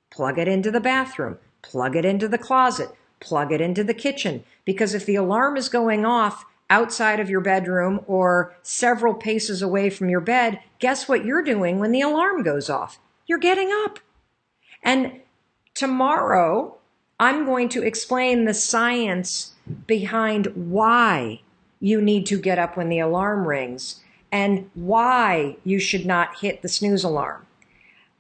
S3: Plug it into the bathroom, plug it into the closet, plug it into the kitchen. Because if the alarm is going off outside of your bedroom or several paces away from your bed, guess what you're doing when the alarm goes off? You're getting up. And tomorrow, I'm going to explain the science behind why you need to get up when the alarm rings and why you should not hit the snooze alarm.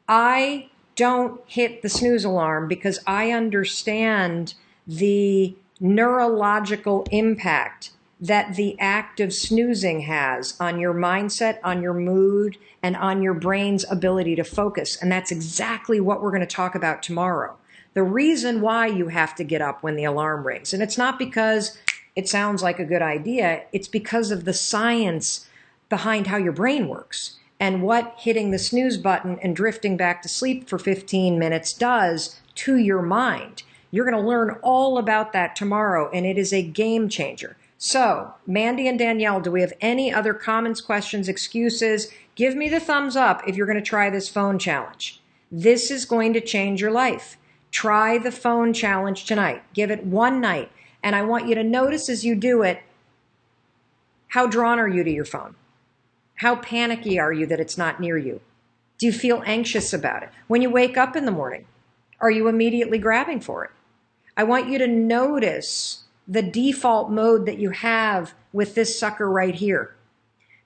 S3: I don't hit the snooze alarm because I understand the neurological impact that the act of snoozing has on your mindset, on your mood, and on your brain's ability to focus. And that's exactly what we're going to talk about tomorrow. The reason why you have to get up when the alarm rings. And it's not because it sounds like a good idea. It's because of the science behind how your brain works and what hitting the snooze button and drifting back to sleep for 15 minutes does to your mind. You're going to learn all about that tomorrow, and it is a game changer. So, Mandy and Danielle, do we have any other comments, questions, excuses? Give me the thumbs up if you're going to try this phone challenge. This is going to change your life. Try the phone challenge tonight. Give it one night. And I want you to notice as you do it, how drawn are you to your phone? How panicky are you that it's not near you? Do you feel anxious about it? When you wake up in the morning, are you immediately grabbing for it? I want you to notice the default mode that you have with this sucker right here.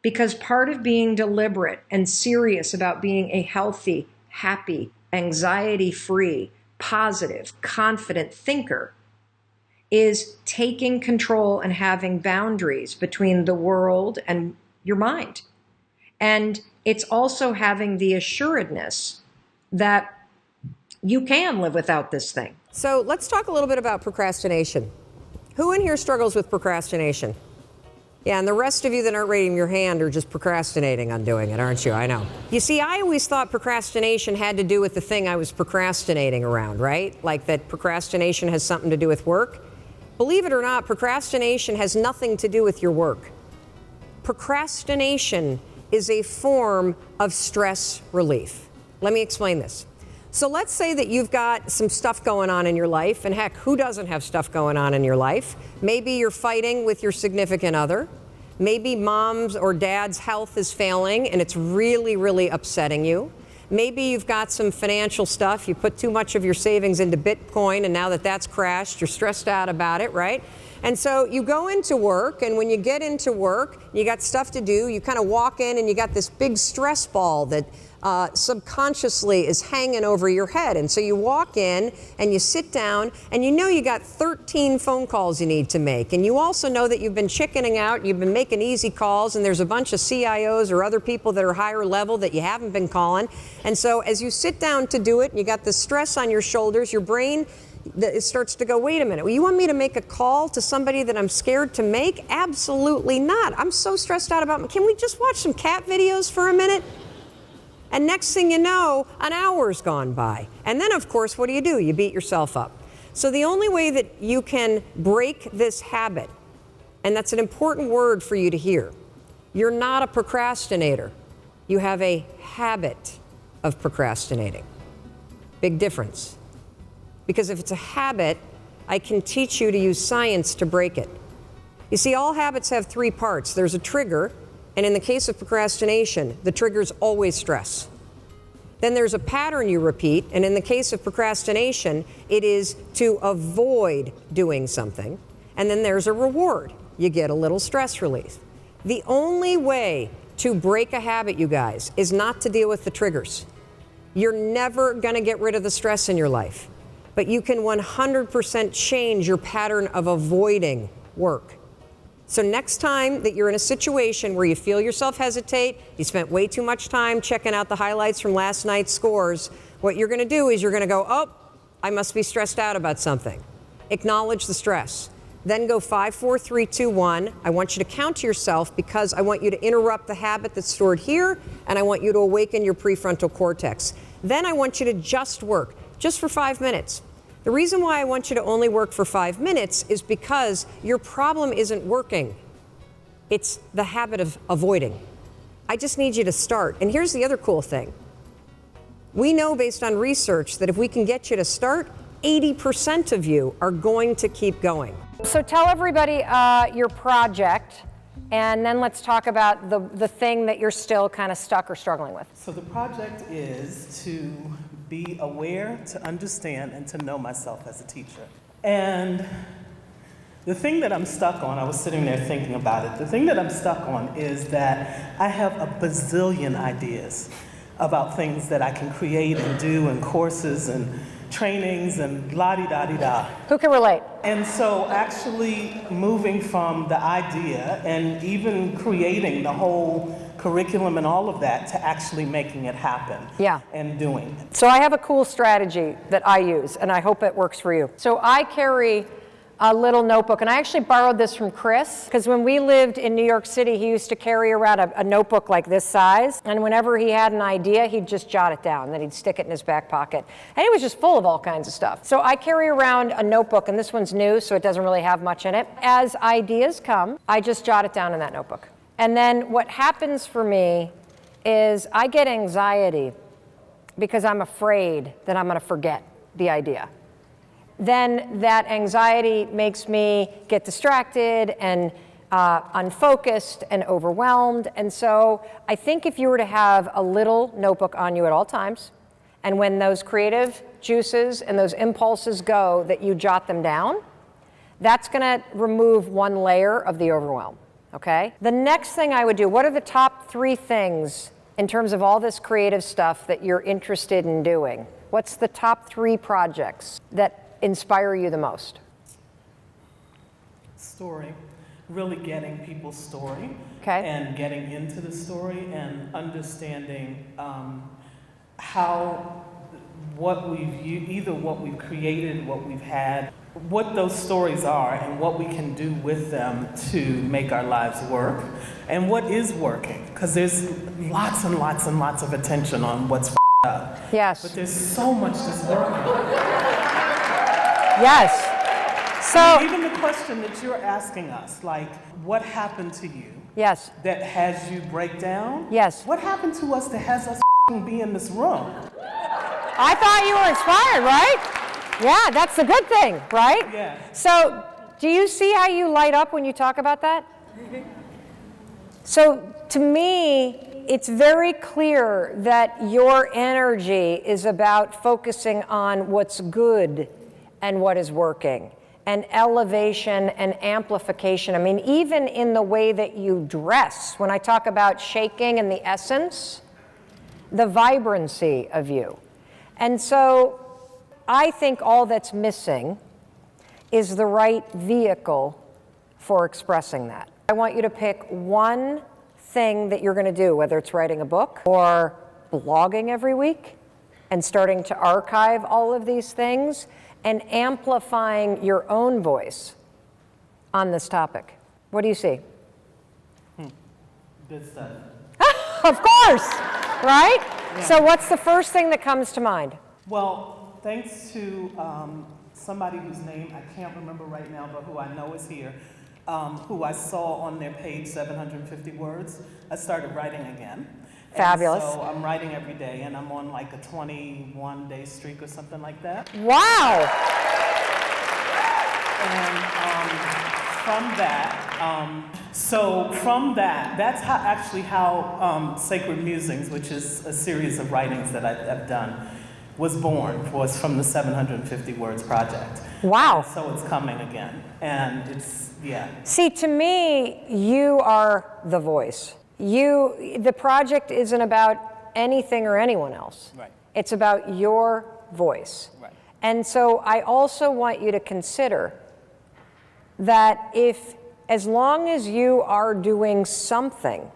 S3: Because part of being deliberate and serious about being a healthy, happy, anxiety-free, positive, confident thinker is taking control and having boundaries between the world and your mind. And it's also having the assuredness that you can live without this thing.
S1: So let's talk a little bit about procrastination. Who in here struggles with procrastination? Yeah, and the rest of you that aren't raising your hand are just procrastinating on doing it, aren't you? I know. You see, I always thought procrastination had to do with the thing I was procrastinating around, right? Like that procrastination has something to do with work. Believe it or not, procrastination has nothing to do with your work. Procrastination is a form of stress relief. Let me explain this. So let's say that you've got some stuff going on in your life, and heck, who doesn't have stuff going on in your life? Maybe you're fighting with your significant other. Maybe mom's or dad's health is failing and it's really, really upsetting you. Maybe you've got some financial stuff. You put too much of your savings into Bitcoin, and now that that's crashed, you're stressed out about it, right? And so you go into work, and when you get into work, you got stuff to do. You kind of walk in and you got this big stress ball that subconsciously is hanging over your head. And so you walk in and you sit down, and you know you got 13 phone calls you need to make. And you also know that you've been chickening out, you've been making easy calls, and there's a bunch of CIOs or other people that are higher level that you haven't been calling. And so as you sit down to do it, and you got the stress on your shoulders, your brain it starts to go, wait a minute, well, you want me to make a call to somebody that I'm scared to make? Absolutely not. I'm so stressed out about, can we just watch some cat videos for a minute? And next thing you know, an hour's gone by. And then, of course, what do? You beat yourself up. So the only way that you can break this habit, and that's an important word for you to hear, you're not a procrastinator. You have a habit of procrastinating. Big difference. Because if it's a habit, I can teach you to use science to break it. You see, all habits have three parts. There's a trigger, and in the case of procrastination, the trigger is always stress. Then there's a pattern you repeat, and in the case of procrastination, it is to avoid doing something. And then there's a reward. You get a little stress relief. The only way to break a habit, you guys, is not to deal with the triggers. You're never going to get rid of the stress in your life. But you can 100% change your pattern of avoiding work. So next time that you're in a situation where you feel yourself hesitate, you spent way too much time checking out the highlights from last night's scores, what you're going to do is you're going to go, oh, I must be stressed out about something. Acknowledge the stress. Then go 5, 4, 3, 2, 1. I want you to count to yourself because I want you to interrupt the habit that's stored here, and I want you to awaken your prefrontal cortex. Then I want you to just work. Just for 5 minutes. The reason why I want you to only work for 5 minutes is because your problem isn't working. It's the habit of avoiding. I just need you to start. And here's the other cool thing. We know based on research that if we can get you to start, 80% of you are going to keep going.
S3: So tell everybody your project, and then let's talk about the thing that you're still kind of stuck or struggling with.
S9: So the project is to be aware, to understand, and to know myself as a teacher. And the thing that I'm stuck on, I was sitting there thinking about it, the thing that I'm stuck on is that I have a bazillion ideas about things that I can create and do and courses and trainings and la-di-da-di-da.
S3: Who can relate?
S9: And so actually moving from the idea and even creating the whole curriculum and all of that to actually making it happen.
S3: Yeah.
S9: And doing it.
S3: So I have a cool strategy that I use, and I hope it works for you. So I carry a little notebook, and I actually borrowed this from Chris, because when we lived in New York City, he used to carry around a notebook like this size, and whenever he had an idea, he'd just jot it down, then he'd stick it in his back pocket. And it was just full of all kinds of stuff. So I carry around a notebook, and this one's new, so it doesn't really have much in it. As ideas come, I just jot it down in that notebook. And then what happens for me is I get anxiety because I'm afraid that I'm going to forget the idea. Then that anxiety makes me get distracted and unfocused and overwhelmed. And so I think if you were to have a little notebook on you at all times, and when those creative juices and those impulses go, that you jot them down, that's going to remove one layer of the overwhelm. Okay? The next thing I would do, what are the top 3 things in terms of all this creative stuff that you're interested in doing? What's the top 3 projects that inspire you the most?
S9: Story. Really getting people's story.
S3: Okay.
S9: And getting into the story and understanding how what we've created, what we've had, what those stories are and what we can do with them to make our lives work and what is working. Because there's lots and lots and lots of attention on what's up.
S3: Yes.
S9: But there's so much that's working.
S3: Yes. So
S9: Even the question that you're asking us, like, what happened to you
S3: yes.
S9: that has you break down?
S3: Yes.
S9: What happened to us that has us be in this room?
S3: I thought you were inspired, right? Yeah, that's the good thing, right?
S9: Yeah.
S3: So do you see how you light up when you talk about that? So to me, it's very clear that your energy is about focusing on what's good and what is working, and elevation and amplification. I mean, even in the way that you dress, when I talk about shaking and the essence, the vibrancy of you. And so I think all that's missing is the right vehicle for expressing that. I want you to pick one thing that you're going to do, whether it's writing a book or blogging every week and starting to archive all of these things and amplifying your own voice on this topic. What do you see?
S9: Good stuff.
S3: Of course, right?
S9: Yeah.
S3: So what's the first thing that comes to mind?
S9: Well, thanks to somebody whose name I can't remember right now, but who I know is here, who I saw on their page, 750 words, I started writing again.
S3: Fabulous.
S9: And so I'm writing every day, and I'm on like a 21-day streak or something like that.
S3: Wow.
S9: And from that, that's how Sacred Musings, which is a series of writings that I've done, was born, was from the 750 Words Project.
S3: Wow.
S9: And so it's coming again, and it's, yeah.
S3: See, to me, you are the voice. The project isn't about anything or anyone else.
S9: Right.
S3: It's about your voice.
S9: Right.
S3: And so I also want you to consider that as long as you are doing something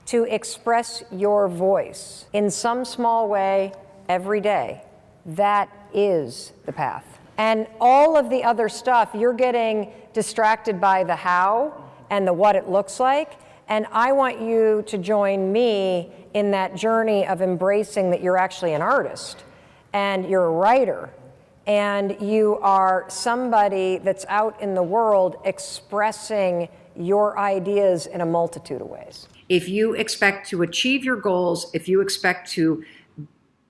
S3: to express your voice in some small way every day, that is the path. And all of the other stuff, you're getting distracted by the how and the what it looks like. And I want you to join me in that journey of embracing that you're actually an artist and you're a writer and you are somebody that's out in the world expressing your ideas in a multitude of ways. If you expect to achieve your goals, if you expect to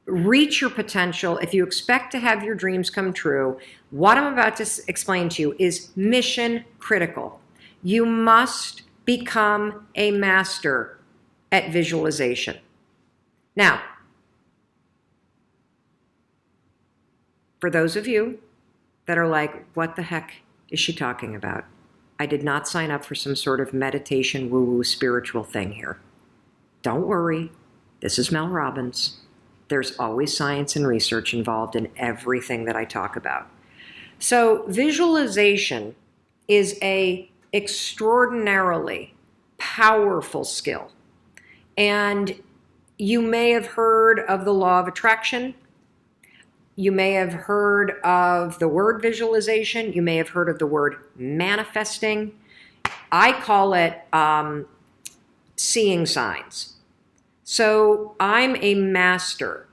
S3: reach your potential, if you expect to have your dreams come true, what I'm about to explain to you is mission critical. You must become a master at visualization. Now, for those of you that are like, what the heck is she talking about? I did not sign up for some sort of meditation, woo-woo spiritual thing here. Don't worry. This is Mel Robbins. There's always science and research involved in everything that I talk about. So visualization is a extraordinarily powerful skill. And you may have heard of the law of attraction. You may have heard of the word visualization. You may have heard of the word manifesting. I call it seeing signs. So I'm a master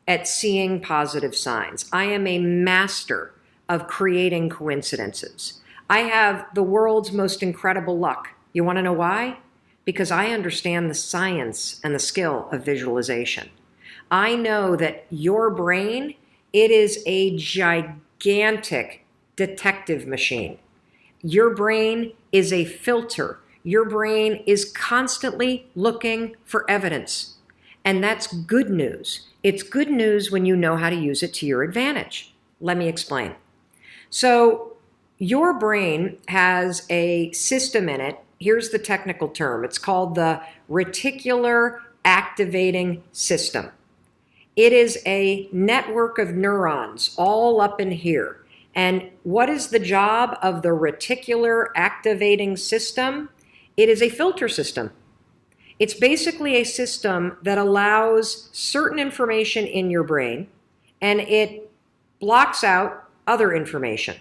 S3: at seeing positive signs. I am a master of creating coincidences. I have the world's most incredible luck. You want to know why? Because I understand the science and the skill of visualization. I know that your brain, it is a gigantic detective machine. Your brain is a filter. Your brain is constantly looking for evidence. And that's good news. It's good news when you know how to use it to your advantage. Let me explain. So your brain has a system in it. Here's the technical term. It's called the reticular activating system. It is a network of neurons all up in here. And what is the job of the reticular activating system? It is a filter system. It's basically a system that allows certain information in your brain and it blocks out other information.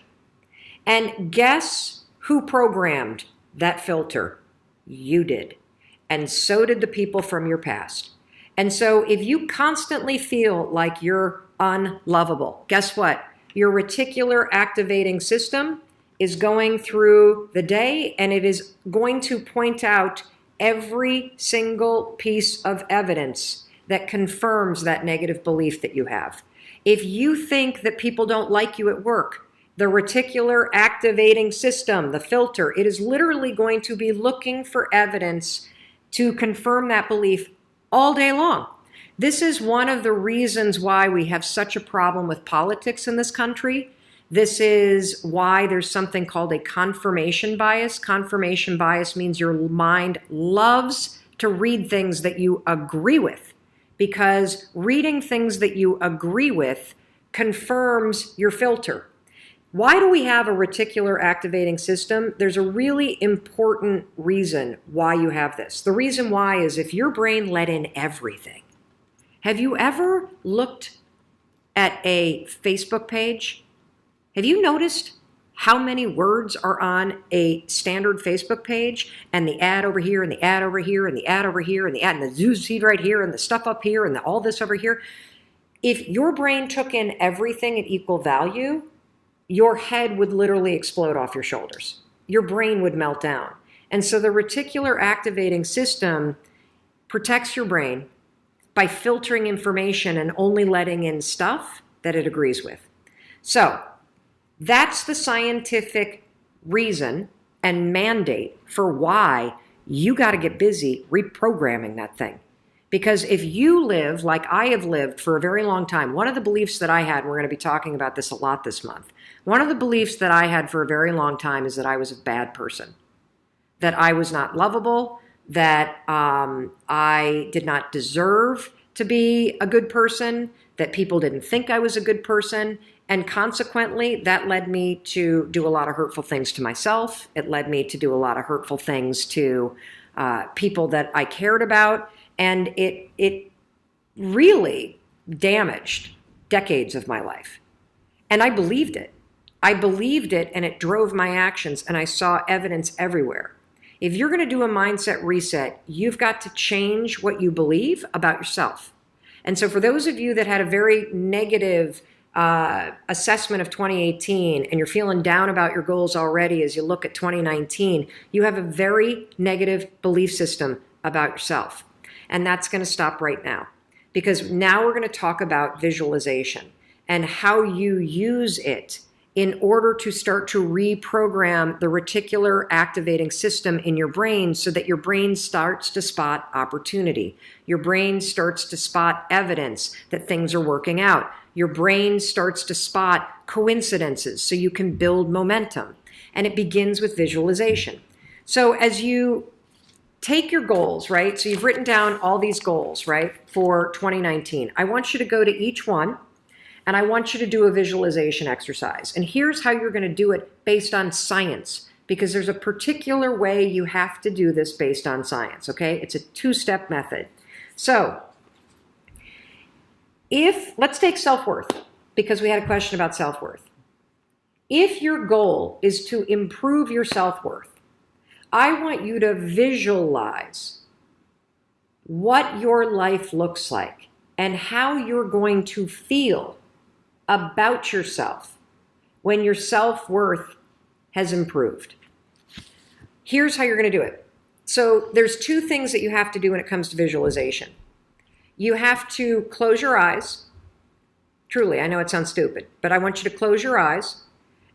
S3: And guess who programmed that filter? You did. And so did the people from your past. And so if you constantly feel like you're unlovable, guess what? Your reticular activating system is going through the day and it is going to point out every single piece of evidence that confirms that negative belief that you have. If you think that people don't like you at work, the reticular activating system, the filter, it is literally going to be looking for evidence to confirm that belief all day long. This is one of the reasons why we have such a problem with politics in this country. This is why there's something called a confirmation bias. Confirmation bias means your mind loves to read things that you agree with, because reading things that you agree with confirms your filter. Why do we have a reticular activating system? There's a really important reason why you have this. The reason why is if your brain let in everything. Have you ever looked at a Facebook page? Have you noticed how many words are on a standard Facebook page, and the ad over here and the ad over here and the ad over here and the ad and the news feed right here and the stuff up here and all this over here? If your brain took in everything at equal value, your head would literally explode off your shoulders. Your brain would melt down. And so the reticular activating system protects your brain by filtering information and only letting in stuff that it agrees with. So that's the scientific reason and mandate for why you got to get busy reprogramming that thing. Because if you live like I have lived for a very long time, one of the beliefs that I had, and we're going to be talking about this a lot this month, one of the beliefs that I had for a very long time is that I was a bad person, that I was not lovable, that I did not deserve to be a good person, that people didn't think I was a good person. And consequently, that led me to do a lot of hurtful things to myself. It led me to do a lot of hurtful things to people that I cared about. And it really damaged decades of my life. And I believed it. I believed it, and it drove my actions, and I saw evidence everywhere. If you're going to do a mindset reset, you've got to change what you believe about yourself. And so for those of you that had a very negative assessment of 2018 and you're feeling down about your goals already as you look at 2019, you have a very negative belief system about yourself. And that's going to stop right now, because now we're going to talk about visualization and how you use it in order to start to reprogram the reticular activating system in your brain so that your brain starts to spot opportunity. Your brain starts to spot evidence that things are working out. Your brain starts to spot coincidences so you can build momentum. And it begins with visualization. So as you take your goals, right? So you've written down all these goals, right, for 2019. I want you to go to each one, and I want you to do a visualization exercise. And here's how you're going to do it based on science, because there's a particular way you have to do this based on science, okay? It's a 2-step method. So let's take self-worth, because we had a question about self-worth. If your goal is to improve your self-worth, I want you to visualize what your life looks like and how you're going to feel about yourself when your self-worth has improved. Here's how you're going to do it. So there's 2 things that you have to do when it comes to visualization. You have to close your eyes. Truly, I know it sounds stupid, but I want you to close your eyes,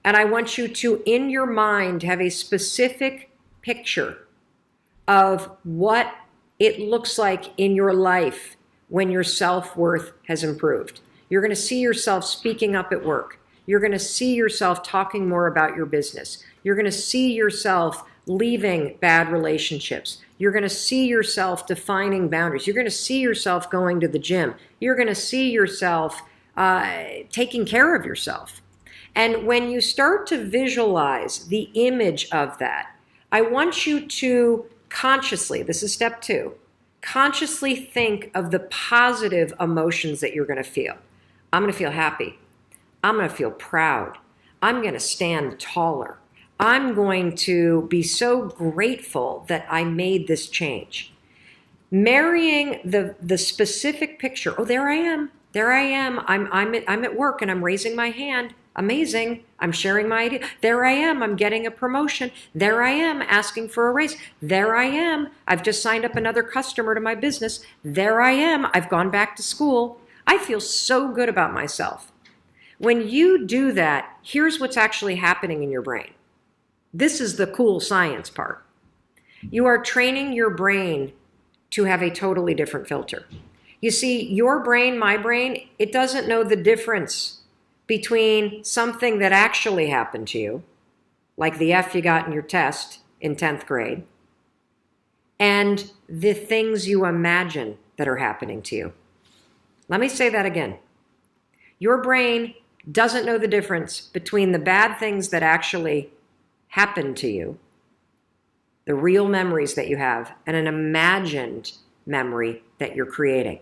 S3: and I want you to, in your mind, have a specific picture of what it looks like in your life when your self-worth has improved. You're going to see yourself speaking up at work. You're going to see yourself talking more about your business. You're going to see yourself leaving bad relationships. You're going to see yourself defining boundaries. You're going to see yourself going to the gym. You're going to see yourself taking care of yourself. And when you start to visualize the image of that, I want you to consciously, this is step 2, consciously think of the positive emotions that you're going to feel. I'm going to feel happy. I'm going to feel proud. I'm going to stand taller. I'm going to be so grateful that I made this change. Marrying the specific picture. Oh, there I am. There I am. I'm at work and I'm raising my hand. Amazing. I'm sharing my idea. There I am. I'm getting a promotion. There I am asking for a raise. There I am. I've just signed up another customer to my business. There I am. I've gone back to school. I feel so good about myself. When you do that, here's what's actually happening in your brain. This is the cool science part. You are training your brain to have a totally different filter. You see, your brain, my brain, it doesn't know the difference between something that actually happened to you, like the F you got in your test in 10th grade, and the things you imagine that are happening to you. Let me say that again. Your brain doesn't know the difference between the bad things that actually happened to you, the real memories that you have, and an imagined memory that you're creating.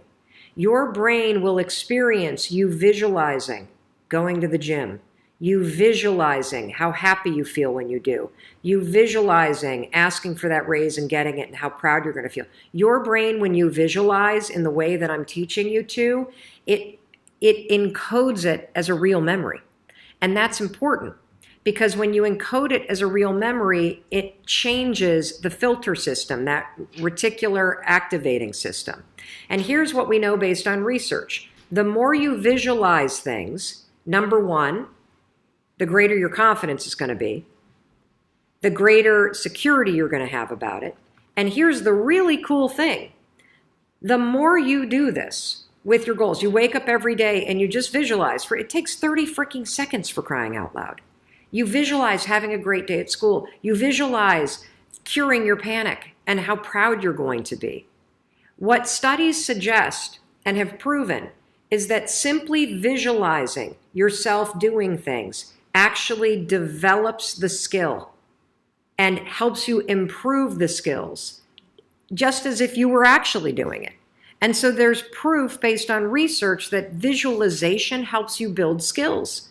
S3: Your brain will experience you visualizing going to the gym, you visualizing how happy you feel when you do, you visualizing asking for that raise and getting it and how proud you're going to feel. Your brain, when you visualize in the way that I'm teaching you to, it encodes it as a real memory. And that's important because when you encode it as a real memory, it changes the filter system, that reticular activating system. And here's what we know based on research. The more you visualize things, number 1, the greater your confidence is going to be, the greater security you're going to have about it. And here's the really cool thing. The more you do this with your goals, you wake up every day and you just visualize. It takes 30 freaking seconds, for crying out loud. You visualize having a great day at school. You visualize curing your panic and how proud you're going to be. What studies suggest and have proven is that simply visualizing yourself doing things actually develops the skill and helps you improve the skills, just as if you were actually doing it. And so there's proof based on research that visualization helps you build skills.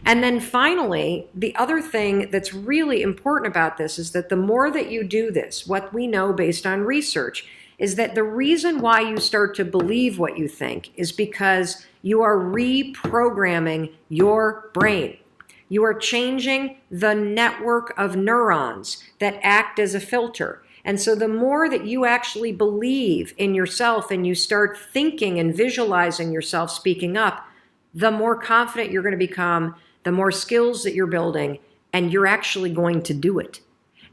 S3: And then finally, the other thing that's really important about this is that the more that you do this, what we know based on research is that the reason why you start to believe what you think is because you are reprogramming your brain. You are changing the network of neurons that act as a filter. And so the more that you actually believe in yourself and you start thinking and visualizing yourself speaking up, the more confident you're going to become, the more skills that you're building, and you're actually going to do it.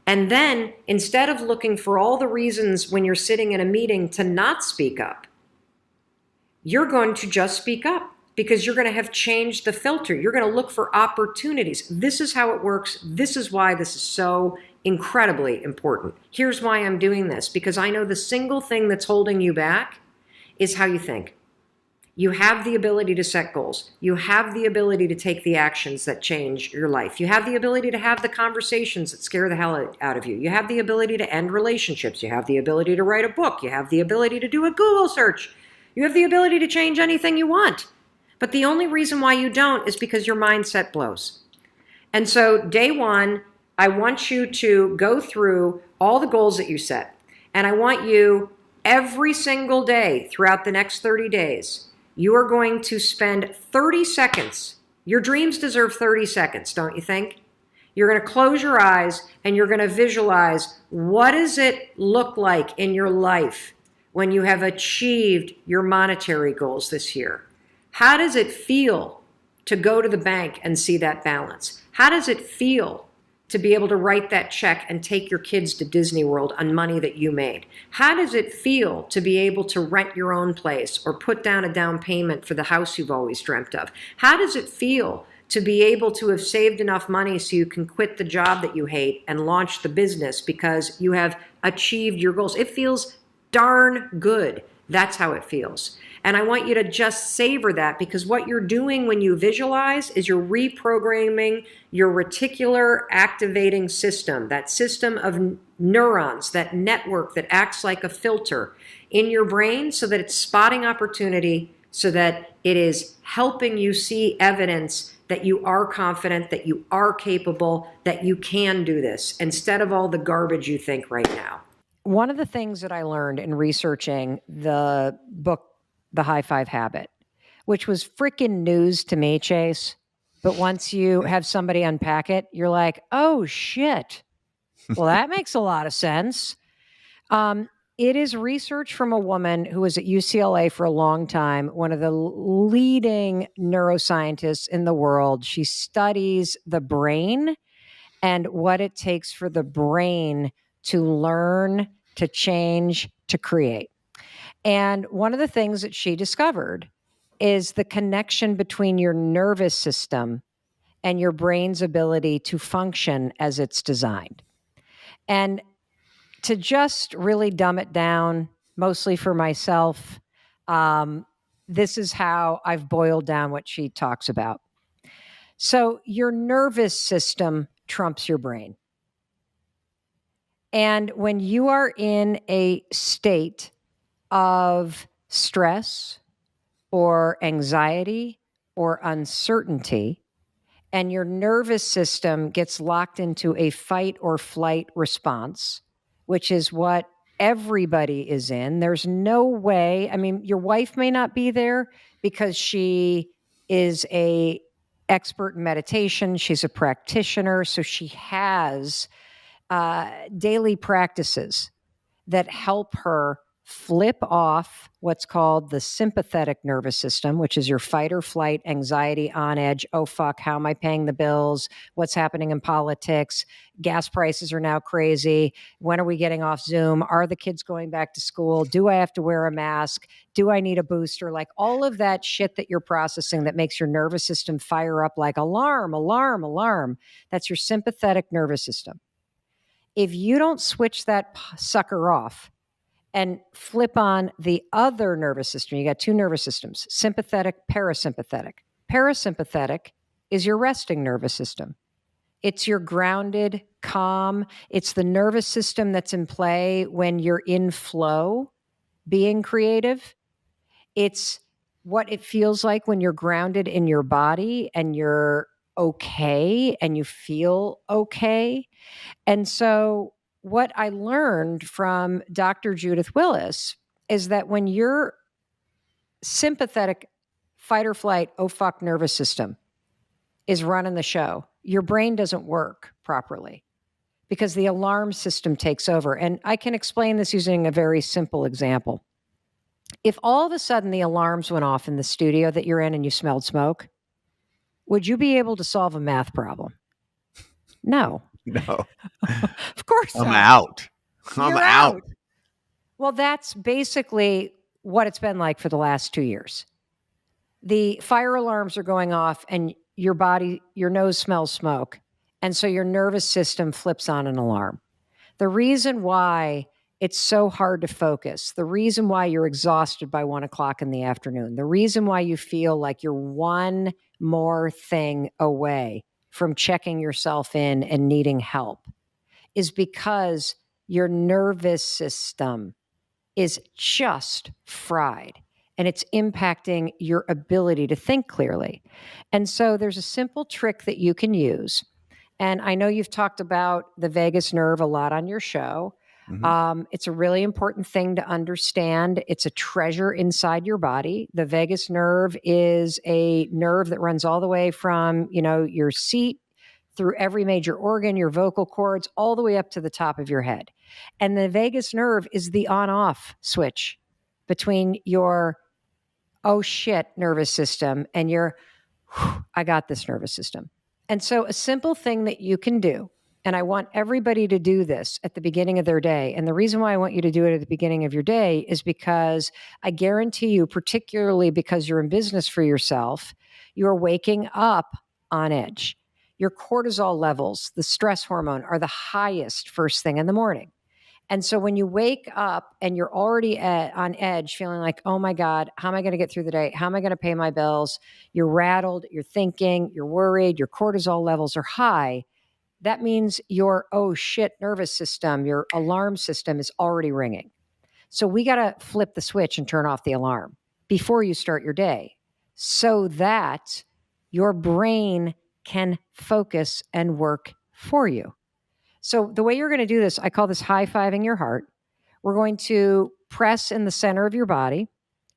S3: And then instead of looking for all the reasons when you're sitting in a meeting to not speak up, you're going to just speak up because you're going to have changed the filter. You're going to look for opportunities. This is how it works. This is why this is so incredibly important. Here's why I'm doing this, because I know the single thing that's holding you back is how you think. You have the ability to set goals. You have the ability to take the actions that change your life. You have the ability to have the conversations that scare the hell out of you. You have the ability to end relationships. You have the ability to write a book. You have the ability to do a Google search. You have the ability to change anything you want. But the only reason why you don't is because your mindset blows. And so day one, I want you to go through all the goals that you set. And I want you every single day throughout the next 30 days, you are going to spend 30 seconds. Your dreams deserve 30 seconds, don't you think? You're going to close your eyes and you're going to visualize, what does it look like in your life when you have achieved your monetary goals this year? How does it feel to go to the bank and see that balance? How does it feel to be able to write that check and take your kids to Disney World on money that you made? How does it feel to be able to rent your own place or put down a down payment for the house you've always dreamt of? How does it feel to be able to have saved enough money so you can quit the job that you hate and launch the business because you have achieved your goals? It feels darn good. That's how it feels. And I want you to just savor that, because what you're doing when you visualize is you're reprogramming your reticular activating system, that system of neurons, that network that acts like a filter in your brain so that it's spotting opportunity, so that it is helping you see evidence that you are confident, that you are capable, that you can do this, instead of all the garbage you think right now.
S4: One of the things that I learned in researching the book, The High Five Habit, which was freaking news to me, Chase, but once you have somebody unpack it, you're like, oh shit. Well, that makes a lot of sense. It is research from a woman who was at UCLA for a long time, one of the leading neuroscientists in the world. She studies the brain and what it takes for the brain to learn, to change, to create. And one of the things that she discovered is the connection between your nervous system and your brain's ability to function as it's designed. And to just really dumb it down, mostly for myself, this is how I've boiled down what she talks about. So your nervous system trumps your brain. And when you are in a state of stress or anxiety or uncertainty, and your nervous system gets locked into a fight or flight response, which is what everybody is in. There's no way. I mean, your wife may not be there because she is a expert in meditation. She's a practitioner. So she has daily practices that help her flip off what's called the sympathetic nervous system, which is your fight or flight, anxiety, on edge. Oh, fuck, how am I paying the bills? What's happening in politics? Gas prices are now crazy. When are we getting off Zoom? Are the kids going back to school? Do I have to wear a mask? Do I need a booster? Like all of that shit that you're processing that makes your nervous system fire up like alarm, alarm, alarm. That's your sympathetic nervous system. If you don't switch that sucker off and flip on the other nervous system, you got two nervous systems, sympathetic, parasympathetic. Parasympathetic is your resting nervous system. It's your grounded, calm. It's the nervous system that's in play when you're in flow, being creative. It's what it feels like when you're grounded in your body and you're okay and you feel okay. And so what I learned from Dr. Judith Willis is that when your sympathetic fight or flight, oh fuck, nervous system is running the show, your brain doesn't work properly because the alarm system takes over. And I can explain this using a very simple example. If all of a sudden the alarms went off in the studio that you're in and you smelled smoke, would you be able to solve a math problem? No.
S10: No.
S4: Of course
S10: I'm
S4: not.
S10: out. I'm
S4: You're
S10: out.
S4: Well, that's basically what it's been like for the last 2 years. The fire alarms are going off and your body, your nose smells smoke. And so your nervous system flips on an alarm. The reason why it's so hard to focus, the reason why you're exhausted by 1 o'clock in the afternoon, the reason why you feel like you're one more thing away from checking yourself in and needing help is because your nervous system is just fried and it's impacting your ability to think clearly. And so there's a simple trick that you can use. And I know you've talked about the vagus nerve a lot on your show. It's a really important thing to understand. It's a treasure inside your body. The vagus nerve is a nerve that runs all the way from, your seat through every major organ, your vocal cords, all the way up to the top of your head. And the vagus nerve is the on-off switch between your, oh shit, nervous system and your, I got this nervous system. And so a simple thing that you can do, and I want everybody to do this at the beginning of their day. And the reason why I want you to do it at the beginning of your day is because I guarantee you, particularly because you're in business for yourself, you're waking up on edge. Your cortisol levels, the stress hormone, are the highest first thing in the morning. And so when you wake up and you're already on edge, feeling like, oh my God, how am I going to get through the day? How am I going to pay my bills? You're rattled, you're thinking, you're worried, your cortisol levels are high. That means your, oh shit, nervous system, your alarm system is already ringing. So we got to flip the switch and turn off the alarm before you start your day so that your brain can focus and work for you. So the way you're going to do this, I call this high-fiving your heart. We're going to press in the center of your body,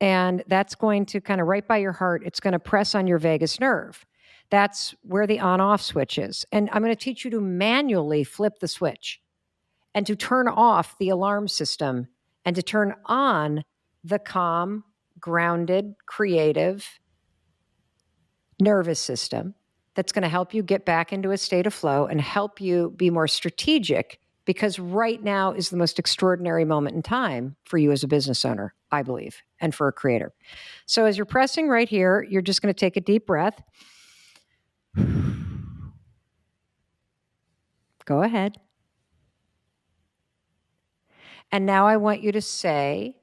S4: and that's going to kind of right by your heart, it's going to press on your vagus nerve. That's where the on-off switch is. And I'm going to teach you to manually flip the switch and to turn off the alarm system and to turn on the calm, grounded, creative nervous system that's going to help you get back into a state of flow and help you be more strategic, because right now is the most extraordinary moment in time for you as a business owner, I believe, and for a creator. So as you're pressing right here, you're just going to take a deep breath. Go ahead. And now I want you to say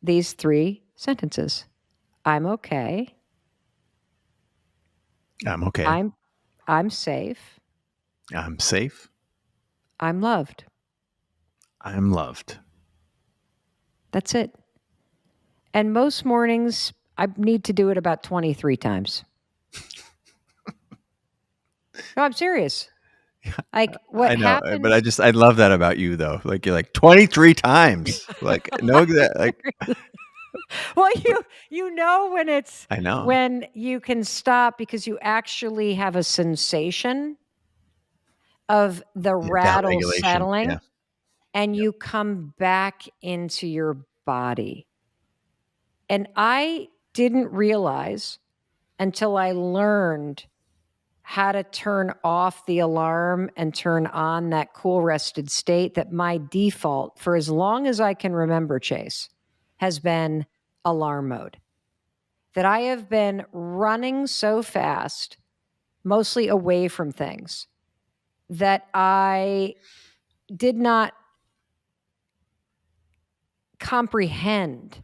S4: these 3 sentences. I'm okay.
S10: I'm okay.
S4: I'm safe.
S10: I'm safe.
S4: I'm loved.
S10: I'm loved.
S4: That's it. And most mornings, I need to do it about 23 times. No, I'm serious. Like what
S10: I know,
S4: happens?
S10: but I love that about you though. Like you're like 23 times. Like no, like
S4: Well, you know when it's
S10: I know.
S4: when you can stop because you actually have a sensation of the rattle
S10: downregulation,
S4: settling,
S10: yeah.
S4: and you come back into your body. And I didn't realize until I learned how to turn off the alarm and turn on that cool rested state that my default for as long as I can remember, Chase, has been alarm mode. That I have been running so fast, mostly away from things, that I did not comprehend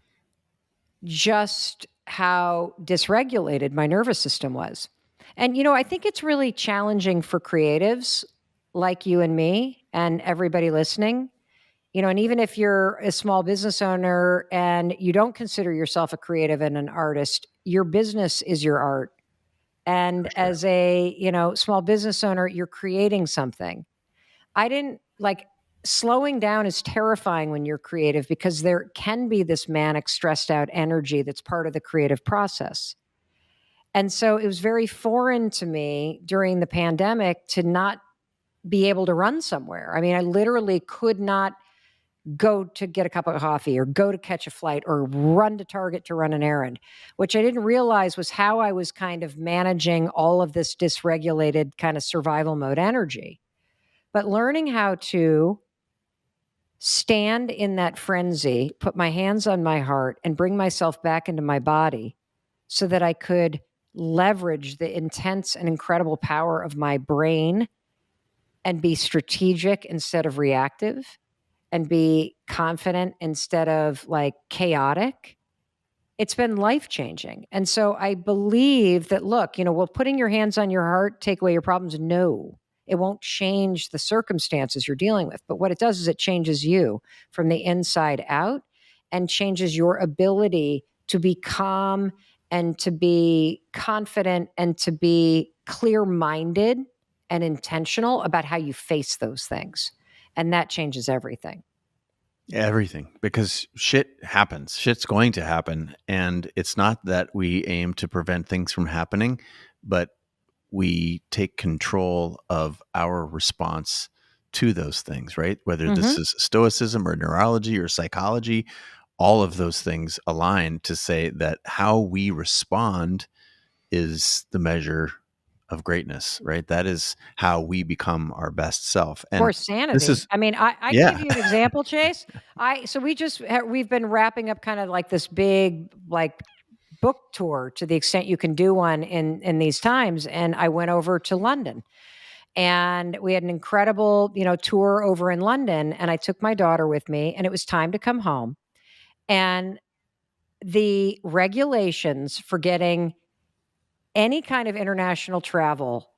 S4: just how dysregulated my nervous system was. And, I think it's really challenging for creatives like you and me and everybody listening, and even if you're a small business owner and you don't consider yourself a creative and an artist, your business is your art. And as a, small business owner, you're creating something. I didn't slowing down is terrifying when you're creative because there can be this manic, stressed out energy that's part of the creative process. And so it was very foreign to me during the pandemic to not be able to run somewhere. I mean, I literally could not go to get a cup of coffee or go to catch a flight or run to Target to run an errand, which I didn't realize was how I was kind of managing all of this dysregulated kind of survival mode energy. But learning how to stand in that frenzy, put my hands on my heart and bring myself back into my body so that I could leverage the intense and incredible power of my brain and be strategic instead of reactive and be confident instead of like chaotic, it's been life-changing. And so I believe that, look, will putting your hands on your heart take away your problems? No, it won't change the circumstances you're dealing with. But what it does is it changes you from the inside out and changes your ability to be calm and to be confident and to be clear-minded and intentional about how you face those things. And that changes everything.
S10: Everything, because shit happens. Shit's going to happen. And it's not that we aim to prevent things from happening, but we take control of our response to those things, right? Whether this is stoicism or neurology or psychology, all of those things align to say that how we respond is the measure of greatness, right? That is how we become our best self. And
S4: or sanity. I give you an example, Chase. We've been wrapping up kind of like this big book tour to the extent you can do one in these times. And I went over to London and we had an incredible, tour over in London, and I took my daughter with me, and it was time to come home. And the regulations for getting any kind of international travel,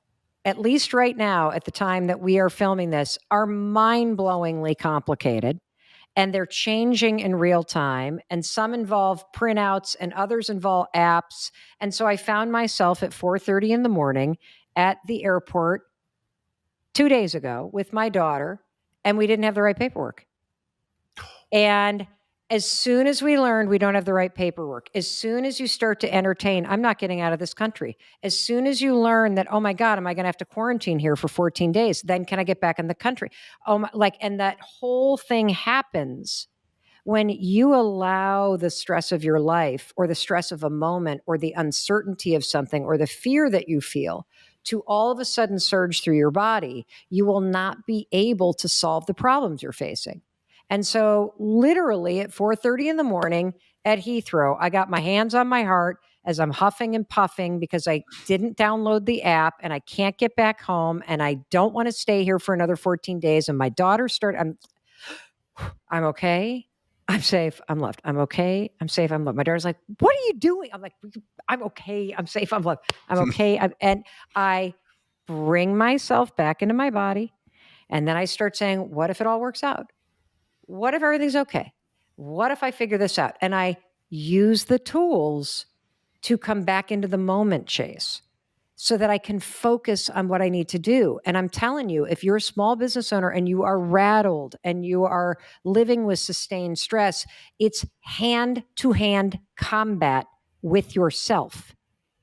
S4: at least right now, at the time that we are filming this, are mind-blowingly complicated. And they're changing in real time. And some involve printouts and others involve apps. And so I found myself at 4:30 in the morning at the airport 2 days ago with my daughter, and we didn't have the right paperwork. And as soon as we learned we don't have the right paperwork, as soon as you start to entertain, I'm not getting out of this country. As soon as you learn that, oh my God, am I going to have to quarantine here for 14 days? Then can I get back in the country? And that whole thing happens when you allow the stress of your life or the stress of a moment or the uncertainty of something or the fear that you feel to all of a sudden surge through your body. You will not be able to solve the problems you're facing. And so literally at 4:30 in the morning at Heathrow, I got my hands on my heart as I'm huffing and puffing because I didn't download the app and I can't get back home and I don't want to stay here for another 14 days. And my daughter I'm okay. I'm safe. I'm loved. I'm okay. I'm safe. I'm loved. My daughter's like, what are you doing? I'm like, I'm okay. I'm safe. I'm loved. I'm okay. And I bring myself back into my body. And then I start saying, what if it all works out? What if everything's okay? What if I figure this out? And I use the tools to come back into the moment, Chase, so that I can focus on what I need to do. And I'm telling you, if you're a small business owner and you are rattled and you are living with sustained stress, it's hand-to-hand combat with yourself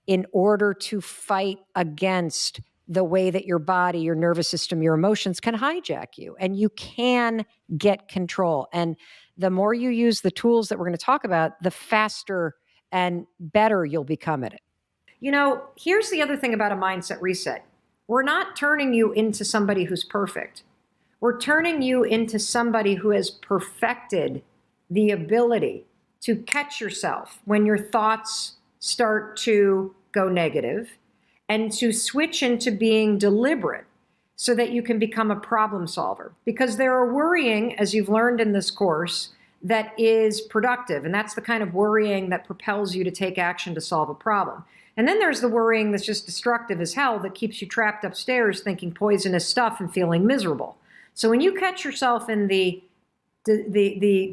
S4: in order to fight against the way that your body, your nervous system, your emotions can hijack you, and you can get control. And the more you use the tools that we're going to talk about, the faster and better you'll become at it. Here's the other thing about a mindset reset. We're not turning you into somebody who's perfect. We're turning you into somebody who has perfected the ability to catch yourself when your thoughts start to go negative, and to switch into being deliberate so that you can become a problem solver. Because there are worrying, as you've learned in this course, that is productive. And that's the kind of worrying that propels you to take action to solve a problem. And then there's the worrying that's just destructive as hell that keeps you trapped upstairs thinking poisonous stuff and feeling miserable. So when you catch yourself in the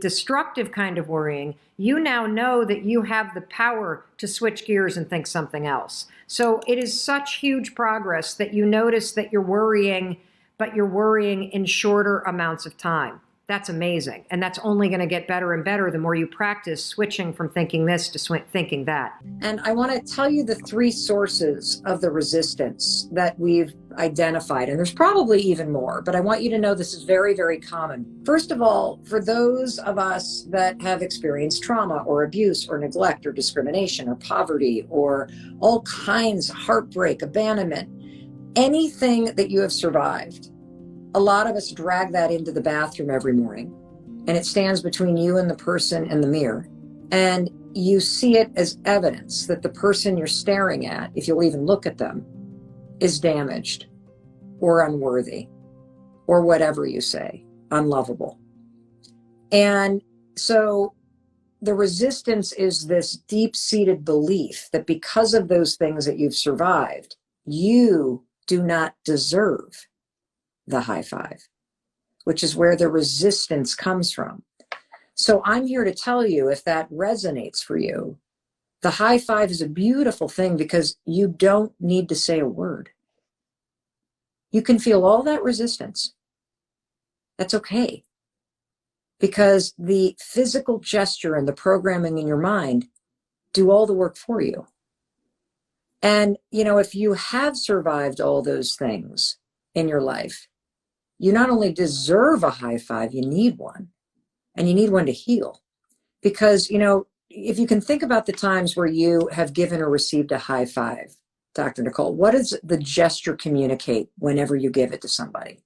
S4: destructive kind of worrying, you now know that you have the power to switch gears and think something else. So it is such huge progress that you notice that you're worrying, but you're worrying in shorter amounts of time. That's amazing. And that's only going to get better and better the more you practice switching from thinking this to thinking that. And I want to tell you the 3 sources of the resistance that we've identified. And there's probably even more, but I want you to know this is very, very common. First of all, for those of us that have experienced trauma or abuse or neglect or discrimination or poverty or all kinds of heartbreak, abandonment, anything that you have survived, a lot of us drag that into the bathroom every morning, and it stands between you and the person in the mirror. And
S3: you see it as evidence that the person you're staring at, if you'll even look at them, is damaged or unworthy or whatever you say, unlovable. And so the resistance is this deep-seated belief that because of those things that you've survived, you do not deserve the high five, which is where the resistance comes from. So I'm here to tell you, if that resonates for you, the high five is a beautiful thing because you don't need to say a word. You can feel all that resistance. That's okay. Because the physical gesture and the programming in your mind do all the work for you. And, you know, if you have survived all those things in your life, you not only deserve a high five, you need one. And you need one to heal. Because, you know, if you can think about the times where you have given or received a high five, Dr. Nicole, what does the gesture communicate whenever you give it to somebody?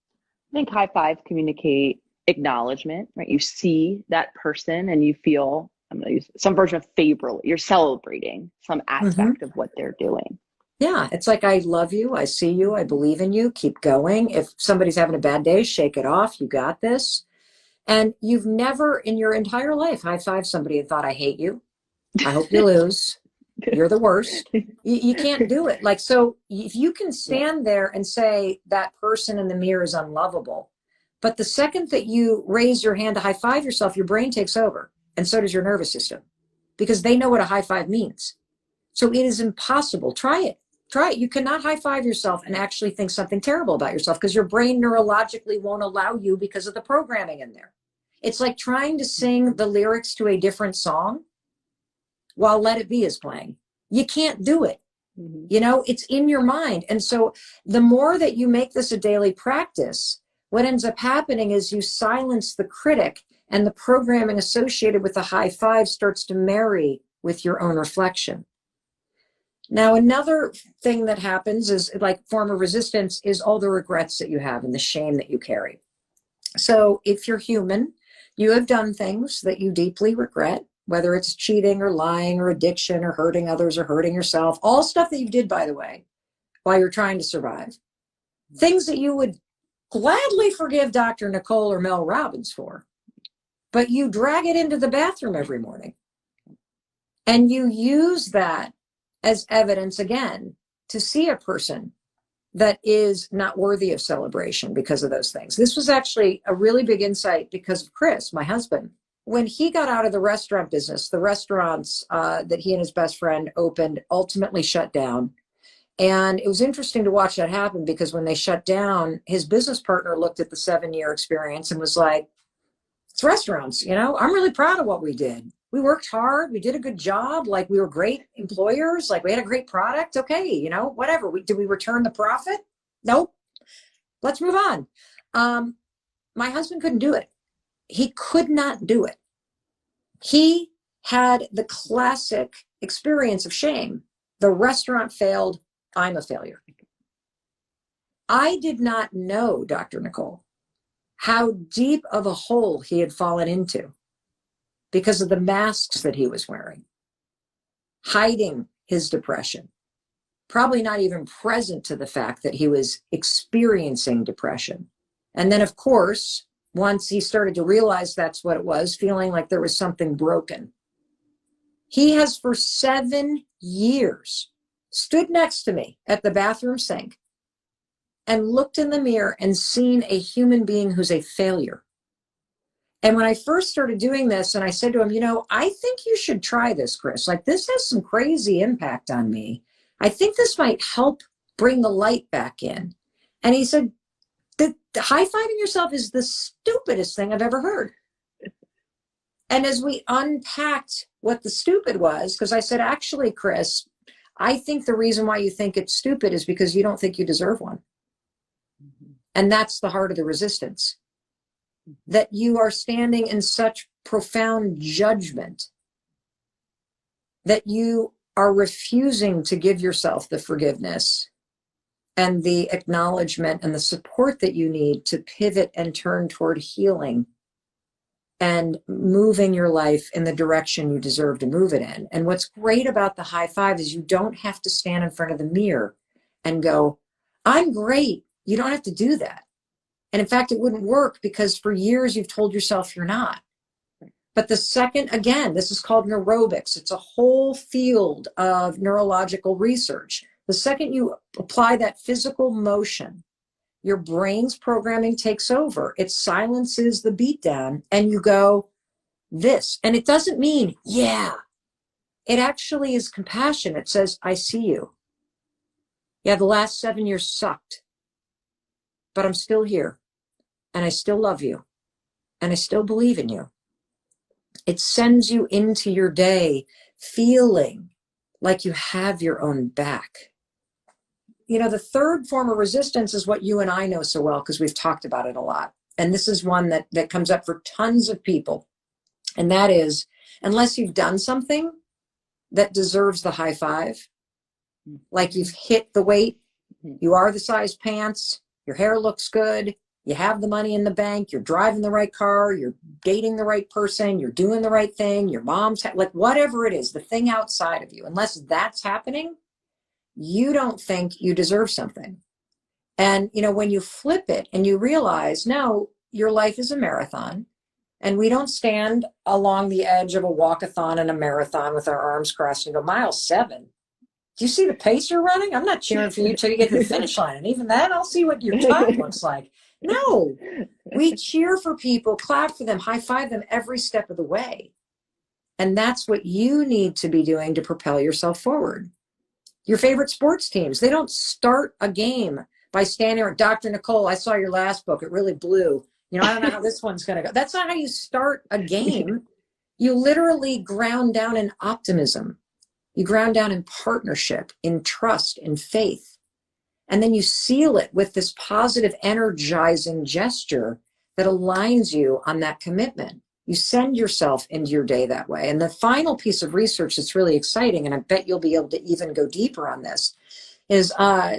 S11: I think high fives communicate acknowledgement, right? You see that person and you feel, I'm going to use some version of favorable. You're celebrating some aspect of what they're doing.
S3: Yeah, it's like, I love you, I see you, I believe in you, keep going. If somebody's having a bad day, shake it off, you got this. And you've never in your entire life high-fived somebody and thought, I hate you, I hope you lose, you're the worst. You can't do it. Like, so if you can stand there and say that person in the mirror is unlovable, but the second that you raise your hand to high five yourself, your brain takes over, and so does your nervous system, because they know what a high five means. So it is impossible. Try it. Try it. You cannot high five yourself and actually think something terrible about yourself, because your brain neurologically won't allow you because of the programming in there. It's like trying to sing the lyrics to a different song while Let It Be is playing. You can't do it. You know, it's in your mind. And so the more that you make this a daily practice, what ends up happening is you silence the critic, and the programming associated with the high five starts to marry with your own reflection. Now, another thing that happens is, like, form of resistance is all the regrets that you have and the shame that you carry. So if you're human, you have done things that you deeply regret, whether it's cheating or lying or addiction or hurting others or hurting yourself, all stuff that you did, by the way, while you're trying to survive. Things that you would gladly forgive Dr. Nicole or Mel Robbins for, but you drag it into the bathroom every morning. And you use that as evidence, again, to see a person that is not worthy of celebration because of those things. This was actually a really big insight because of Chris, my husband. When he got out of the restaurant business, the restaurants that he and his best friend opened ultimately shut down. And it was interesting to watch that happen, because when they shut down, his business partner looked at the 7-year experience and was like, it's restaurants, you know, I'm really proud of what we did. We worked hard. We did a good job. Like, we were great employers. Like, we had a great product. Okay. You know, whatever. Did we return the profit? Nope. Let's move on. My husband couldn't do it. He could not do it. He had the classic experience of shame. The restaurant failed. I'm a failure. I did not know, Dr. Nicole, how deep of a hole he had fallen into because of the masks that he was wearing, hiding his depression, probably not even present to the fact that he was experiencing depression. And then, of course, once he started to realize that's what it was, feeling like there was something broken, he has for 7 years stood next to me at the bathroom sink and looked in the mirror and seen a human being who's a failure. And when I first started doing this, and I said to him, you know, I think you should try this, Chris. Like, this has some crazy impact on me. I think this might help bring the light back in. And he said, the high-fiving yourself is the stupidest thing I've ever heard. And as we unpacked what the stupid was, because I said, actually, Chris, I think the reason why you think it's stupid is because you don't think you deserve one. And that's the heart of the resistance, that you are standing in such profound judgment that you are refusing to give yourself the forgiveness and the acknowledgement and the support that you need to pivot and turn toward healing and moving your life in the direction you deserve to move it in. And what's great about the high five is you don't have to stand in front of the mirror and go, I'm great. You don't have to do that. And in fact, it wouldn't work because for years you've told yourself you're not. But the second, again, this is called neurobics. It's a whole field of neurological research. The second you apply that physical motion, your brain's programming takes over. It silences the beatdown and you go, this. And it doesn't mean, yeah. It actually is compassion. It says, I see you. Yeah, the last 7 years sucked, but I'm still here and I still love you and I still believe in you. It sends you into your day feeling like you have your own back. You know, the third form of resistance is what you and I know so well because we've talked about it a lot. And this is one that comes up for tons of people. And that is, unless you've done something that deserves the high five, like you've hit the weight, you are the size pants, your hair looks good, you have the money in the bank, you're driving the right car, you're dating the right person, you're doing the right thing, your mom's, like whatever it is, the thing outside of you, unless that's happening, you don't think you deserve something. And, you know, when you flip it and you realize, no, your life is a marathon and we don't stand along the edge of a walkathon and a marathon with our arms crossed and go, mile 7. Do you see the pace you're running? I'm not cheering for you till you get to the finish line. And even then, I'll see what your time looks like. No, we cheer for people, clap for them, high five them every step of the way. And that's what you need to be doing to propel yourself forward. Your favorite sports teams, they don't start a game by standing there, Dr. Nicole, I saw your last book. It really blew. You know, I don't know how this one's going to go. That's not how you start a game. You literally ground down in optimism. You ground down in partnership, in trust, in faith. And then you seal it with this positive, energizing gesture that aligns you on that commitment. You send yourself into your day that way. And the final piece of research that's really exciting, and I bet you'll be able to even go deeper on this, is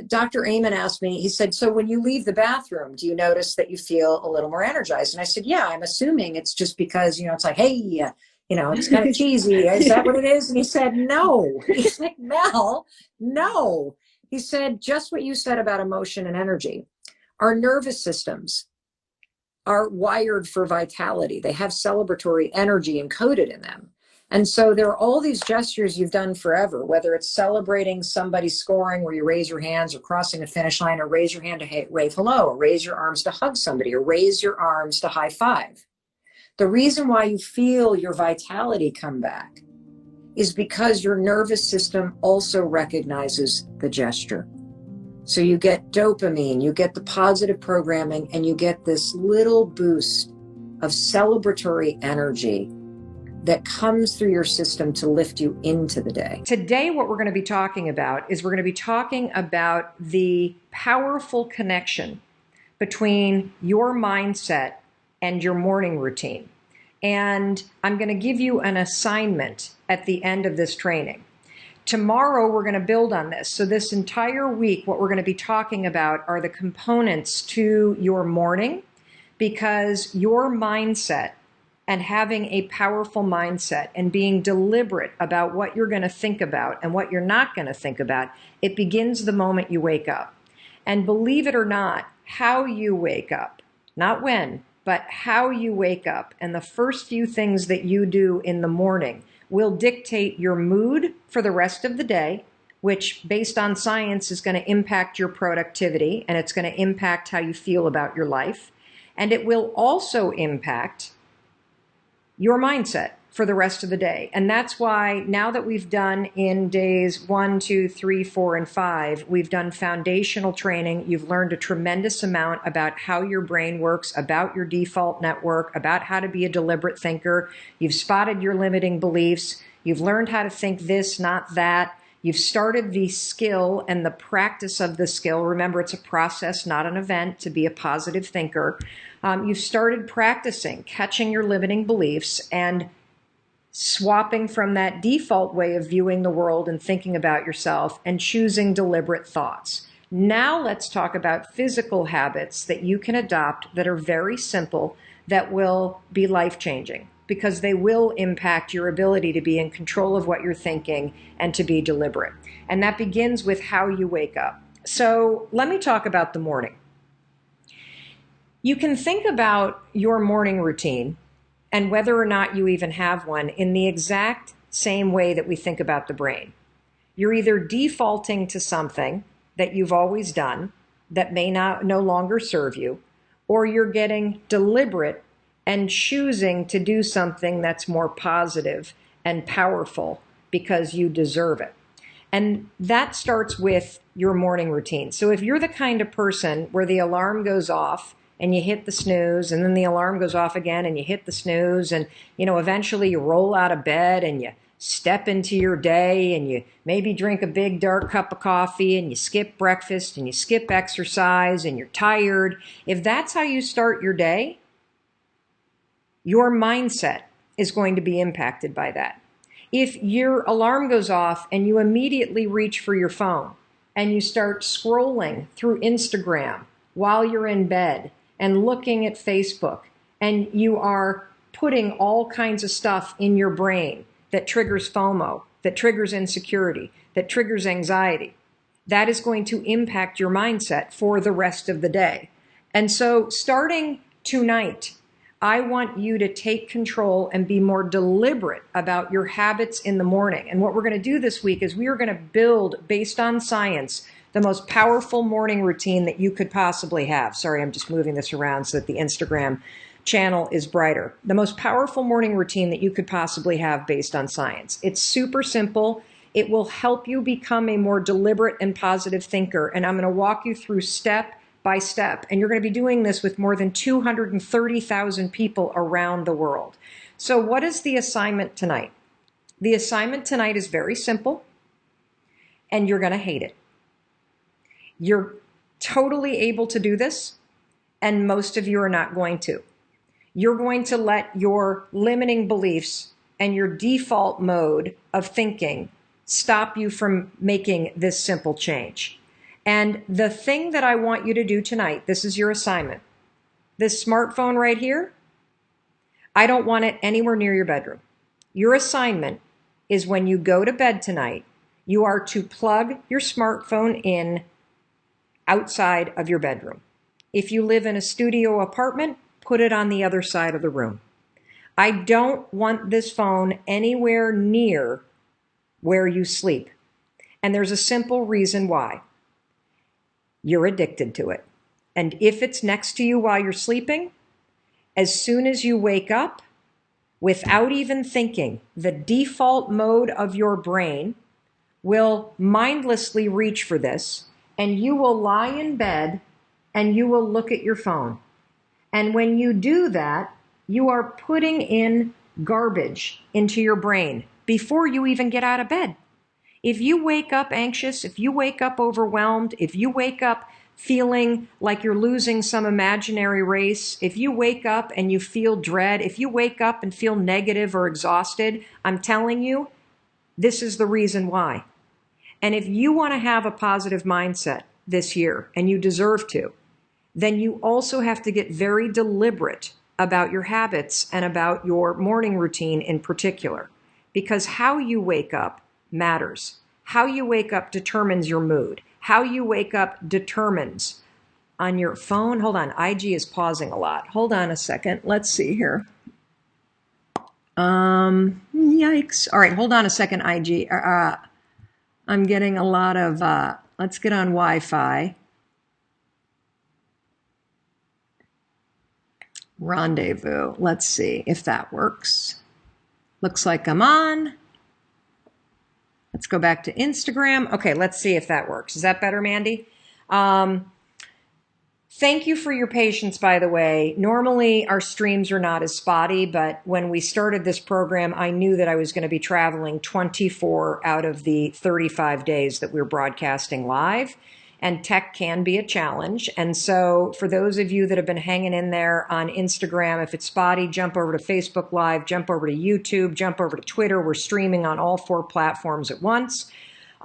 S3: Dr. Amen asked me, he said, so when you leave the bathroom, do you notice that you feel a little more energized? And I said, yeah, I'm assuming it's just because, you know, it's like, hey, you know, it's kind of cheesy. Is that what it is? And he said, no. He's like, Mel, no. He said, just what you said about emotion and energy. Our nervous systems are wired for vitality. They have celebratory energy encoded in them. And so there are all these gestures you've done forever, whether it's celebrating somebody scoring where you raise your hands or crossing the finish line or raise your hand to wave hello or raise your arms to hug somebody or raise your arms to high five. The reason why you feel your vitality come back is because your nervous system also recognizes the gesture. So you get dopamine, you get the positive programming, and you get this little boost of celebratory energy that comes through your system to lift you into the day. Today, what we're going to be talking about is we're going to be talking about the powerful connection between your mindset and your morning routine. And I'm going to give you an assignment at the end of this training. Tomorrow, we're going to build on this. So this entire week, what we're going to be talking about are the components to your morning, because your mindset and having a powerful mindset and being deliberate about what you're going to think about and what you're not going to think about, it begins the moment you wake up. And believe it or not, how you wake up, not when, but how you wake up, and the first few things that you do in the morning will dictate your mood for the rest of the day, which based on science is going to impact your productivity and it's going to impact how you feel about your life. And it will also impact your mindset for the rest of the day. And that's why now that we've done in days 1, 2, 3, 4, and 5, we've done foundational training. You've learned a tremendous amount about how your brain works, about your default network, about how to be a deliberate thinker. You've spotted your limiting beliefs. You've learned how to think this, not that. You've started the skill and the practice of the skill. Remember, it's a process, not an event, to be a positive thinker. You've started practicing catching your limiting beliefs and swapping from that default way of viewing the world and thinking about yourself and choosing deliberate thoughts. Now let's talk about physical habits that you can adopt that are very simple, that will be life-changing, because they will impact your ability to be in control of what you're thinking and to be deliberate. And that begins with how you wake up. So let me talk about the morning. You can think about your morning routine and whether or not you even have one in the exact same way that we think about the brain. You're either defaulting to something that you've always done that may no longer serve you, or you're getting deliberate and choosing to do something that's more positive and powerful because you deserve it. And that starts with your morning routine. So if you're the kind of person where the alarm goes off and you hit the snooze, and then the alarm goes off again and you hit the snooze, and eventually you roll out of bed and you step into your day and you maybe drink a big dark cup of coffee and you skip breakfast and you skip exercise and you're tired. If that's how you start your day, your mindset is going to be impacted by that. If your alarm goes off and you immediately reach for your phone and you start scrolling through Instagram while you're in bed and looking at Facebook, and you are putting all kinds of stuff in your brain that triggers FOMO, that triggers insecurity, that triggers anxiety, that is going to impact your mindset for the rest of the day. And so starting tonight, I want you to take control and be more deliberate about your habits in the morning. And what we're going to do this week is we are going to build, based on science, the most powerful morning routine that you could possibly have. Sorry, I'm just moving this around so that the Instagram channel is brighter. The most powerful morning routine that you could possibly have based on science. It's super simple. It will help you become a more deliberate and positive thinker. And I'm going to walk you through step by step. And you're going to be doing this with more than 230,000 people around the world. So what is the assignment tonight? The assignment tonight is very simple, and you're going to hate it. You're totally able to do this, and most of you are not going to. You're going to let your limiting beliefs and your default mode of thinking stop you from making this simple change. And the thing that I want you to do tonight, this is your assignment. This smartphone right here, I don't want it anywhere near your bedroom. Your assignment is when you go to bed tonight, you are to plug your smartphone in outside of your bedroom. If you live in a studio apartment, put it on the other side of the room. I don't want this phone anywhere near where you sleep. And there's a simple reason why. You're addicted to it. And if it's next to you while you're sleeping, as soon as you wake up, without even thinking, the default mode of your brain will mindlessly reach for this, and you will lie in bed and you will look at your phone. And when you do that, you are putting in garbage into your brain before you even get out of bed. If you wake up anxious, if you wake up overwhelmed, if you wake up feeling like you're losing some imaginary race, if you wake up and you feel dread, if you wake up and feel negative or exhausted, I'm telling you, this is the reason why. And if you want to have a positive mindset this year, and you deserve to, then you also have to get very deliberate about your habits and about your morning routine in particular, because how you wake up matters. How you wake up determines your mood. How you wake up determines on your phone. Hold on, IG is pausing a lot. Hold on a second. Let's see here. Yikes. All right, hold on a second, IG. I'm getting a lot of, let's get on Wi-Fi. Rendezvous. Let's see if that works. Looks like I'm on. Let's go back to Instagram. Okay, let's see if that works. Is that better, Mandy? Thank you for your patience, by the way. Normally, our streams are not as spotty, but when we started this program, I knew that I was going to be traveling 24 out of the 35 days that we're broadcasting live, and tech can be a challenge. And so for those of you that have been hanging in there on Instagram, if it's spotty, jump over to Facebook Live, jump over to YouTube, jump over to Twitter. We're streaming on all 4 platforms at once.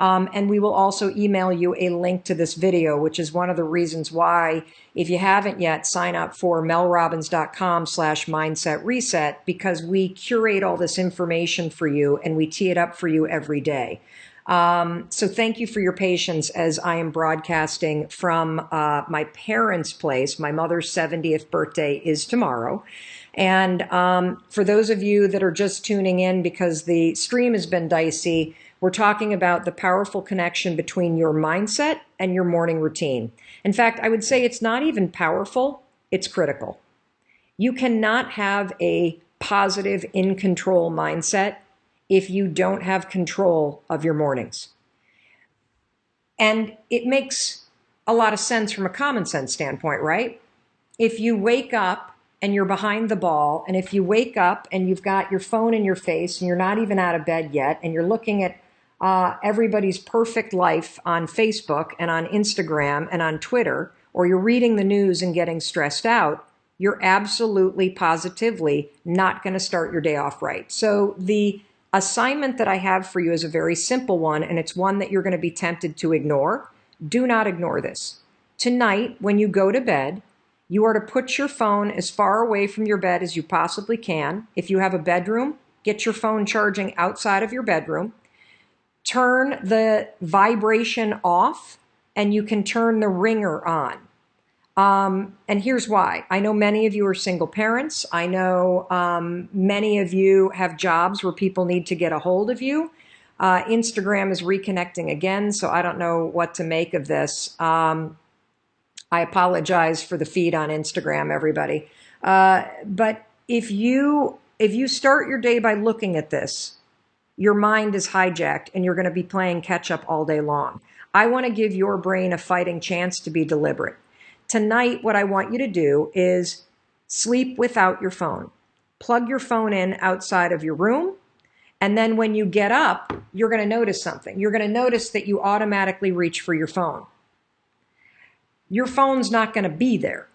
S3: And we will also email you a link to this video, which is one of the reasons why, if you haven't yet, sign up for melrobbins.com/mindset reset, because we curate all this information for you and we tee it up for you every day. So thank you for your patience as I am broadcasting from my parents' place. My mother's 70th birthday is tomorrow. And for those of you that are just tuning in because the stream has been dicey, we're talking about the powerful connection between your mindset and your morning routine. In fact, I would say it's not even powerful, it's critical. You cannot have a positive, in control mindset if you don't have control of your mornings. And it makes a lot of sense from a common sense standpoint, right? If you wake up and you're behind the ball, and if you wake up and you've got your phone in your face and you're not even out of bed yet, and you're looking at everybody's perfect life on Facebook and on Instagram and on Twitter, or you're reading the news and getting stressed out, you're absolutely, positively not going to start your day off right. So the assignment that I have for you is a very simple one, and it's one that you're going to be tempted to ignore. Do not ignore this. Tonight, when you go to bed, you are to put your phone as far away from your bed as you possibly can. If you have a bedroom, get your phone charging outside of your bedroom. Turn the vibration off, and you can turn the ringer on. And here's why. I know many of you are single parents. I know many of you have jobs where people need to get a hold of you. Instagram is reconnecting again, so I don't know what to make of this. I apologize for the feed on Instagram, everybody. But if you start your day by looking at this, your mind is hijacked and you're going to be playing catch up all day long. I want to give your brain a fighting chance to be deliberate. Tonight, what I want you to do is sleep without your phone. Plug your phone in outside of your room. And then when you get up, you're going to notice something. You're going to notice that you automatically reach for your phone. Your phone's not going to be there.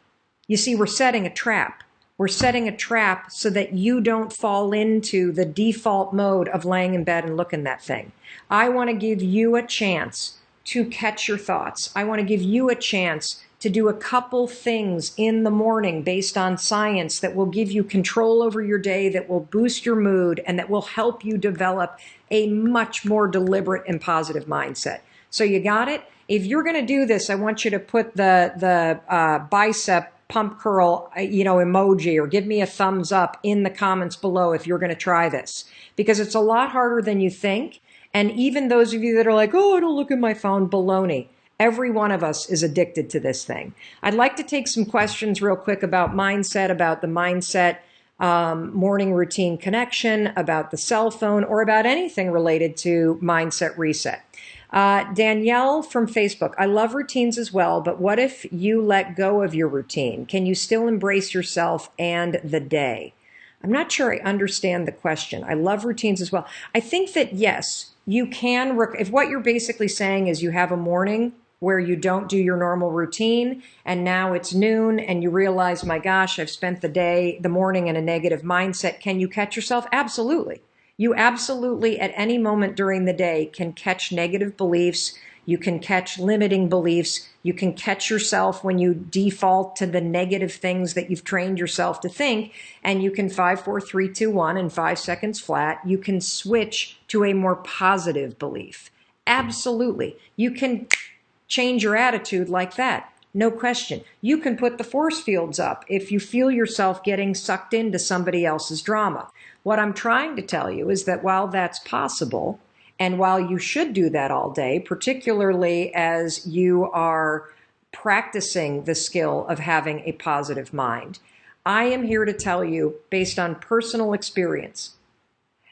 S3: You see, we're setting a trap. We're setting a trap so that you don't fall into the default mode of laying in bed and looking at that thing. I want to give you a chance to catch your thoughts. I want to give you a chance to do a couple things in the morning based on science that will give you control over your day, that will boost your mood, and that will help you develop a much more deliberate and positive mindset. So you got it? If you're going to do this, I want you to put the bicep pump curl, emoji, or give me a thumbs up in the comments below if you're going to try this, because it's a lot harder than you think. And even those of you that are like, oh, I don't look at my phone, baloney. Every one of us is addicted to this thing. I'd like to take some questions real quick about mindset, about the mindset morning routine connection, about the cell phone, or about anything related to mindset reset. Danielle from Facebook, I love routines as well, but what if you let go of your routine? Can you still embrace yourself and the day? I'm not sure I understand the question. I love routines as well. I think that yes, you can, if what you're basically saying is you have a morning where you don't do your normal routine and now it's noon and you realize, my gosh, I've spent the morning in a negative mindset. Can you catch yourself? Absolutely. You absolutely, at any moment during the day, can catch negative beliefs. You can catch limiting beliefs. You can catch yourself when you default to the negative things that you've trained yourself to think. And you can 5, 4, 3, 2, 1 in 5 seconds flat. You can switch to a more positive belief. Absolutely. You can change your attitude like that. No question. You can put the force fields up if you feel yourself getting sucked into somebody else's drama. What I'm trying to tell you is that while that's possible, and while you should do that all day, particularly as you are practicing the skill of having a positive mind, I am here to tell you, based on personal experience,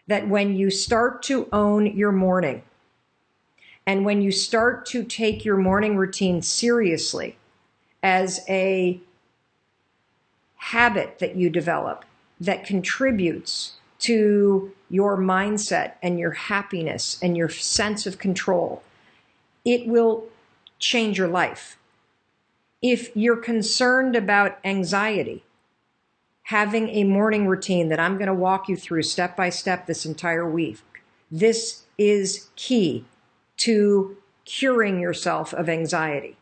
S3: that when you start to own your morning, and when you start to take your morning routine seriously as a habit that you develop that contributes to your mindset and your happiness and your sense of control, it will change your life. If you're concerned about anxiety, having a morning routine that I'm going to walk you through step by step this entire week, this is key to curing yourself of anxiety.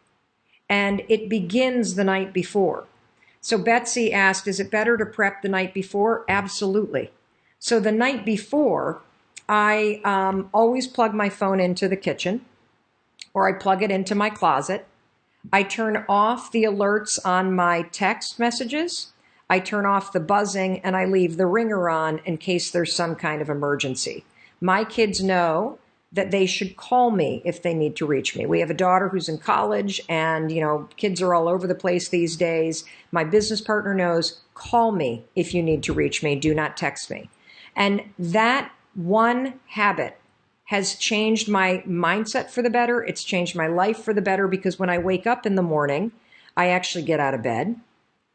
S3: And it begins the night before. So Betsy asked, is it better to prep the night before? Absolutely. So the night before, I always plug my phone into the kitchen, or I plug it into my closet. I turn off the alerts on my text messages. I turn off the buzzing, and I leave the ringer on in case there's some kind of emergency. My kids know that they should call me if they need to reach me. We have a daughter who's in college, and kids are all over the place these days. My business partner knows, call me if you need to reach me. Do not text me. And that one habit has changed my mindset for the better. It's changed my life for the better, because when I wake up in the morning, I actually get out of bed.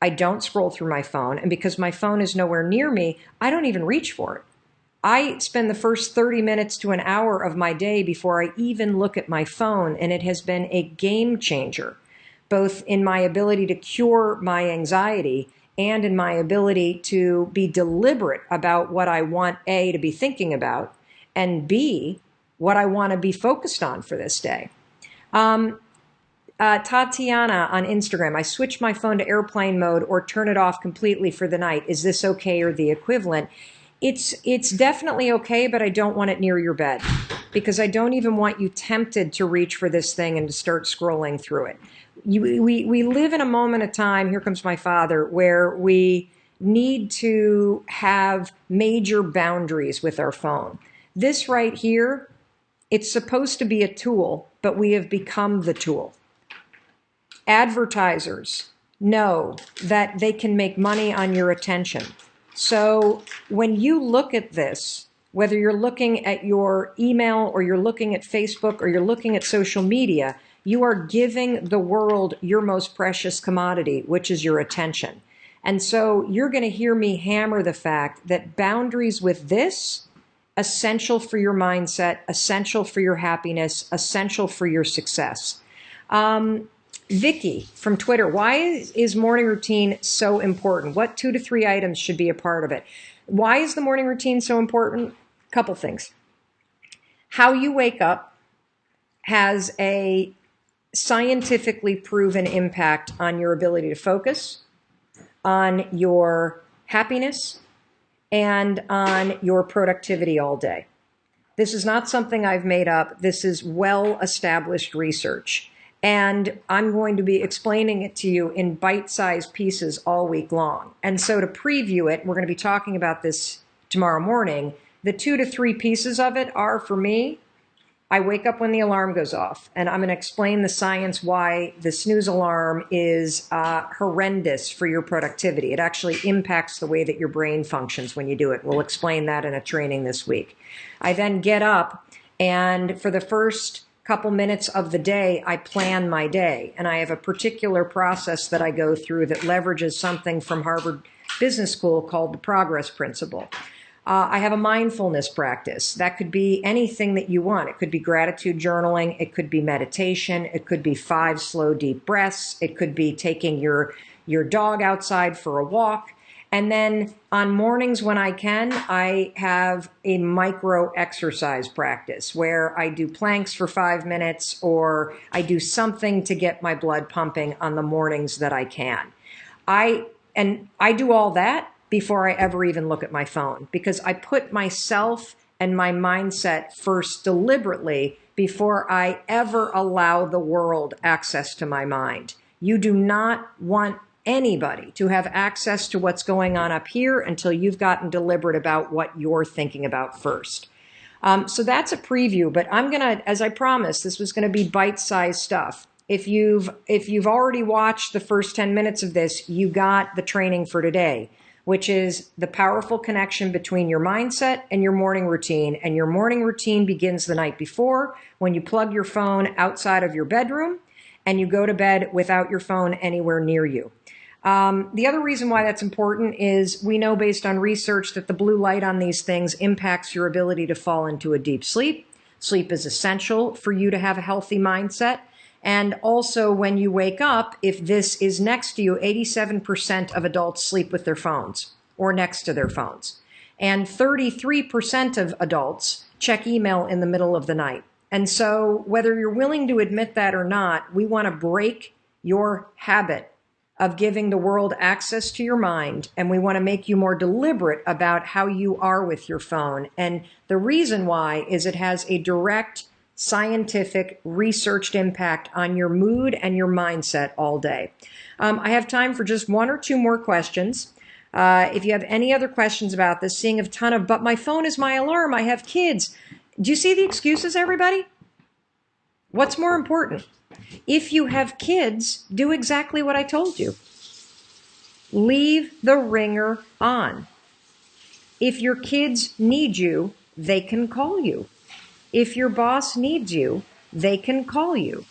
S3: I don't scroll through my phone. And because my phone is nowhere near me, I don't even reach for it. I spend the first 30 minutes to an hour of my day before I even look at my phone, and it has been a game changer, both in my ability to cure my anxiety and in my ability to be deliberate about what I want, A, to be thinking about, and B, what I want to be focused on for this day. Tatiana on Instagram, I switch my phone to airplane mode or turn it off completely for the night. Is this okay or the equivalent? It's definitely okay, but I don't want it near your bed, because I don't even want you tempted to reach for this thing and to start scrolling through it. We live in a moment of time, here comes my father, where we need to have major boundaries with our phone. This right here, it's supposed to be a tool, but we have become the tool. Advertisers know that they can make money on your attention. So when you look at this, whether you're looking at your email or you're looking at Facebook or you're looking at social media, you are giving the world your most precious commodity, which is your attention. And so you're going to hear me hammer the fact that boundaries with this, essential for your mindset, essential for your happiness, essential for your success. Vicky from Twitter, why is morning routine so important? What 2 to 3 items should be a part of it? Why is the morning routine so important? A couple things. How you wake up has a scientifically proven impact on your ability to focus, on your happiness, and on your productivity all day. This is not something I've made up. This is well-established research. And I'm going to be explaining it to you in bite-sized pieces all week long. And so to preview it, we're going to be talking about this tomorrow morning. The 2 to 3 pieces of it are, for me, I wake up when the alarm goes off. And I'm going to explain the science why the snooze alarm is horrendous for your productivity. It actually impacts the way that your brain functions when you do it. We'll explain that in a training this week. I then get up, and for the first couple minutes of the day, I plan my day. And I have a particular process that I go through that leverages something from Harvard Business School called the progress principle. I have a mindfulness practice. That could be anything that you want. It could be gratitude journaling. It could be meditation. It could be 5 slow, deep breaths. It could be taking your dog outside for a walk. And then on mornings when I can, I have a micro exercise practice where I do planks for 5 minutes, or I do something to get my blood pumping on the mornings that I can. I do all that before I ever even look at my phone, because I put myself and my mindset first deliberately before I ever allow the world access to my mind. You do not want anybody to have access to what's going on up here until you've gotten deliberate about what you're thinking about first. So that's a preview, but I'm going to, as I promised, this was going to be bite-sized stuff. If you've already watched the first 10 minutes of this, you got the training for today, which is the powerful connection between your mindset and your morning routine. And your morning routine begins the night before, when you plug your phone outside of your bedroom and you go to bed without your phone anywhere near you. The other reason why that's important is we know based on research that the blue light on these things impacts your ability to fall into a deep sleep. Sleep is essential for you to have a healthy mindset. And also when you wake up, if this is next to you, 87% of adults sleep with their phones or next to their phones. And 33% of adults check email in the middle of the night. And so whether you're willing to admit that or not, we want to break your habit of giving the world access to your mind, and we want to make you more deliberate about how you are with your phone. And the reason why is it has a direct scientific researched impact on your mood and your mindset all day. I have time for just one or two more questions. If you have any other questions about this, seeing a ton of, but my phone is my alarm, I have kids. Do you see the excuses, everybody? What's more important? If you have kids, do exactly what I told you. Leave the ringer on. If your kids need you, they can call you. If your boss needs you, they can call you.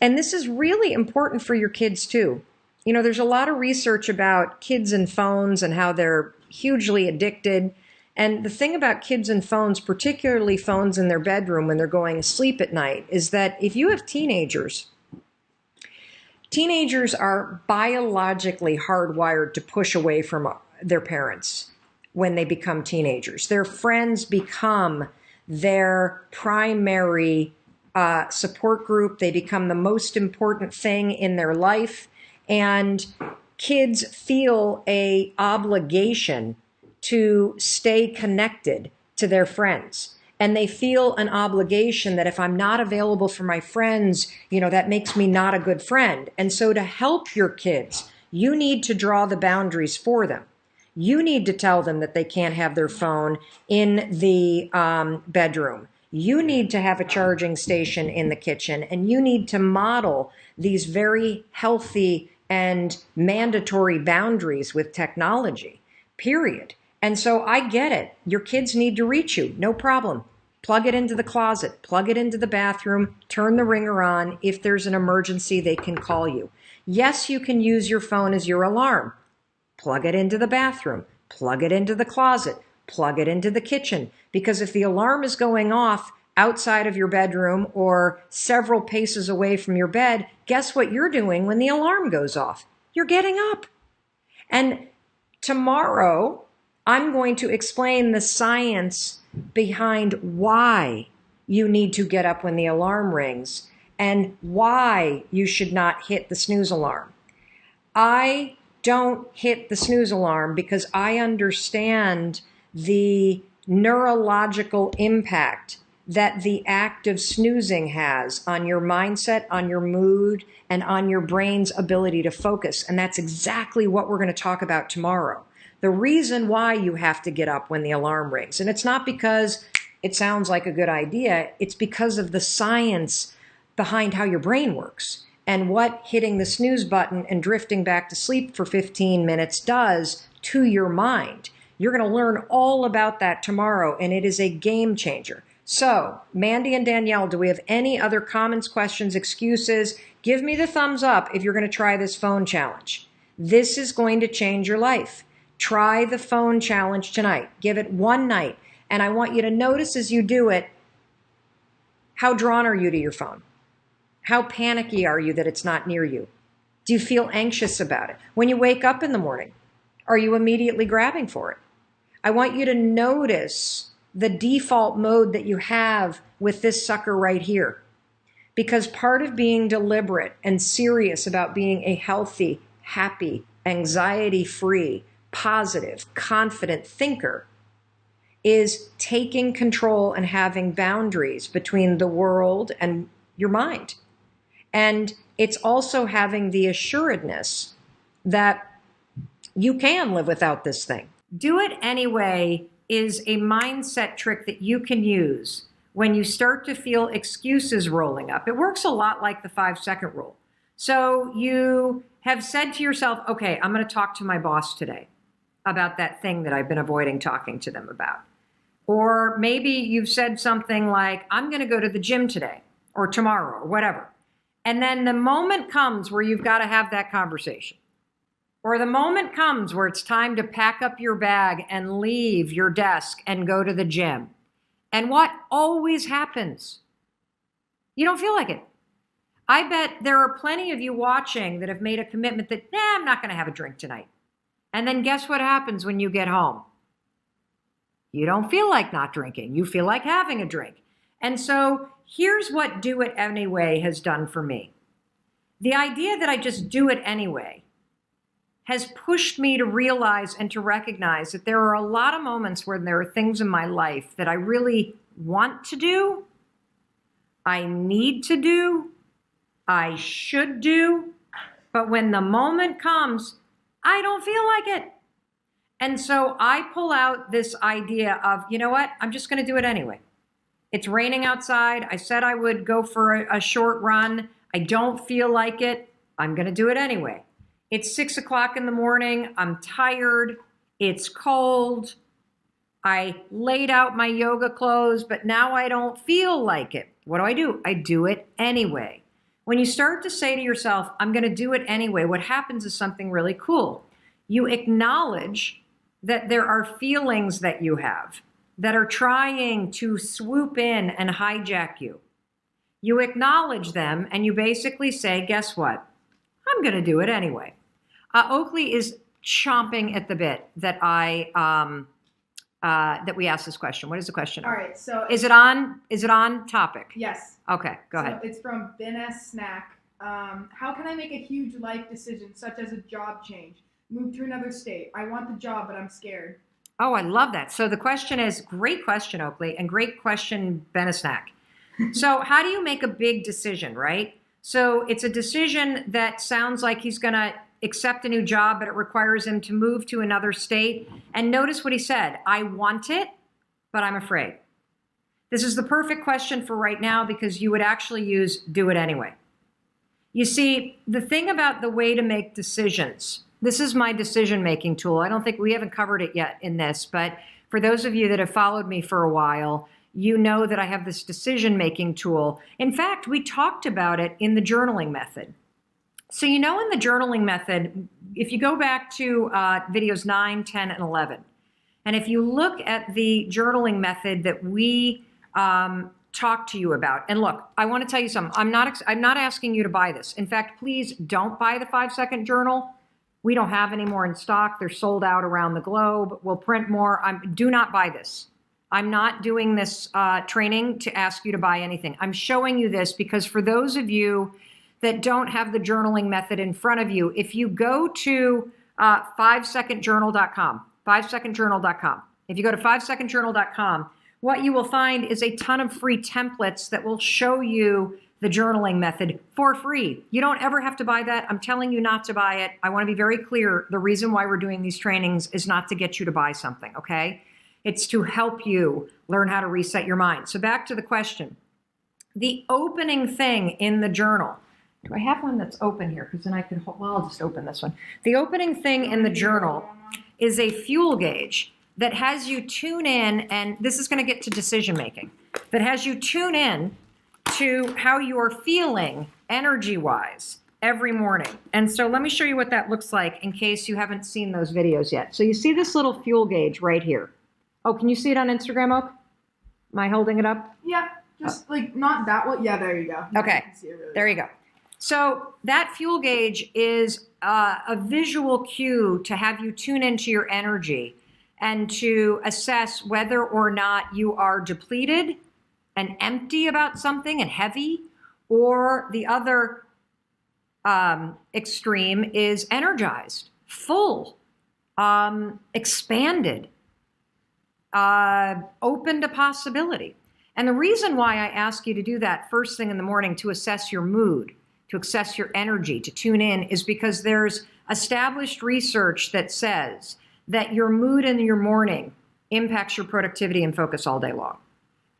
S3: And this is really important for your kids too. You know, there's a lot of research about kids and phones and how they're hugely addicted. And the thing about kids and phones, particularly phones in their bedroom when they're going to sleep at night, is that if you have teenagers are biologically hardwired to push away from their parents when they become teenagers. Their friends become their primary support group. They become the most important thing in their life. And kids feel an obligation to stay connected to their friends. And they feel an obligation that if I'm not available for my friends, you know, that makes me not a good friend. And so to help your kids, you need to draw the boundaries for them. You need to tell them that they can't have their phone in the bedroom. You need to have a charging station in the kitchen, and you need to model these very healthy and mandatory boundaries with technology, period. And so I get it. Your kids need to reach you. No problem. Plug it into the closet, plug it into the bathroom, turn the ringer on. If there's an emergency, they can call you. Yes, you can use your phone as your alarm. Plug it into the bathroom, plug it into the closet, plug it into the kitchen. Because if the alarm is going off outside of your bedroom or several paces away from your bed, guess what you're doing when the alarm goes off? You're getting up. And tomorrow, I'm going to explain the science behind why you need to get up when the alarm rings and why you should not hit the snooze alarm. I don't hit the snooze alarm because I understand the neurological impact that the act of snoozing has on your mindset, on your mood, and on your brain's ability to focus. And that's exactly what we're going to talk about tomorrow. The reason why you have to get up when the alarm rings. And it's not because it sounds like a good idea. It's because of the science behind how your brain works and what hitting the snooze button and drifting back to sleep for 15 minutes does to your mind. You're going to learn all about that tomorrow, and it is a game changer. So, Mandy and Danielle, do we have any other comments, questions, excuses? Give me the thumbs up if you're going to try this phone challenge. This is going to change your life. Try the phone challenge tonight. Give it one night. And I want you to notice as you do it, how drawn are you to your phone? How panicky are you that it's not near you? Do you feel anxious about it? When you wake up in the morning, are you immediately grabbing for it? I want you to notice the default mode that you have with this sucker right here. Because part of being deliberate and serious about being a healthy, happy, anxiety-free, positive, confident thinker is taking control and having boundaries between the world and your mind. And it's also having the assuredness that you can live without this thing. Do it anyway is a mindset trick that you can use when you start to feel excuses rolling up. It works a lot like the 5-second rule. So you have said to yourself, okay, I'm going to talk to my boss today about that thing that I've been avoiding talking to them about. Or maybe you've said something like, I'm going to go to the gym today or tomorrow or whatever. And then the moment comes where you've got to have that conversation. Or the moment comes where it's time to pack up your bag and leave your desk and go to the gym. And what always happens? You don't feel like it. I bet there are plenty of you watching that have made a commitment that, I'm not going to have a drink tonight. And then guess what happens when you get home? You don't feel like not drinking. You feel like having a drink. And so here's what do it anyway has done for me. The idea that I just do it anyway has pushed me to realize and to recognize that there are a lot of moments where there are things in my life that I really want to do, I need to do, I should do, but when the moment comes, I don't feel like it. And so I pull out this idea of, you know what, I'm just going to do it anyway. It's raining outside. I said I would go for a short run. I don't feel like it. I'm going to do it anyway. It's 6 o'clock in the morning. I'm tired. It's cold. I laid out my yoga clothes, but now I don't feel like it. What do? I do it anyway. When you start to say to yourself, I'm going to do it anyway, what happens is something really cool. You acknowledge that there are feelings that you have that are trying to swoop in and hijack you. You acknowledge them and you basically say, guess what? I'm going to do it anyway. Oakley is chomping at the bit that that we asked this question. What is the question?
S2: All right, so
S3: Is it on topic?
S2: yes.
S3: Okay, go ahead.
S2: So it's from Ben S. Snack. How can I make a huge life decision, such as a job change, move to another state? I want the job, but I'm scared.
S3: Oh, I love that. So the question is, great question, Oakley, and great question, Ben S. Snack. So how do you make a big decision, right? So it's a decision that sounds like he's going to accept a new job, but it requires him to move to another state. And notice what he said. I want it, but I'm afraid. This is the perfect question for right now because you would actually use do it anyway. You see, the thing about the way to make decisions, this is my decision-making tool. I don't think we haven't covered it yet in this, but for those of you that have followed me for a while, you know that I have this decision-making tool. In fact, we talked about it in the journaling method. So you know in the journaling method, if you go back to videos 9, 10, and 11, and if you look at the journaling method that we talked to you about, and look, I want to tell you something. I'm not asking you to buy this. In fact, please don't buy the 5-second journal. We don't have any more in stock. They're sold out around the globe. We'll print more. Do not buy this. I'm not doing this training to ask you to buy anything. I'm showing you this because for those of you that don't have the journaling method in front of you, if you go to 5secondjournal.com, 5secondjournal.com, if you go to 5secondjournal.com, what you will find is a ton of free templates that will show you the journaling method for free. You don't ever have to buy that. I'm telling you not to buy it. I want to be very clear. The reason why we're doing these trainings is not to get you to buy something, okay? It's to help you learn how to reset your mind. So back to the question. The opening thing in the journal, do I have one that's open here? Because then I can, well, I'll just open this one. The opening thing in the journal is a fuel gauge that has you tune in, and this is going to get to decision making, that has you tune in to how you're feeling energy-wise every morning. And so let me show you what that looks like in case you haven't seen those videos yet. So you see this little fuel gauge right here. Oh, can you see it on Instagram, Oak? Am I holding it up?
S2: Yeah, just like not that one. Yeah, there you go.
S3: Okay,
S2: You can see it really
S3: there you go. So that fuel gauge is a visual cue to have you tune into your energy and to assess whether or not you are depleted and empty about something and heavy, or the other extreme is energized, full, expanded, open to possibility. And the reason why I ask you to do that first thing in the morning to assess your mood, to assess your energy, to tune in, is because there's established research that says that your mood in your morning impacts your productivity and focus all day long.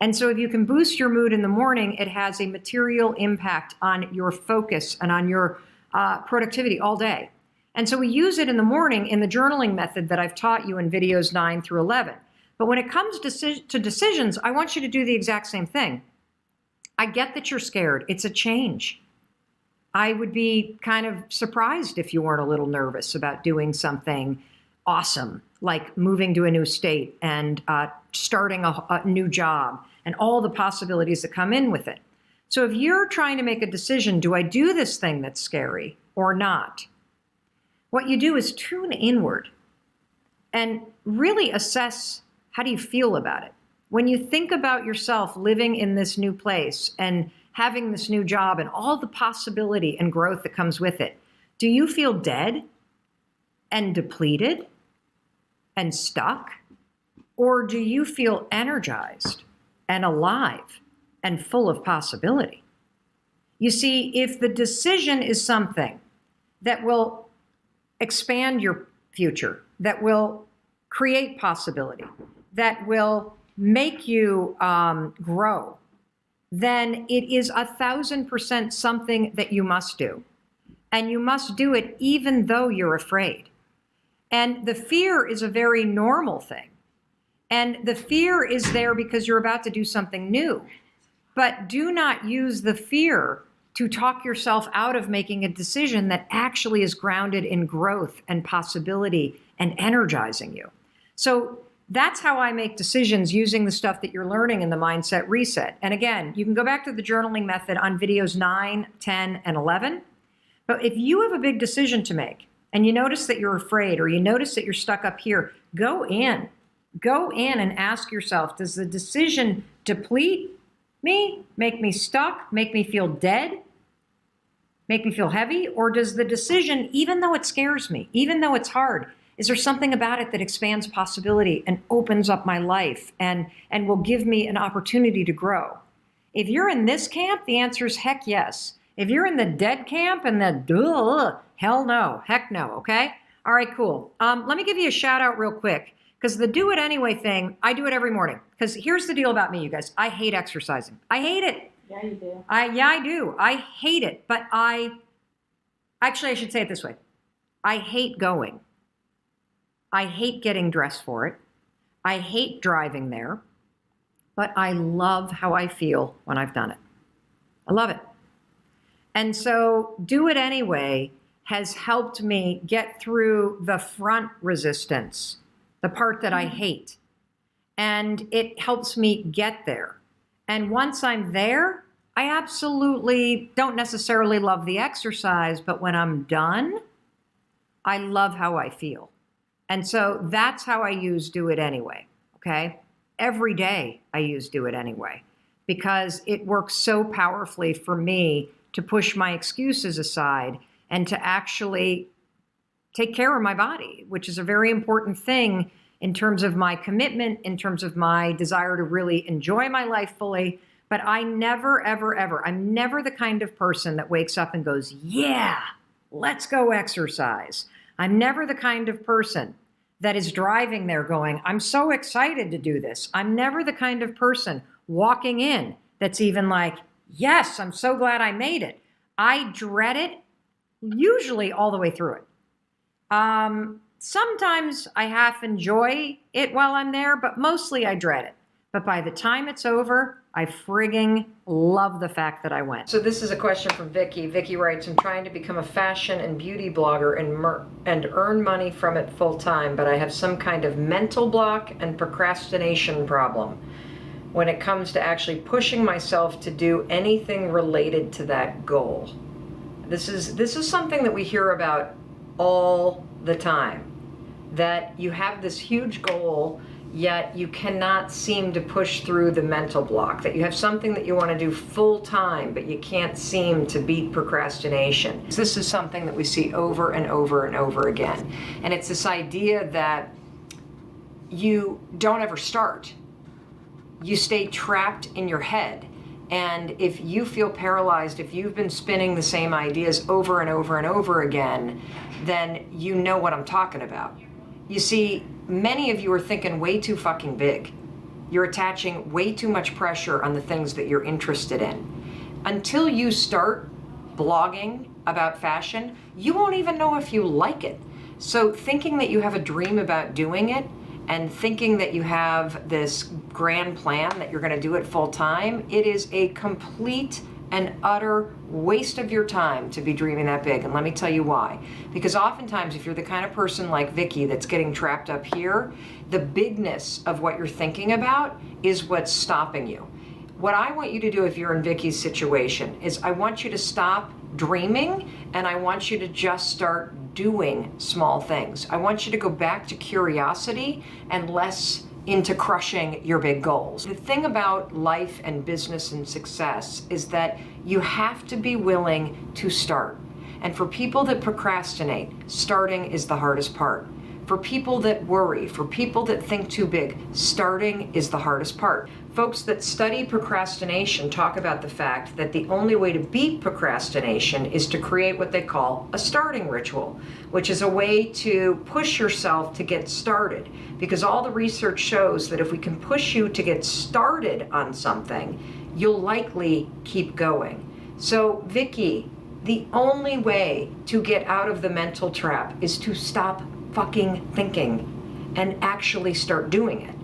S3: And so if you can boost your mood in the morning, it has a material impact on your focus and on your productivity all day. And so we use it in the morning in the journaling method that I've taught you in videos 9 through 11. But when it comes to decisions, I want you to do the exact same thing. I get that you're scared. It's a change. I would be kind of surprised if you weren't a little nervous about doing something awesome, like moving to a new state and starting a new job and all the possibilities that come in with it. So if you're trying to make a decision, do I do this thing that's scary or not? What you do is tune inward and really assess, how do you feel about it? When you think about yourself living in this new place and having this new job and all the possibility and growth that comes with it, do you feel dead and depleted and stuck? Or do you feel energized and alive and full of possibility? You see, if the decision is something that will expand your future, that will create possibility, that will make you grow, then it is 1,000% something that you must do. And you must do it even though you're afraid. And the fear is a very normal thing. And the fear is there because you're about to do something new. But do not use the fear to talk yourself out of making a decision that actually is grounded in growth and possibility and energizing you. So that's how I make decisions, using the stuff that you're learning in the Mindset Reset. And again, you can go back to the journaling method on videos 9, 10, and 11. But if you have a big decision to make and you notice that you're afraid, or you notice that you're stuck up here, go in and ask yourself, does the decision deplete me, make me stuck, make me feel dead, make me feel heavy? Or does the decision, even though it scares me, even though it's hard, is there something about it that expands possibility and opens up my life and will give me an opportunity to grow? If you're in this camp, the answer is heck yes. If you're in the dead camp and the hell no, heck no, okay? All right, cool. Let me give you a shout out real quick, because the do it anyway thing, I do it every morning. Because here's the deal about me, you guys. I hate exercising. I hate it.
S2: Yeah, you do.
S3: I do. I hate it. But actually, I should say it this way. I hate going. I hate getting dressed for it. I hate driving there. But I love how I feel when I've done it. I love it. And so do it anyway has helped me get through the front resistance, the part that I hate. And it helps me get there. And once I'm there, I absolutely don't necessarily love the exercise, but when I'm done, I love how I feel. And so that's how I use do it anyway, okay? Every day I use do it anyway, because it works so powerfully for me to push my excuses aside and to actually take care of my body, which is a very important thing in terms of my commitment, in terms of my desire to really enjoy my life fully. But I never, ever, ever, I'm never the kind of person that wakes up and goes, yeah, let's go exercise. I'm never the kind of person that is driving there going, I'm so excited to do this. I'm never the kind of person walking in that's even like, yes, I'm so glad I made it. I dread it, usually all the way through it. Sometimes I half enjoy it while I'm there, but mostly I dread it. But by the time it's over, I frigging love the fact that I went. So this is a question from Vicky. Vicky writes, I'm trying to become a fashion and beauty blogger and earn money from it full time, but I have some kind of mental block and procrastination problem when it comes to actually pushing myself to do anything related to that goal. This is something that we hear about all the time, that you have this huge goal, yet you cannot seem to push through the mental block, that you have something that you want to do full time, but you can't seem to beat procrastination. This is something that we see over and over and over again. And it's this idea that you don't ever start. You stay trapped in your head. And if you feel paralyzed, if you've been spinning the same ideas over and over and over again, then you know what I'm talking about. You see, many of you are thinking way too fucking big. You're attaching way too much pressure on the things that you're interested in. Until you start blogging about fashion, you won't even know if you like it. So thinking that you have a dream about doing it and thinking that you have this grand plan that you're gonna do it full time, it is a complete and utter waste of your time to be dreaming that big. And let me tell you why. Because oftentimes, if you're the kind of person like Vicky that's getting trapped up here, the bigness of what you're thinking about is what's stopping you. What I want you to do if you're in Vicky's situation is I want you to stop dreaming and I want you to just start doing small things. I want you to go back to curiosity and less into crushing your big goals. The thing about life and business and success is that you have to be willing to start. And for people that procrastinate, starting is the hardest part. For people that worry, for people that think too big, starting is the hardest part. Folks that study procrastination talk about the fact that the only way to beat procrastination is to create what they call a starting ritual, which is a way to push yourself to get started. Because all the research shows that if we can push you to get started on something, you'll likely keep going. So, Vicki, the only way to get out of the mental trap is to stop fucking thinking and actually start doing it.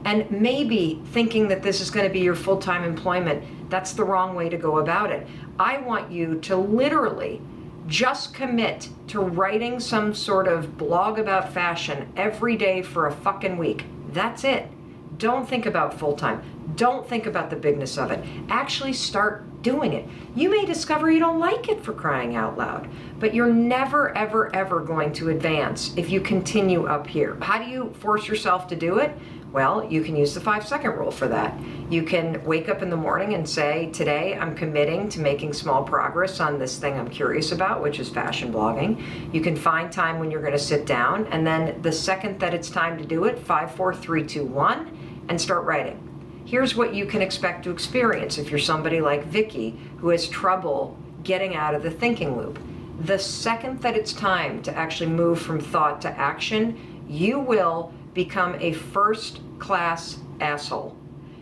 S3: And maybe thinking that this is going to be your full-time employment, that's the wrong way to go about it. I want you to literally just commit to writing some sort of blog about fashion every day for a fucking week. That's it. Don't think about full-time. Don't think about the bigness of it. Actually start doing it. You may discover you don't like it, for crying out loud, but you're never, ever, ever going to advance if you continue up here. How do you force yourself to do it? Well, you can use the 5-second rule for that. You can wake up in the morning and say, today I'm committing to making small progress on this thing I'm curious about, which is fashion blogging. You can find time when you're going to sit down, and then the second that it's time to do it, 5, 4, 3, 2, 1, and start writing. Here's what you can expect to experience if you're somebody like Vicki who has trouble getting out of the thinking loop. The second that it's time to actually move from thought to action, you will become a first-class asshole.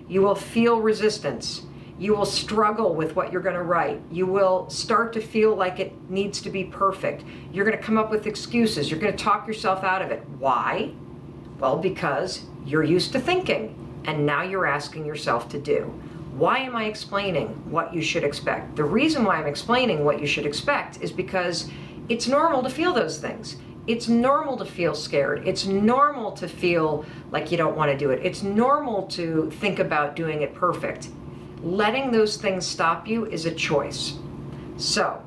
S3: You will feel resistance. You will struggle with what you're going to write. You will start to feel like it needs to be perfect. You're going to come up with excuses. You're going to talk yourself out of it. Why? Well, because you're used to thinking, and now you're asking yourself to do. Why am I explaining what you should expect? The reason why I'm explaining what you should expect is because it's normal to feel those things. It's normal to feel scared. It's normal to feel like you don't want to do it. It's normal to think about doing it perfect. Letting those things stop you is a choice. So,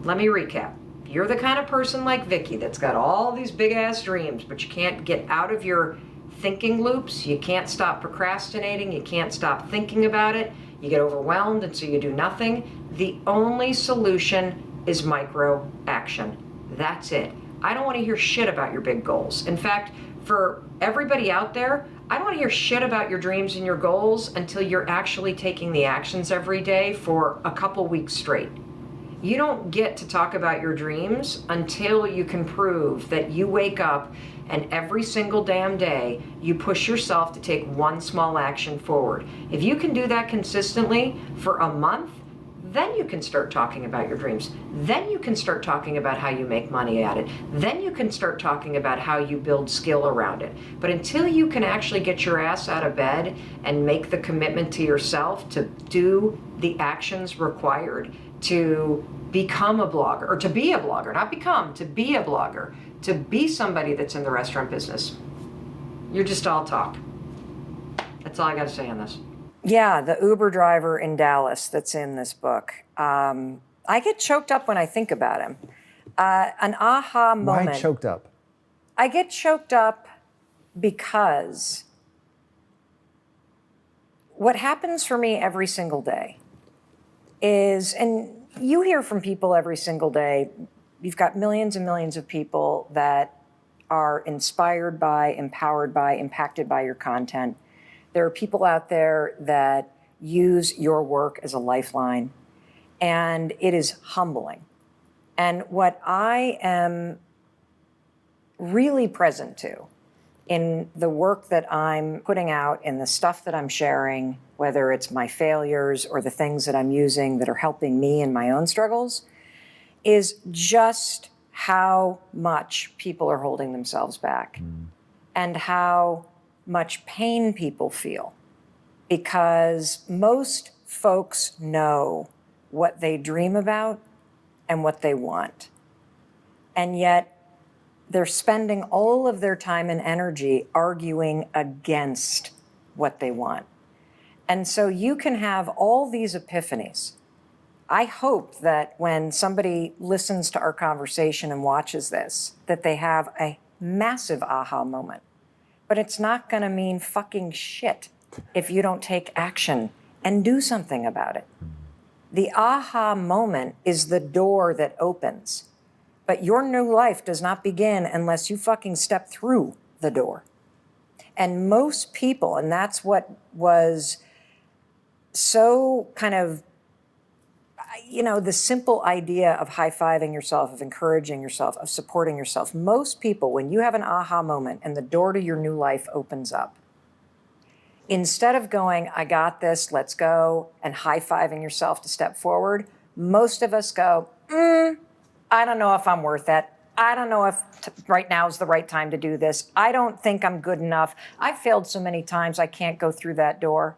S3: let me recap. You're the kind of person like Vicki that's got all these big ass dreams, but you can't get out of your thinking loops. You can't stop procrastinating. You can't stop thinking about it. You get overwhelmed, and so you do nothing. The only solution is micro action. That's it. I don't want to hear shit about your big goals. In fact, for everybody out there, I don't want to hear shit about your dreams and your goals until you're actually taking the actions every day for a couple weeks straight. You don't get to talk about your dreams until you can prove that you wake up and every single damn day you push yourself to take one small action forward. If you can do that consistently for a month, then you can start talking about your dreams. Then you can start talking about how you make money at it. Then you can start talking about how you build skill around it. But until you can actually get your ass out of bed and make the commitment to yourself to do the actions required to become a blogger, or to be a blogger, not become, to be a blogger, to be somebody that's in the restaurant business, you're just all talk. That's all I got to say on this.
S1: Yeah, the Uber driver in Dallas that's in this book. I get choked up when I think about him. An aha moment.
S12: Why choked up?
S1: I get choked up because what happens for me every single day is, and you hear from people every single day, you've got millions and millions of people that are inspired by, empowered by, impacted by your content. There are people out there that use your work as a lifeline, and it is humbling. And what I am really present to in the work that I'm putting out, in the stuff that I'm sharing, whether it's my failures or the things that I'm using that are helping me in my own struggles, is just how much people are holding themselves back and how much pain people feel, because most folks know what they dream about and what they want. And yet they're spending all of their time and energy arguing against what they want. And so you can have all these epiphanies. I hope that when somebody listens to our conversation and watches this, that they have a massive aha moment.
S3: but it's not going to mean fucking shit if you don't take action and do something about it. The aha moment is the door that opens, but your new life does not begin unless you fucking step through the door. And most people, and that's what was so kind of, the simple idea of high-fiving yourself, of encouraging yourself, of supporting yourself. Most people, when you have an aha moment and the door to your new life opens up, instead of going, I got this, let's go, and high-fiving yourself to step forward, most of us go, I don't know if I'm worth it. I don't know if right now is the right time to do this. I don't think I'm good enough. I've failed so many times, I can't go through that door.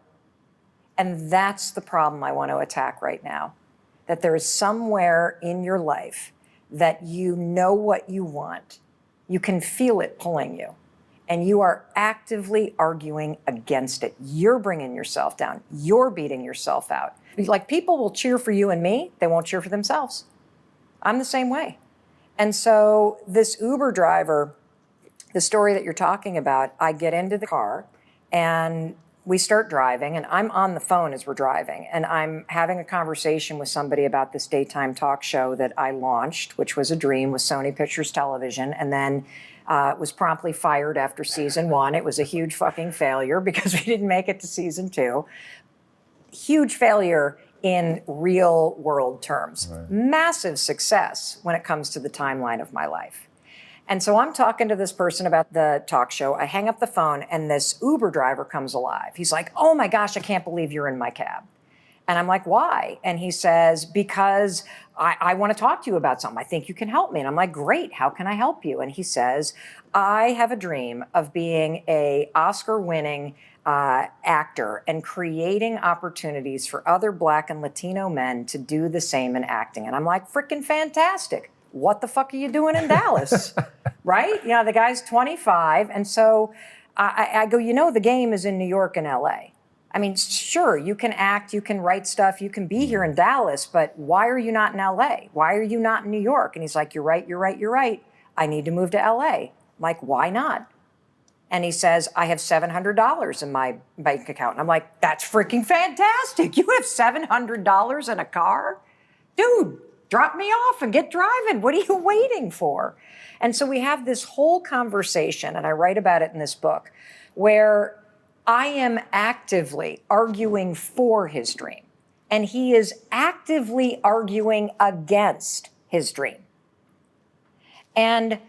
S3: And that's the problem I want to attack right now. That there is somewhere in your life that you know what you want. You can feel it pulling you. And you are actively arguing against it. You're bringing yourself down. You're beating yourself out. Like, people will cheer for you and me. They won't cheer for themselves. I'm the same way. And so this Uber driver, the story that you're talking about, I get into the car and we start driving, and I'm on the phone as we're driving, and I'm having a conversation with somebody about this daytime talk show that I launched, which was a dream with Sony Pictures Television, and then was promptly fired after season 1. It was a huge fucking failure because we didn't make it to season 2. Huge failure in real world terms. Right. Massive success when it comes to the timeline of my life. And so I'm talking to this person about the talk show. I hang up the phone and this Uber driver comes alive. He's like, oh my gosh, I can't believe you're in my cab. And I'm like, why? And he says, because I want to talk to you about something. I think you can help me. And I'm like, great, how can I help you? And he says, I have a dream of being a Oscar-winning actor and creating opportunities for other Black and Latino men to do the same in acting. And I'm like, freaking fantastic. What the fuck are you doing in Dallas? Right? The guy's 25. And so I go, the game is in New York and LA. I mean, sure, you can act, you can write stuff, you can be here in Dallas, but why are you not in LA? Why are you not in New York? And he's like, you're right. I need to move to LA. I'm like, why not? And he says, I have $700 in my bank account. And I'm like, that's freaking fantastic. You have $700 in a car? Dude, drop me off and get driving. What are you waiting for? And so we have this whole conversation, and I write about it in this book, where I am actively arguing for his dream, and he is actively arguing against his dream. And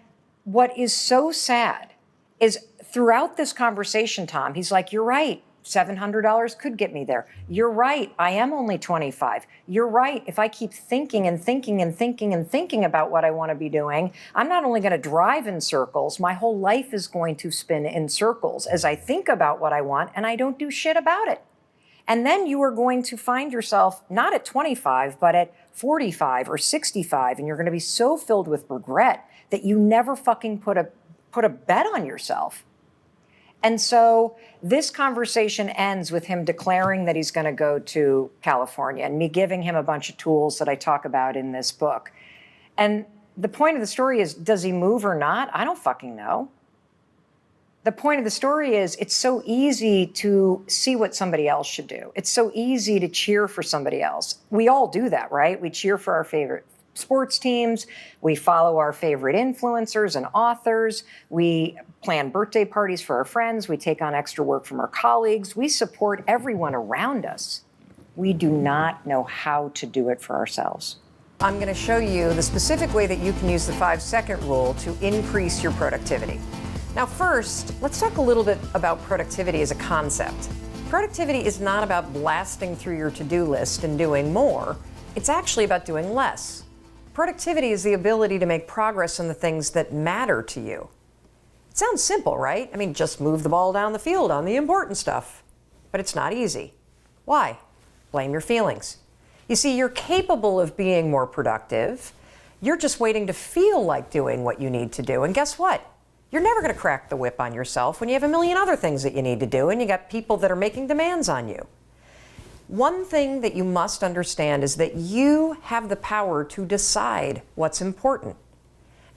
S3: what is so sad is throughout this conversation, Tom, he's like, you're right. $700 could get me there. You're right. I am only 25. You're right. If I keep thinking and thinking and thinking and thinking about what I want to be doing, I'm not only going to drive in circles, my whole life is going to spin in circles as I think about what I want and I don't do shit about it. And then you are going to find yourself not at 25, but at 45 or 65, and you're going to be so filled with regret that you never fucking put a bet on yourself. And so this conversation ends with him declaring that he's going to go to California and me giving him a bunch of tools that I talk about in this book. And the point of the story is, does he move or not? I don't fucking know. The point of the story is, it's so easy to see what somebody else should do. It's so easy to cheer for somebody else. We all do that, right? We cheer for our favorite sports teams. We follow our favorite influencers and authors. We plan birthday parties for our friends. We take on extra work from our colleagues. We support everyone around us. We do not know how to do it for ourselves. I'm going to show you the specific way that you can use the 5-second rule to increase your productivity. Now, first, let's talk a little bit about productivity as a concept. Productivity is not about blasting through your to-do list and doing more. It's actually about doing less. Productivity is the ability to make progress on the things that matter to you. It sounds simple, right? I mean, just move the ball down the field on the important stuff. But it's not easy. Why? Blame your feelings. You see, you're capable of being more productive. You're just waiting to feel like doing what you need to do. And guess what? You're never going to crack the whip on yourself when you have a million other things that you need to do and you got people that are making demands on you. One thing that you must understand is that you have the power to decide what's important.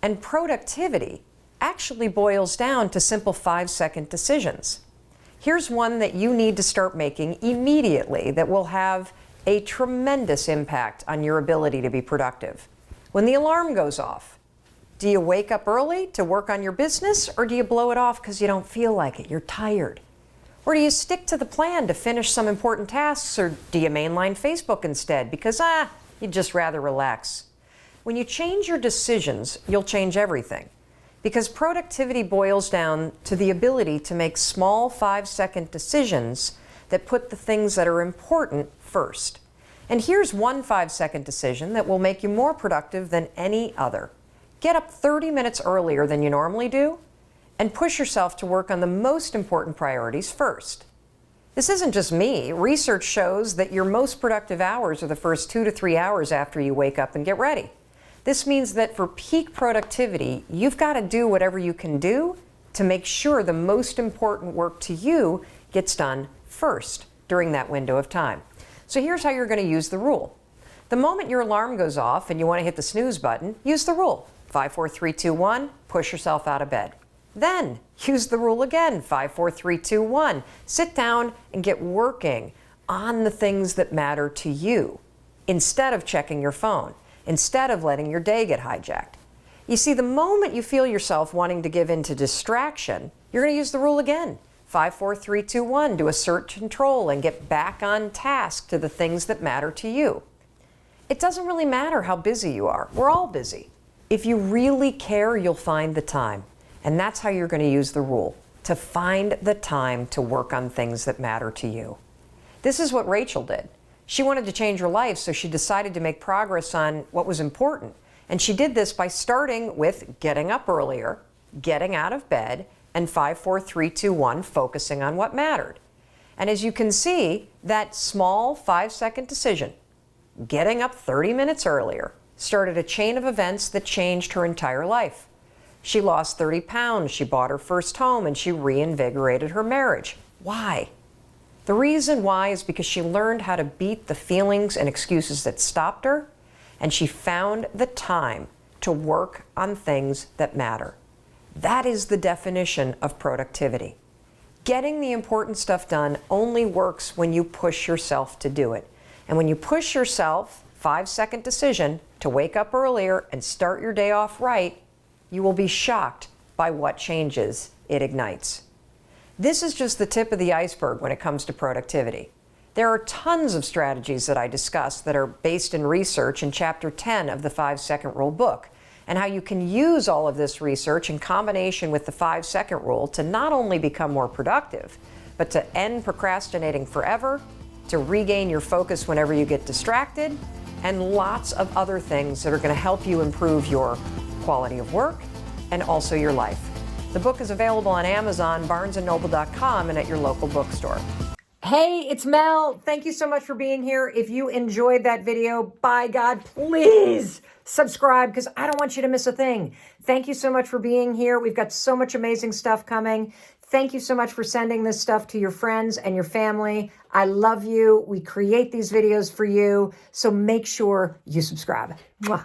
S3: And productivity
S1: actually boils down to simple 5-second decisions. Here's one that you need to start making immediately that will have a tremendous impact on your ability to be productive. When the alarm goes off, do you wake up early to work on your business, or do you blow it off because you don't feel like it, you're tired? Or do you stick to the plan to finish some important tasks, or do you mainline Facebook instead because, you'd just rather relax? When you change your decisions, you'll change everything. Because productivity boils down to the ability to make small 5-second decisions that put the things that are important first. And here's one 5-second decision that will make you more productive than any other. Get up 30 minutes earlier than you normally do and push yourself to work on the most important priorities first. This isn't just me. Research shows that your most productive hours are the first 2 to 3 hours after you wake up and get ready. This means that for peak productivity, you've got to do whatever you can do to make sure the most important work to you gets done first during that window of time. So here's how you're going to use the rule. The moment your alarm goes off and you want to hit the snooze button, use the rule. 5, 4, 3, 2, 1, push yourself out of bed. Then use the rule again. 5, 4, 3, 2, 1. Sit down and get working on the things that matter to you instead of checking your phone, instead of letting your day get hijacked. You see, the moment you feel yourself wanting to give in to distraction, you're going to use the rule again. 5, 4, 3, 2, 1. Do assert control and get back on task to the things that matter to you. It doesn't really matter how busy you are. We're all busy. If you really care, you'll find the time. And that's how you're going to use the rule, to find the time to work on things that matter to you. This is what Rachel did. She wanted to change her life, so she decided to make progress on what was important. And she did this by starting with getting up earlier, getting out of bed, and 5, 4, 3, 2, 1, focusing on what mattered. And as you can see, that small 5-second decision, getting up 30 minutes earlier, started a chain of events that changed her entire life. She lost 30 pounds, she bought her first home, and she reinvigorated her marriage. Why? The reason why is because she learned how to beat the feelings and excuses that stopped her, and she found the time to work on things that matter. That is the definition of productivity. Getting the important stuff done only works when you push yourself to do it. And when you push yourself, 5-second decision, to wake up earlier and start your day off right, you will be shocked by what changes it ignites. This is just the tip of the iceberg when it comes to productivity. There are tons of strategies that I discuss that are based in research in Chapter 10 of the 5-Second Rule book, and how you can use all of this research in combination with the 5-second rule to not only become more productive, but to end procrastinating forever, to regain your focus whenever you get distracted, and lots of other things that are going to help you improve your quality of work and also your life. The book is available on Amazon, barnesandnoble.com, and at your local bookstore. Hey, it's Mel. Thank you so much for being here. If you enjoyed that video, by God, please subscribe, because I don't want you to miss a thing. Thank you so much for being here. We've got so much amazing stuff coming. Thank you so much for sending this stuff to your friends and your family. I love you. We create these videos for you, so make sure you subscribe. Mwah.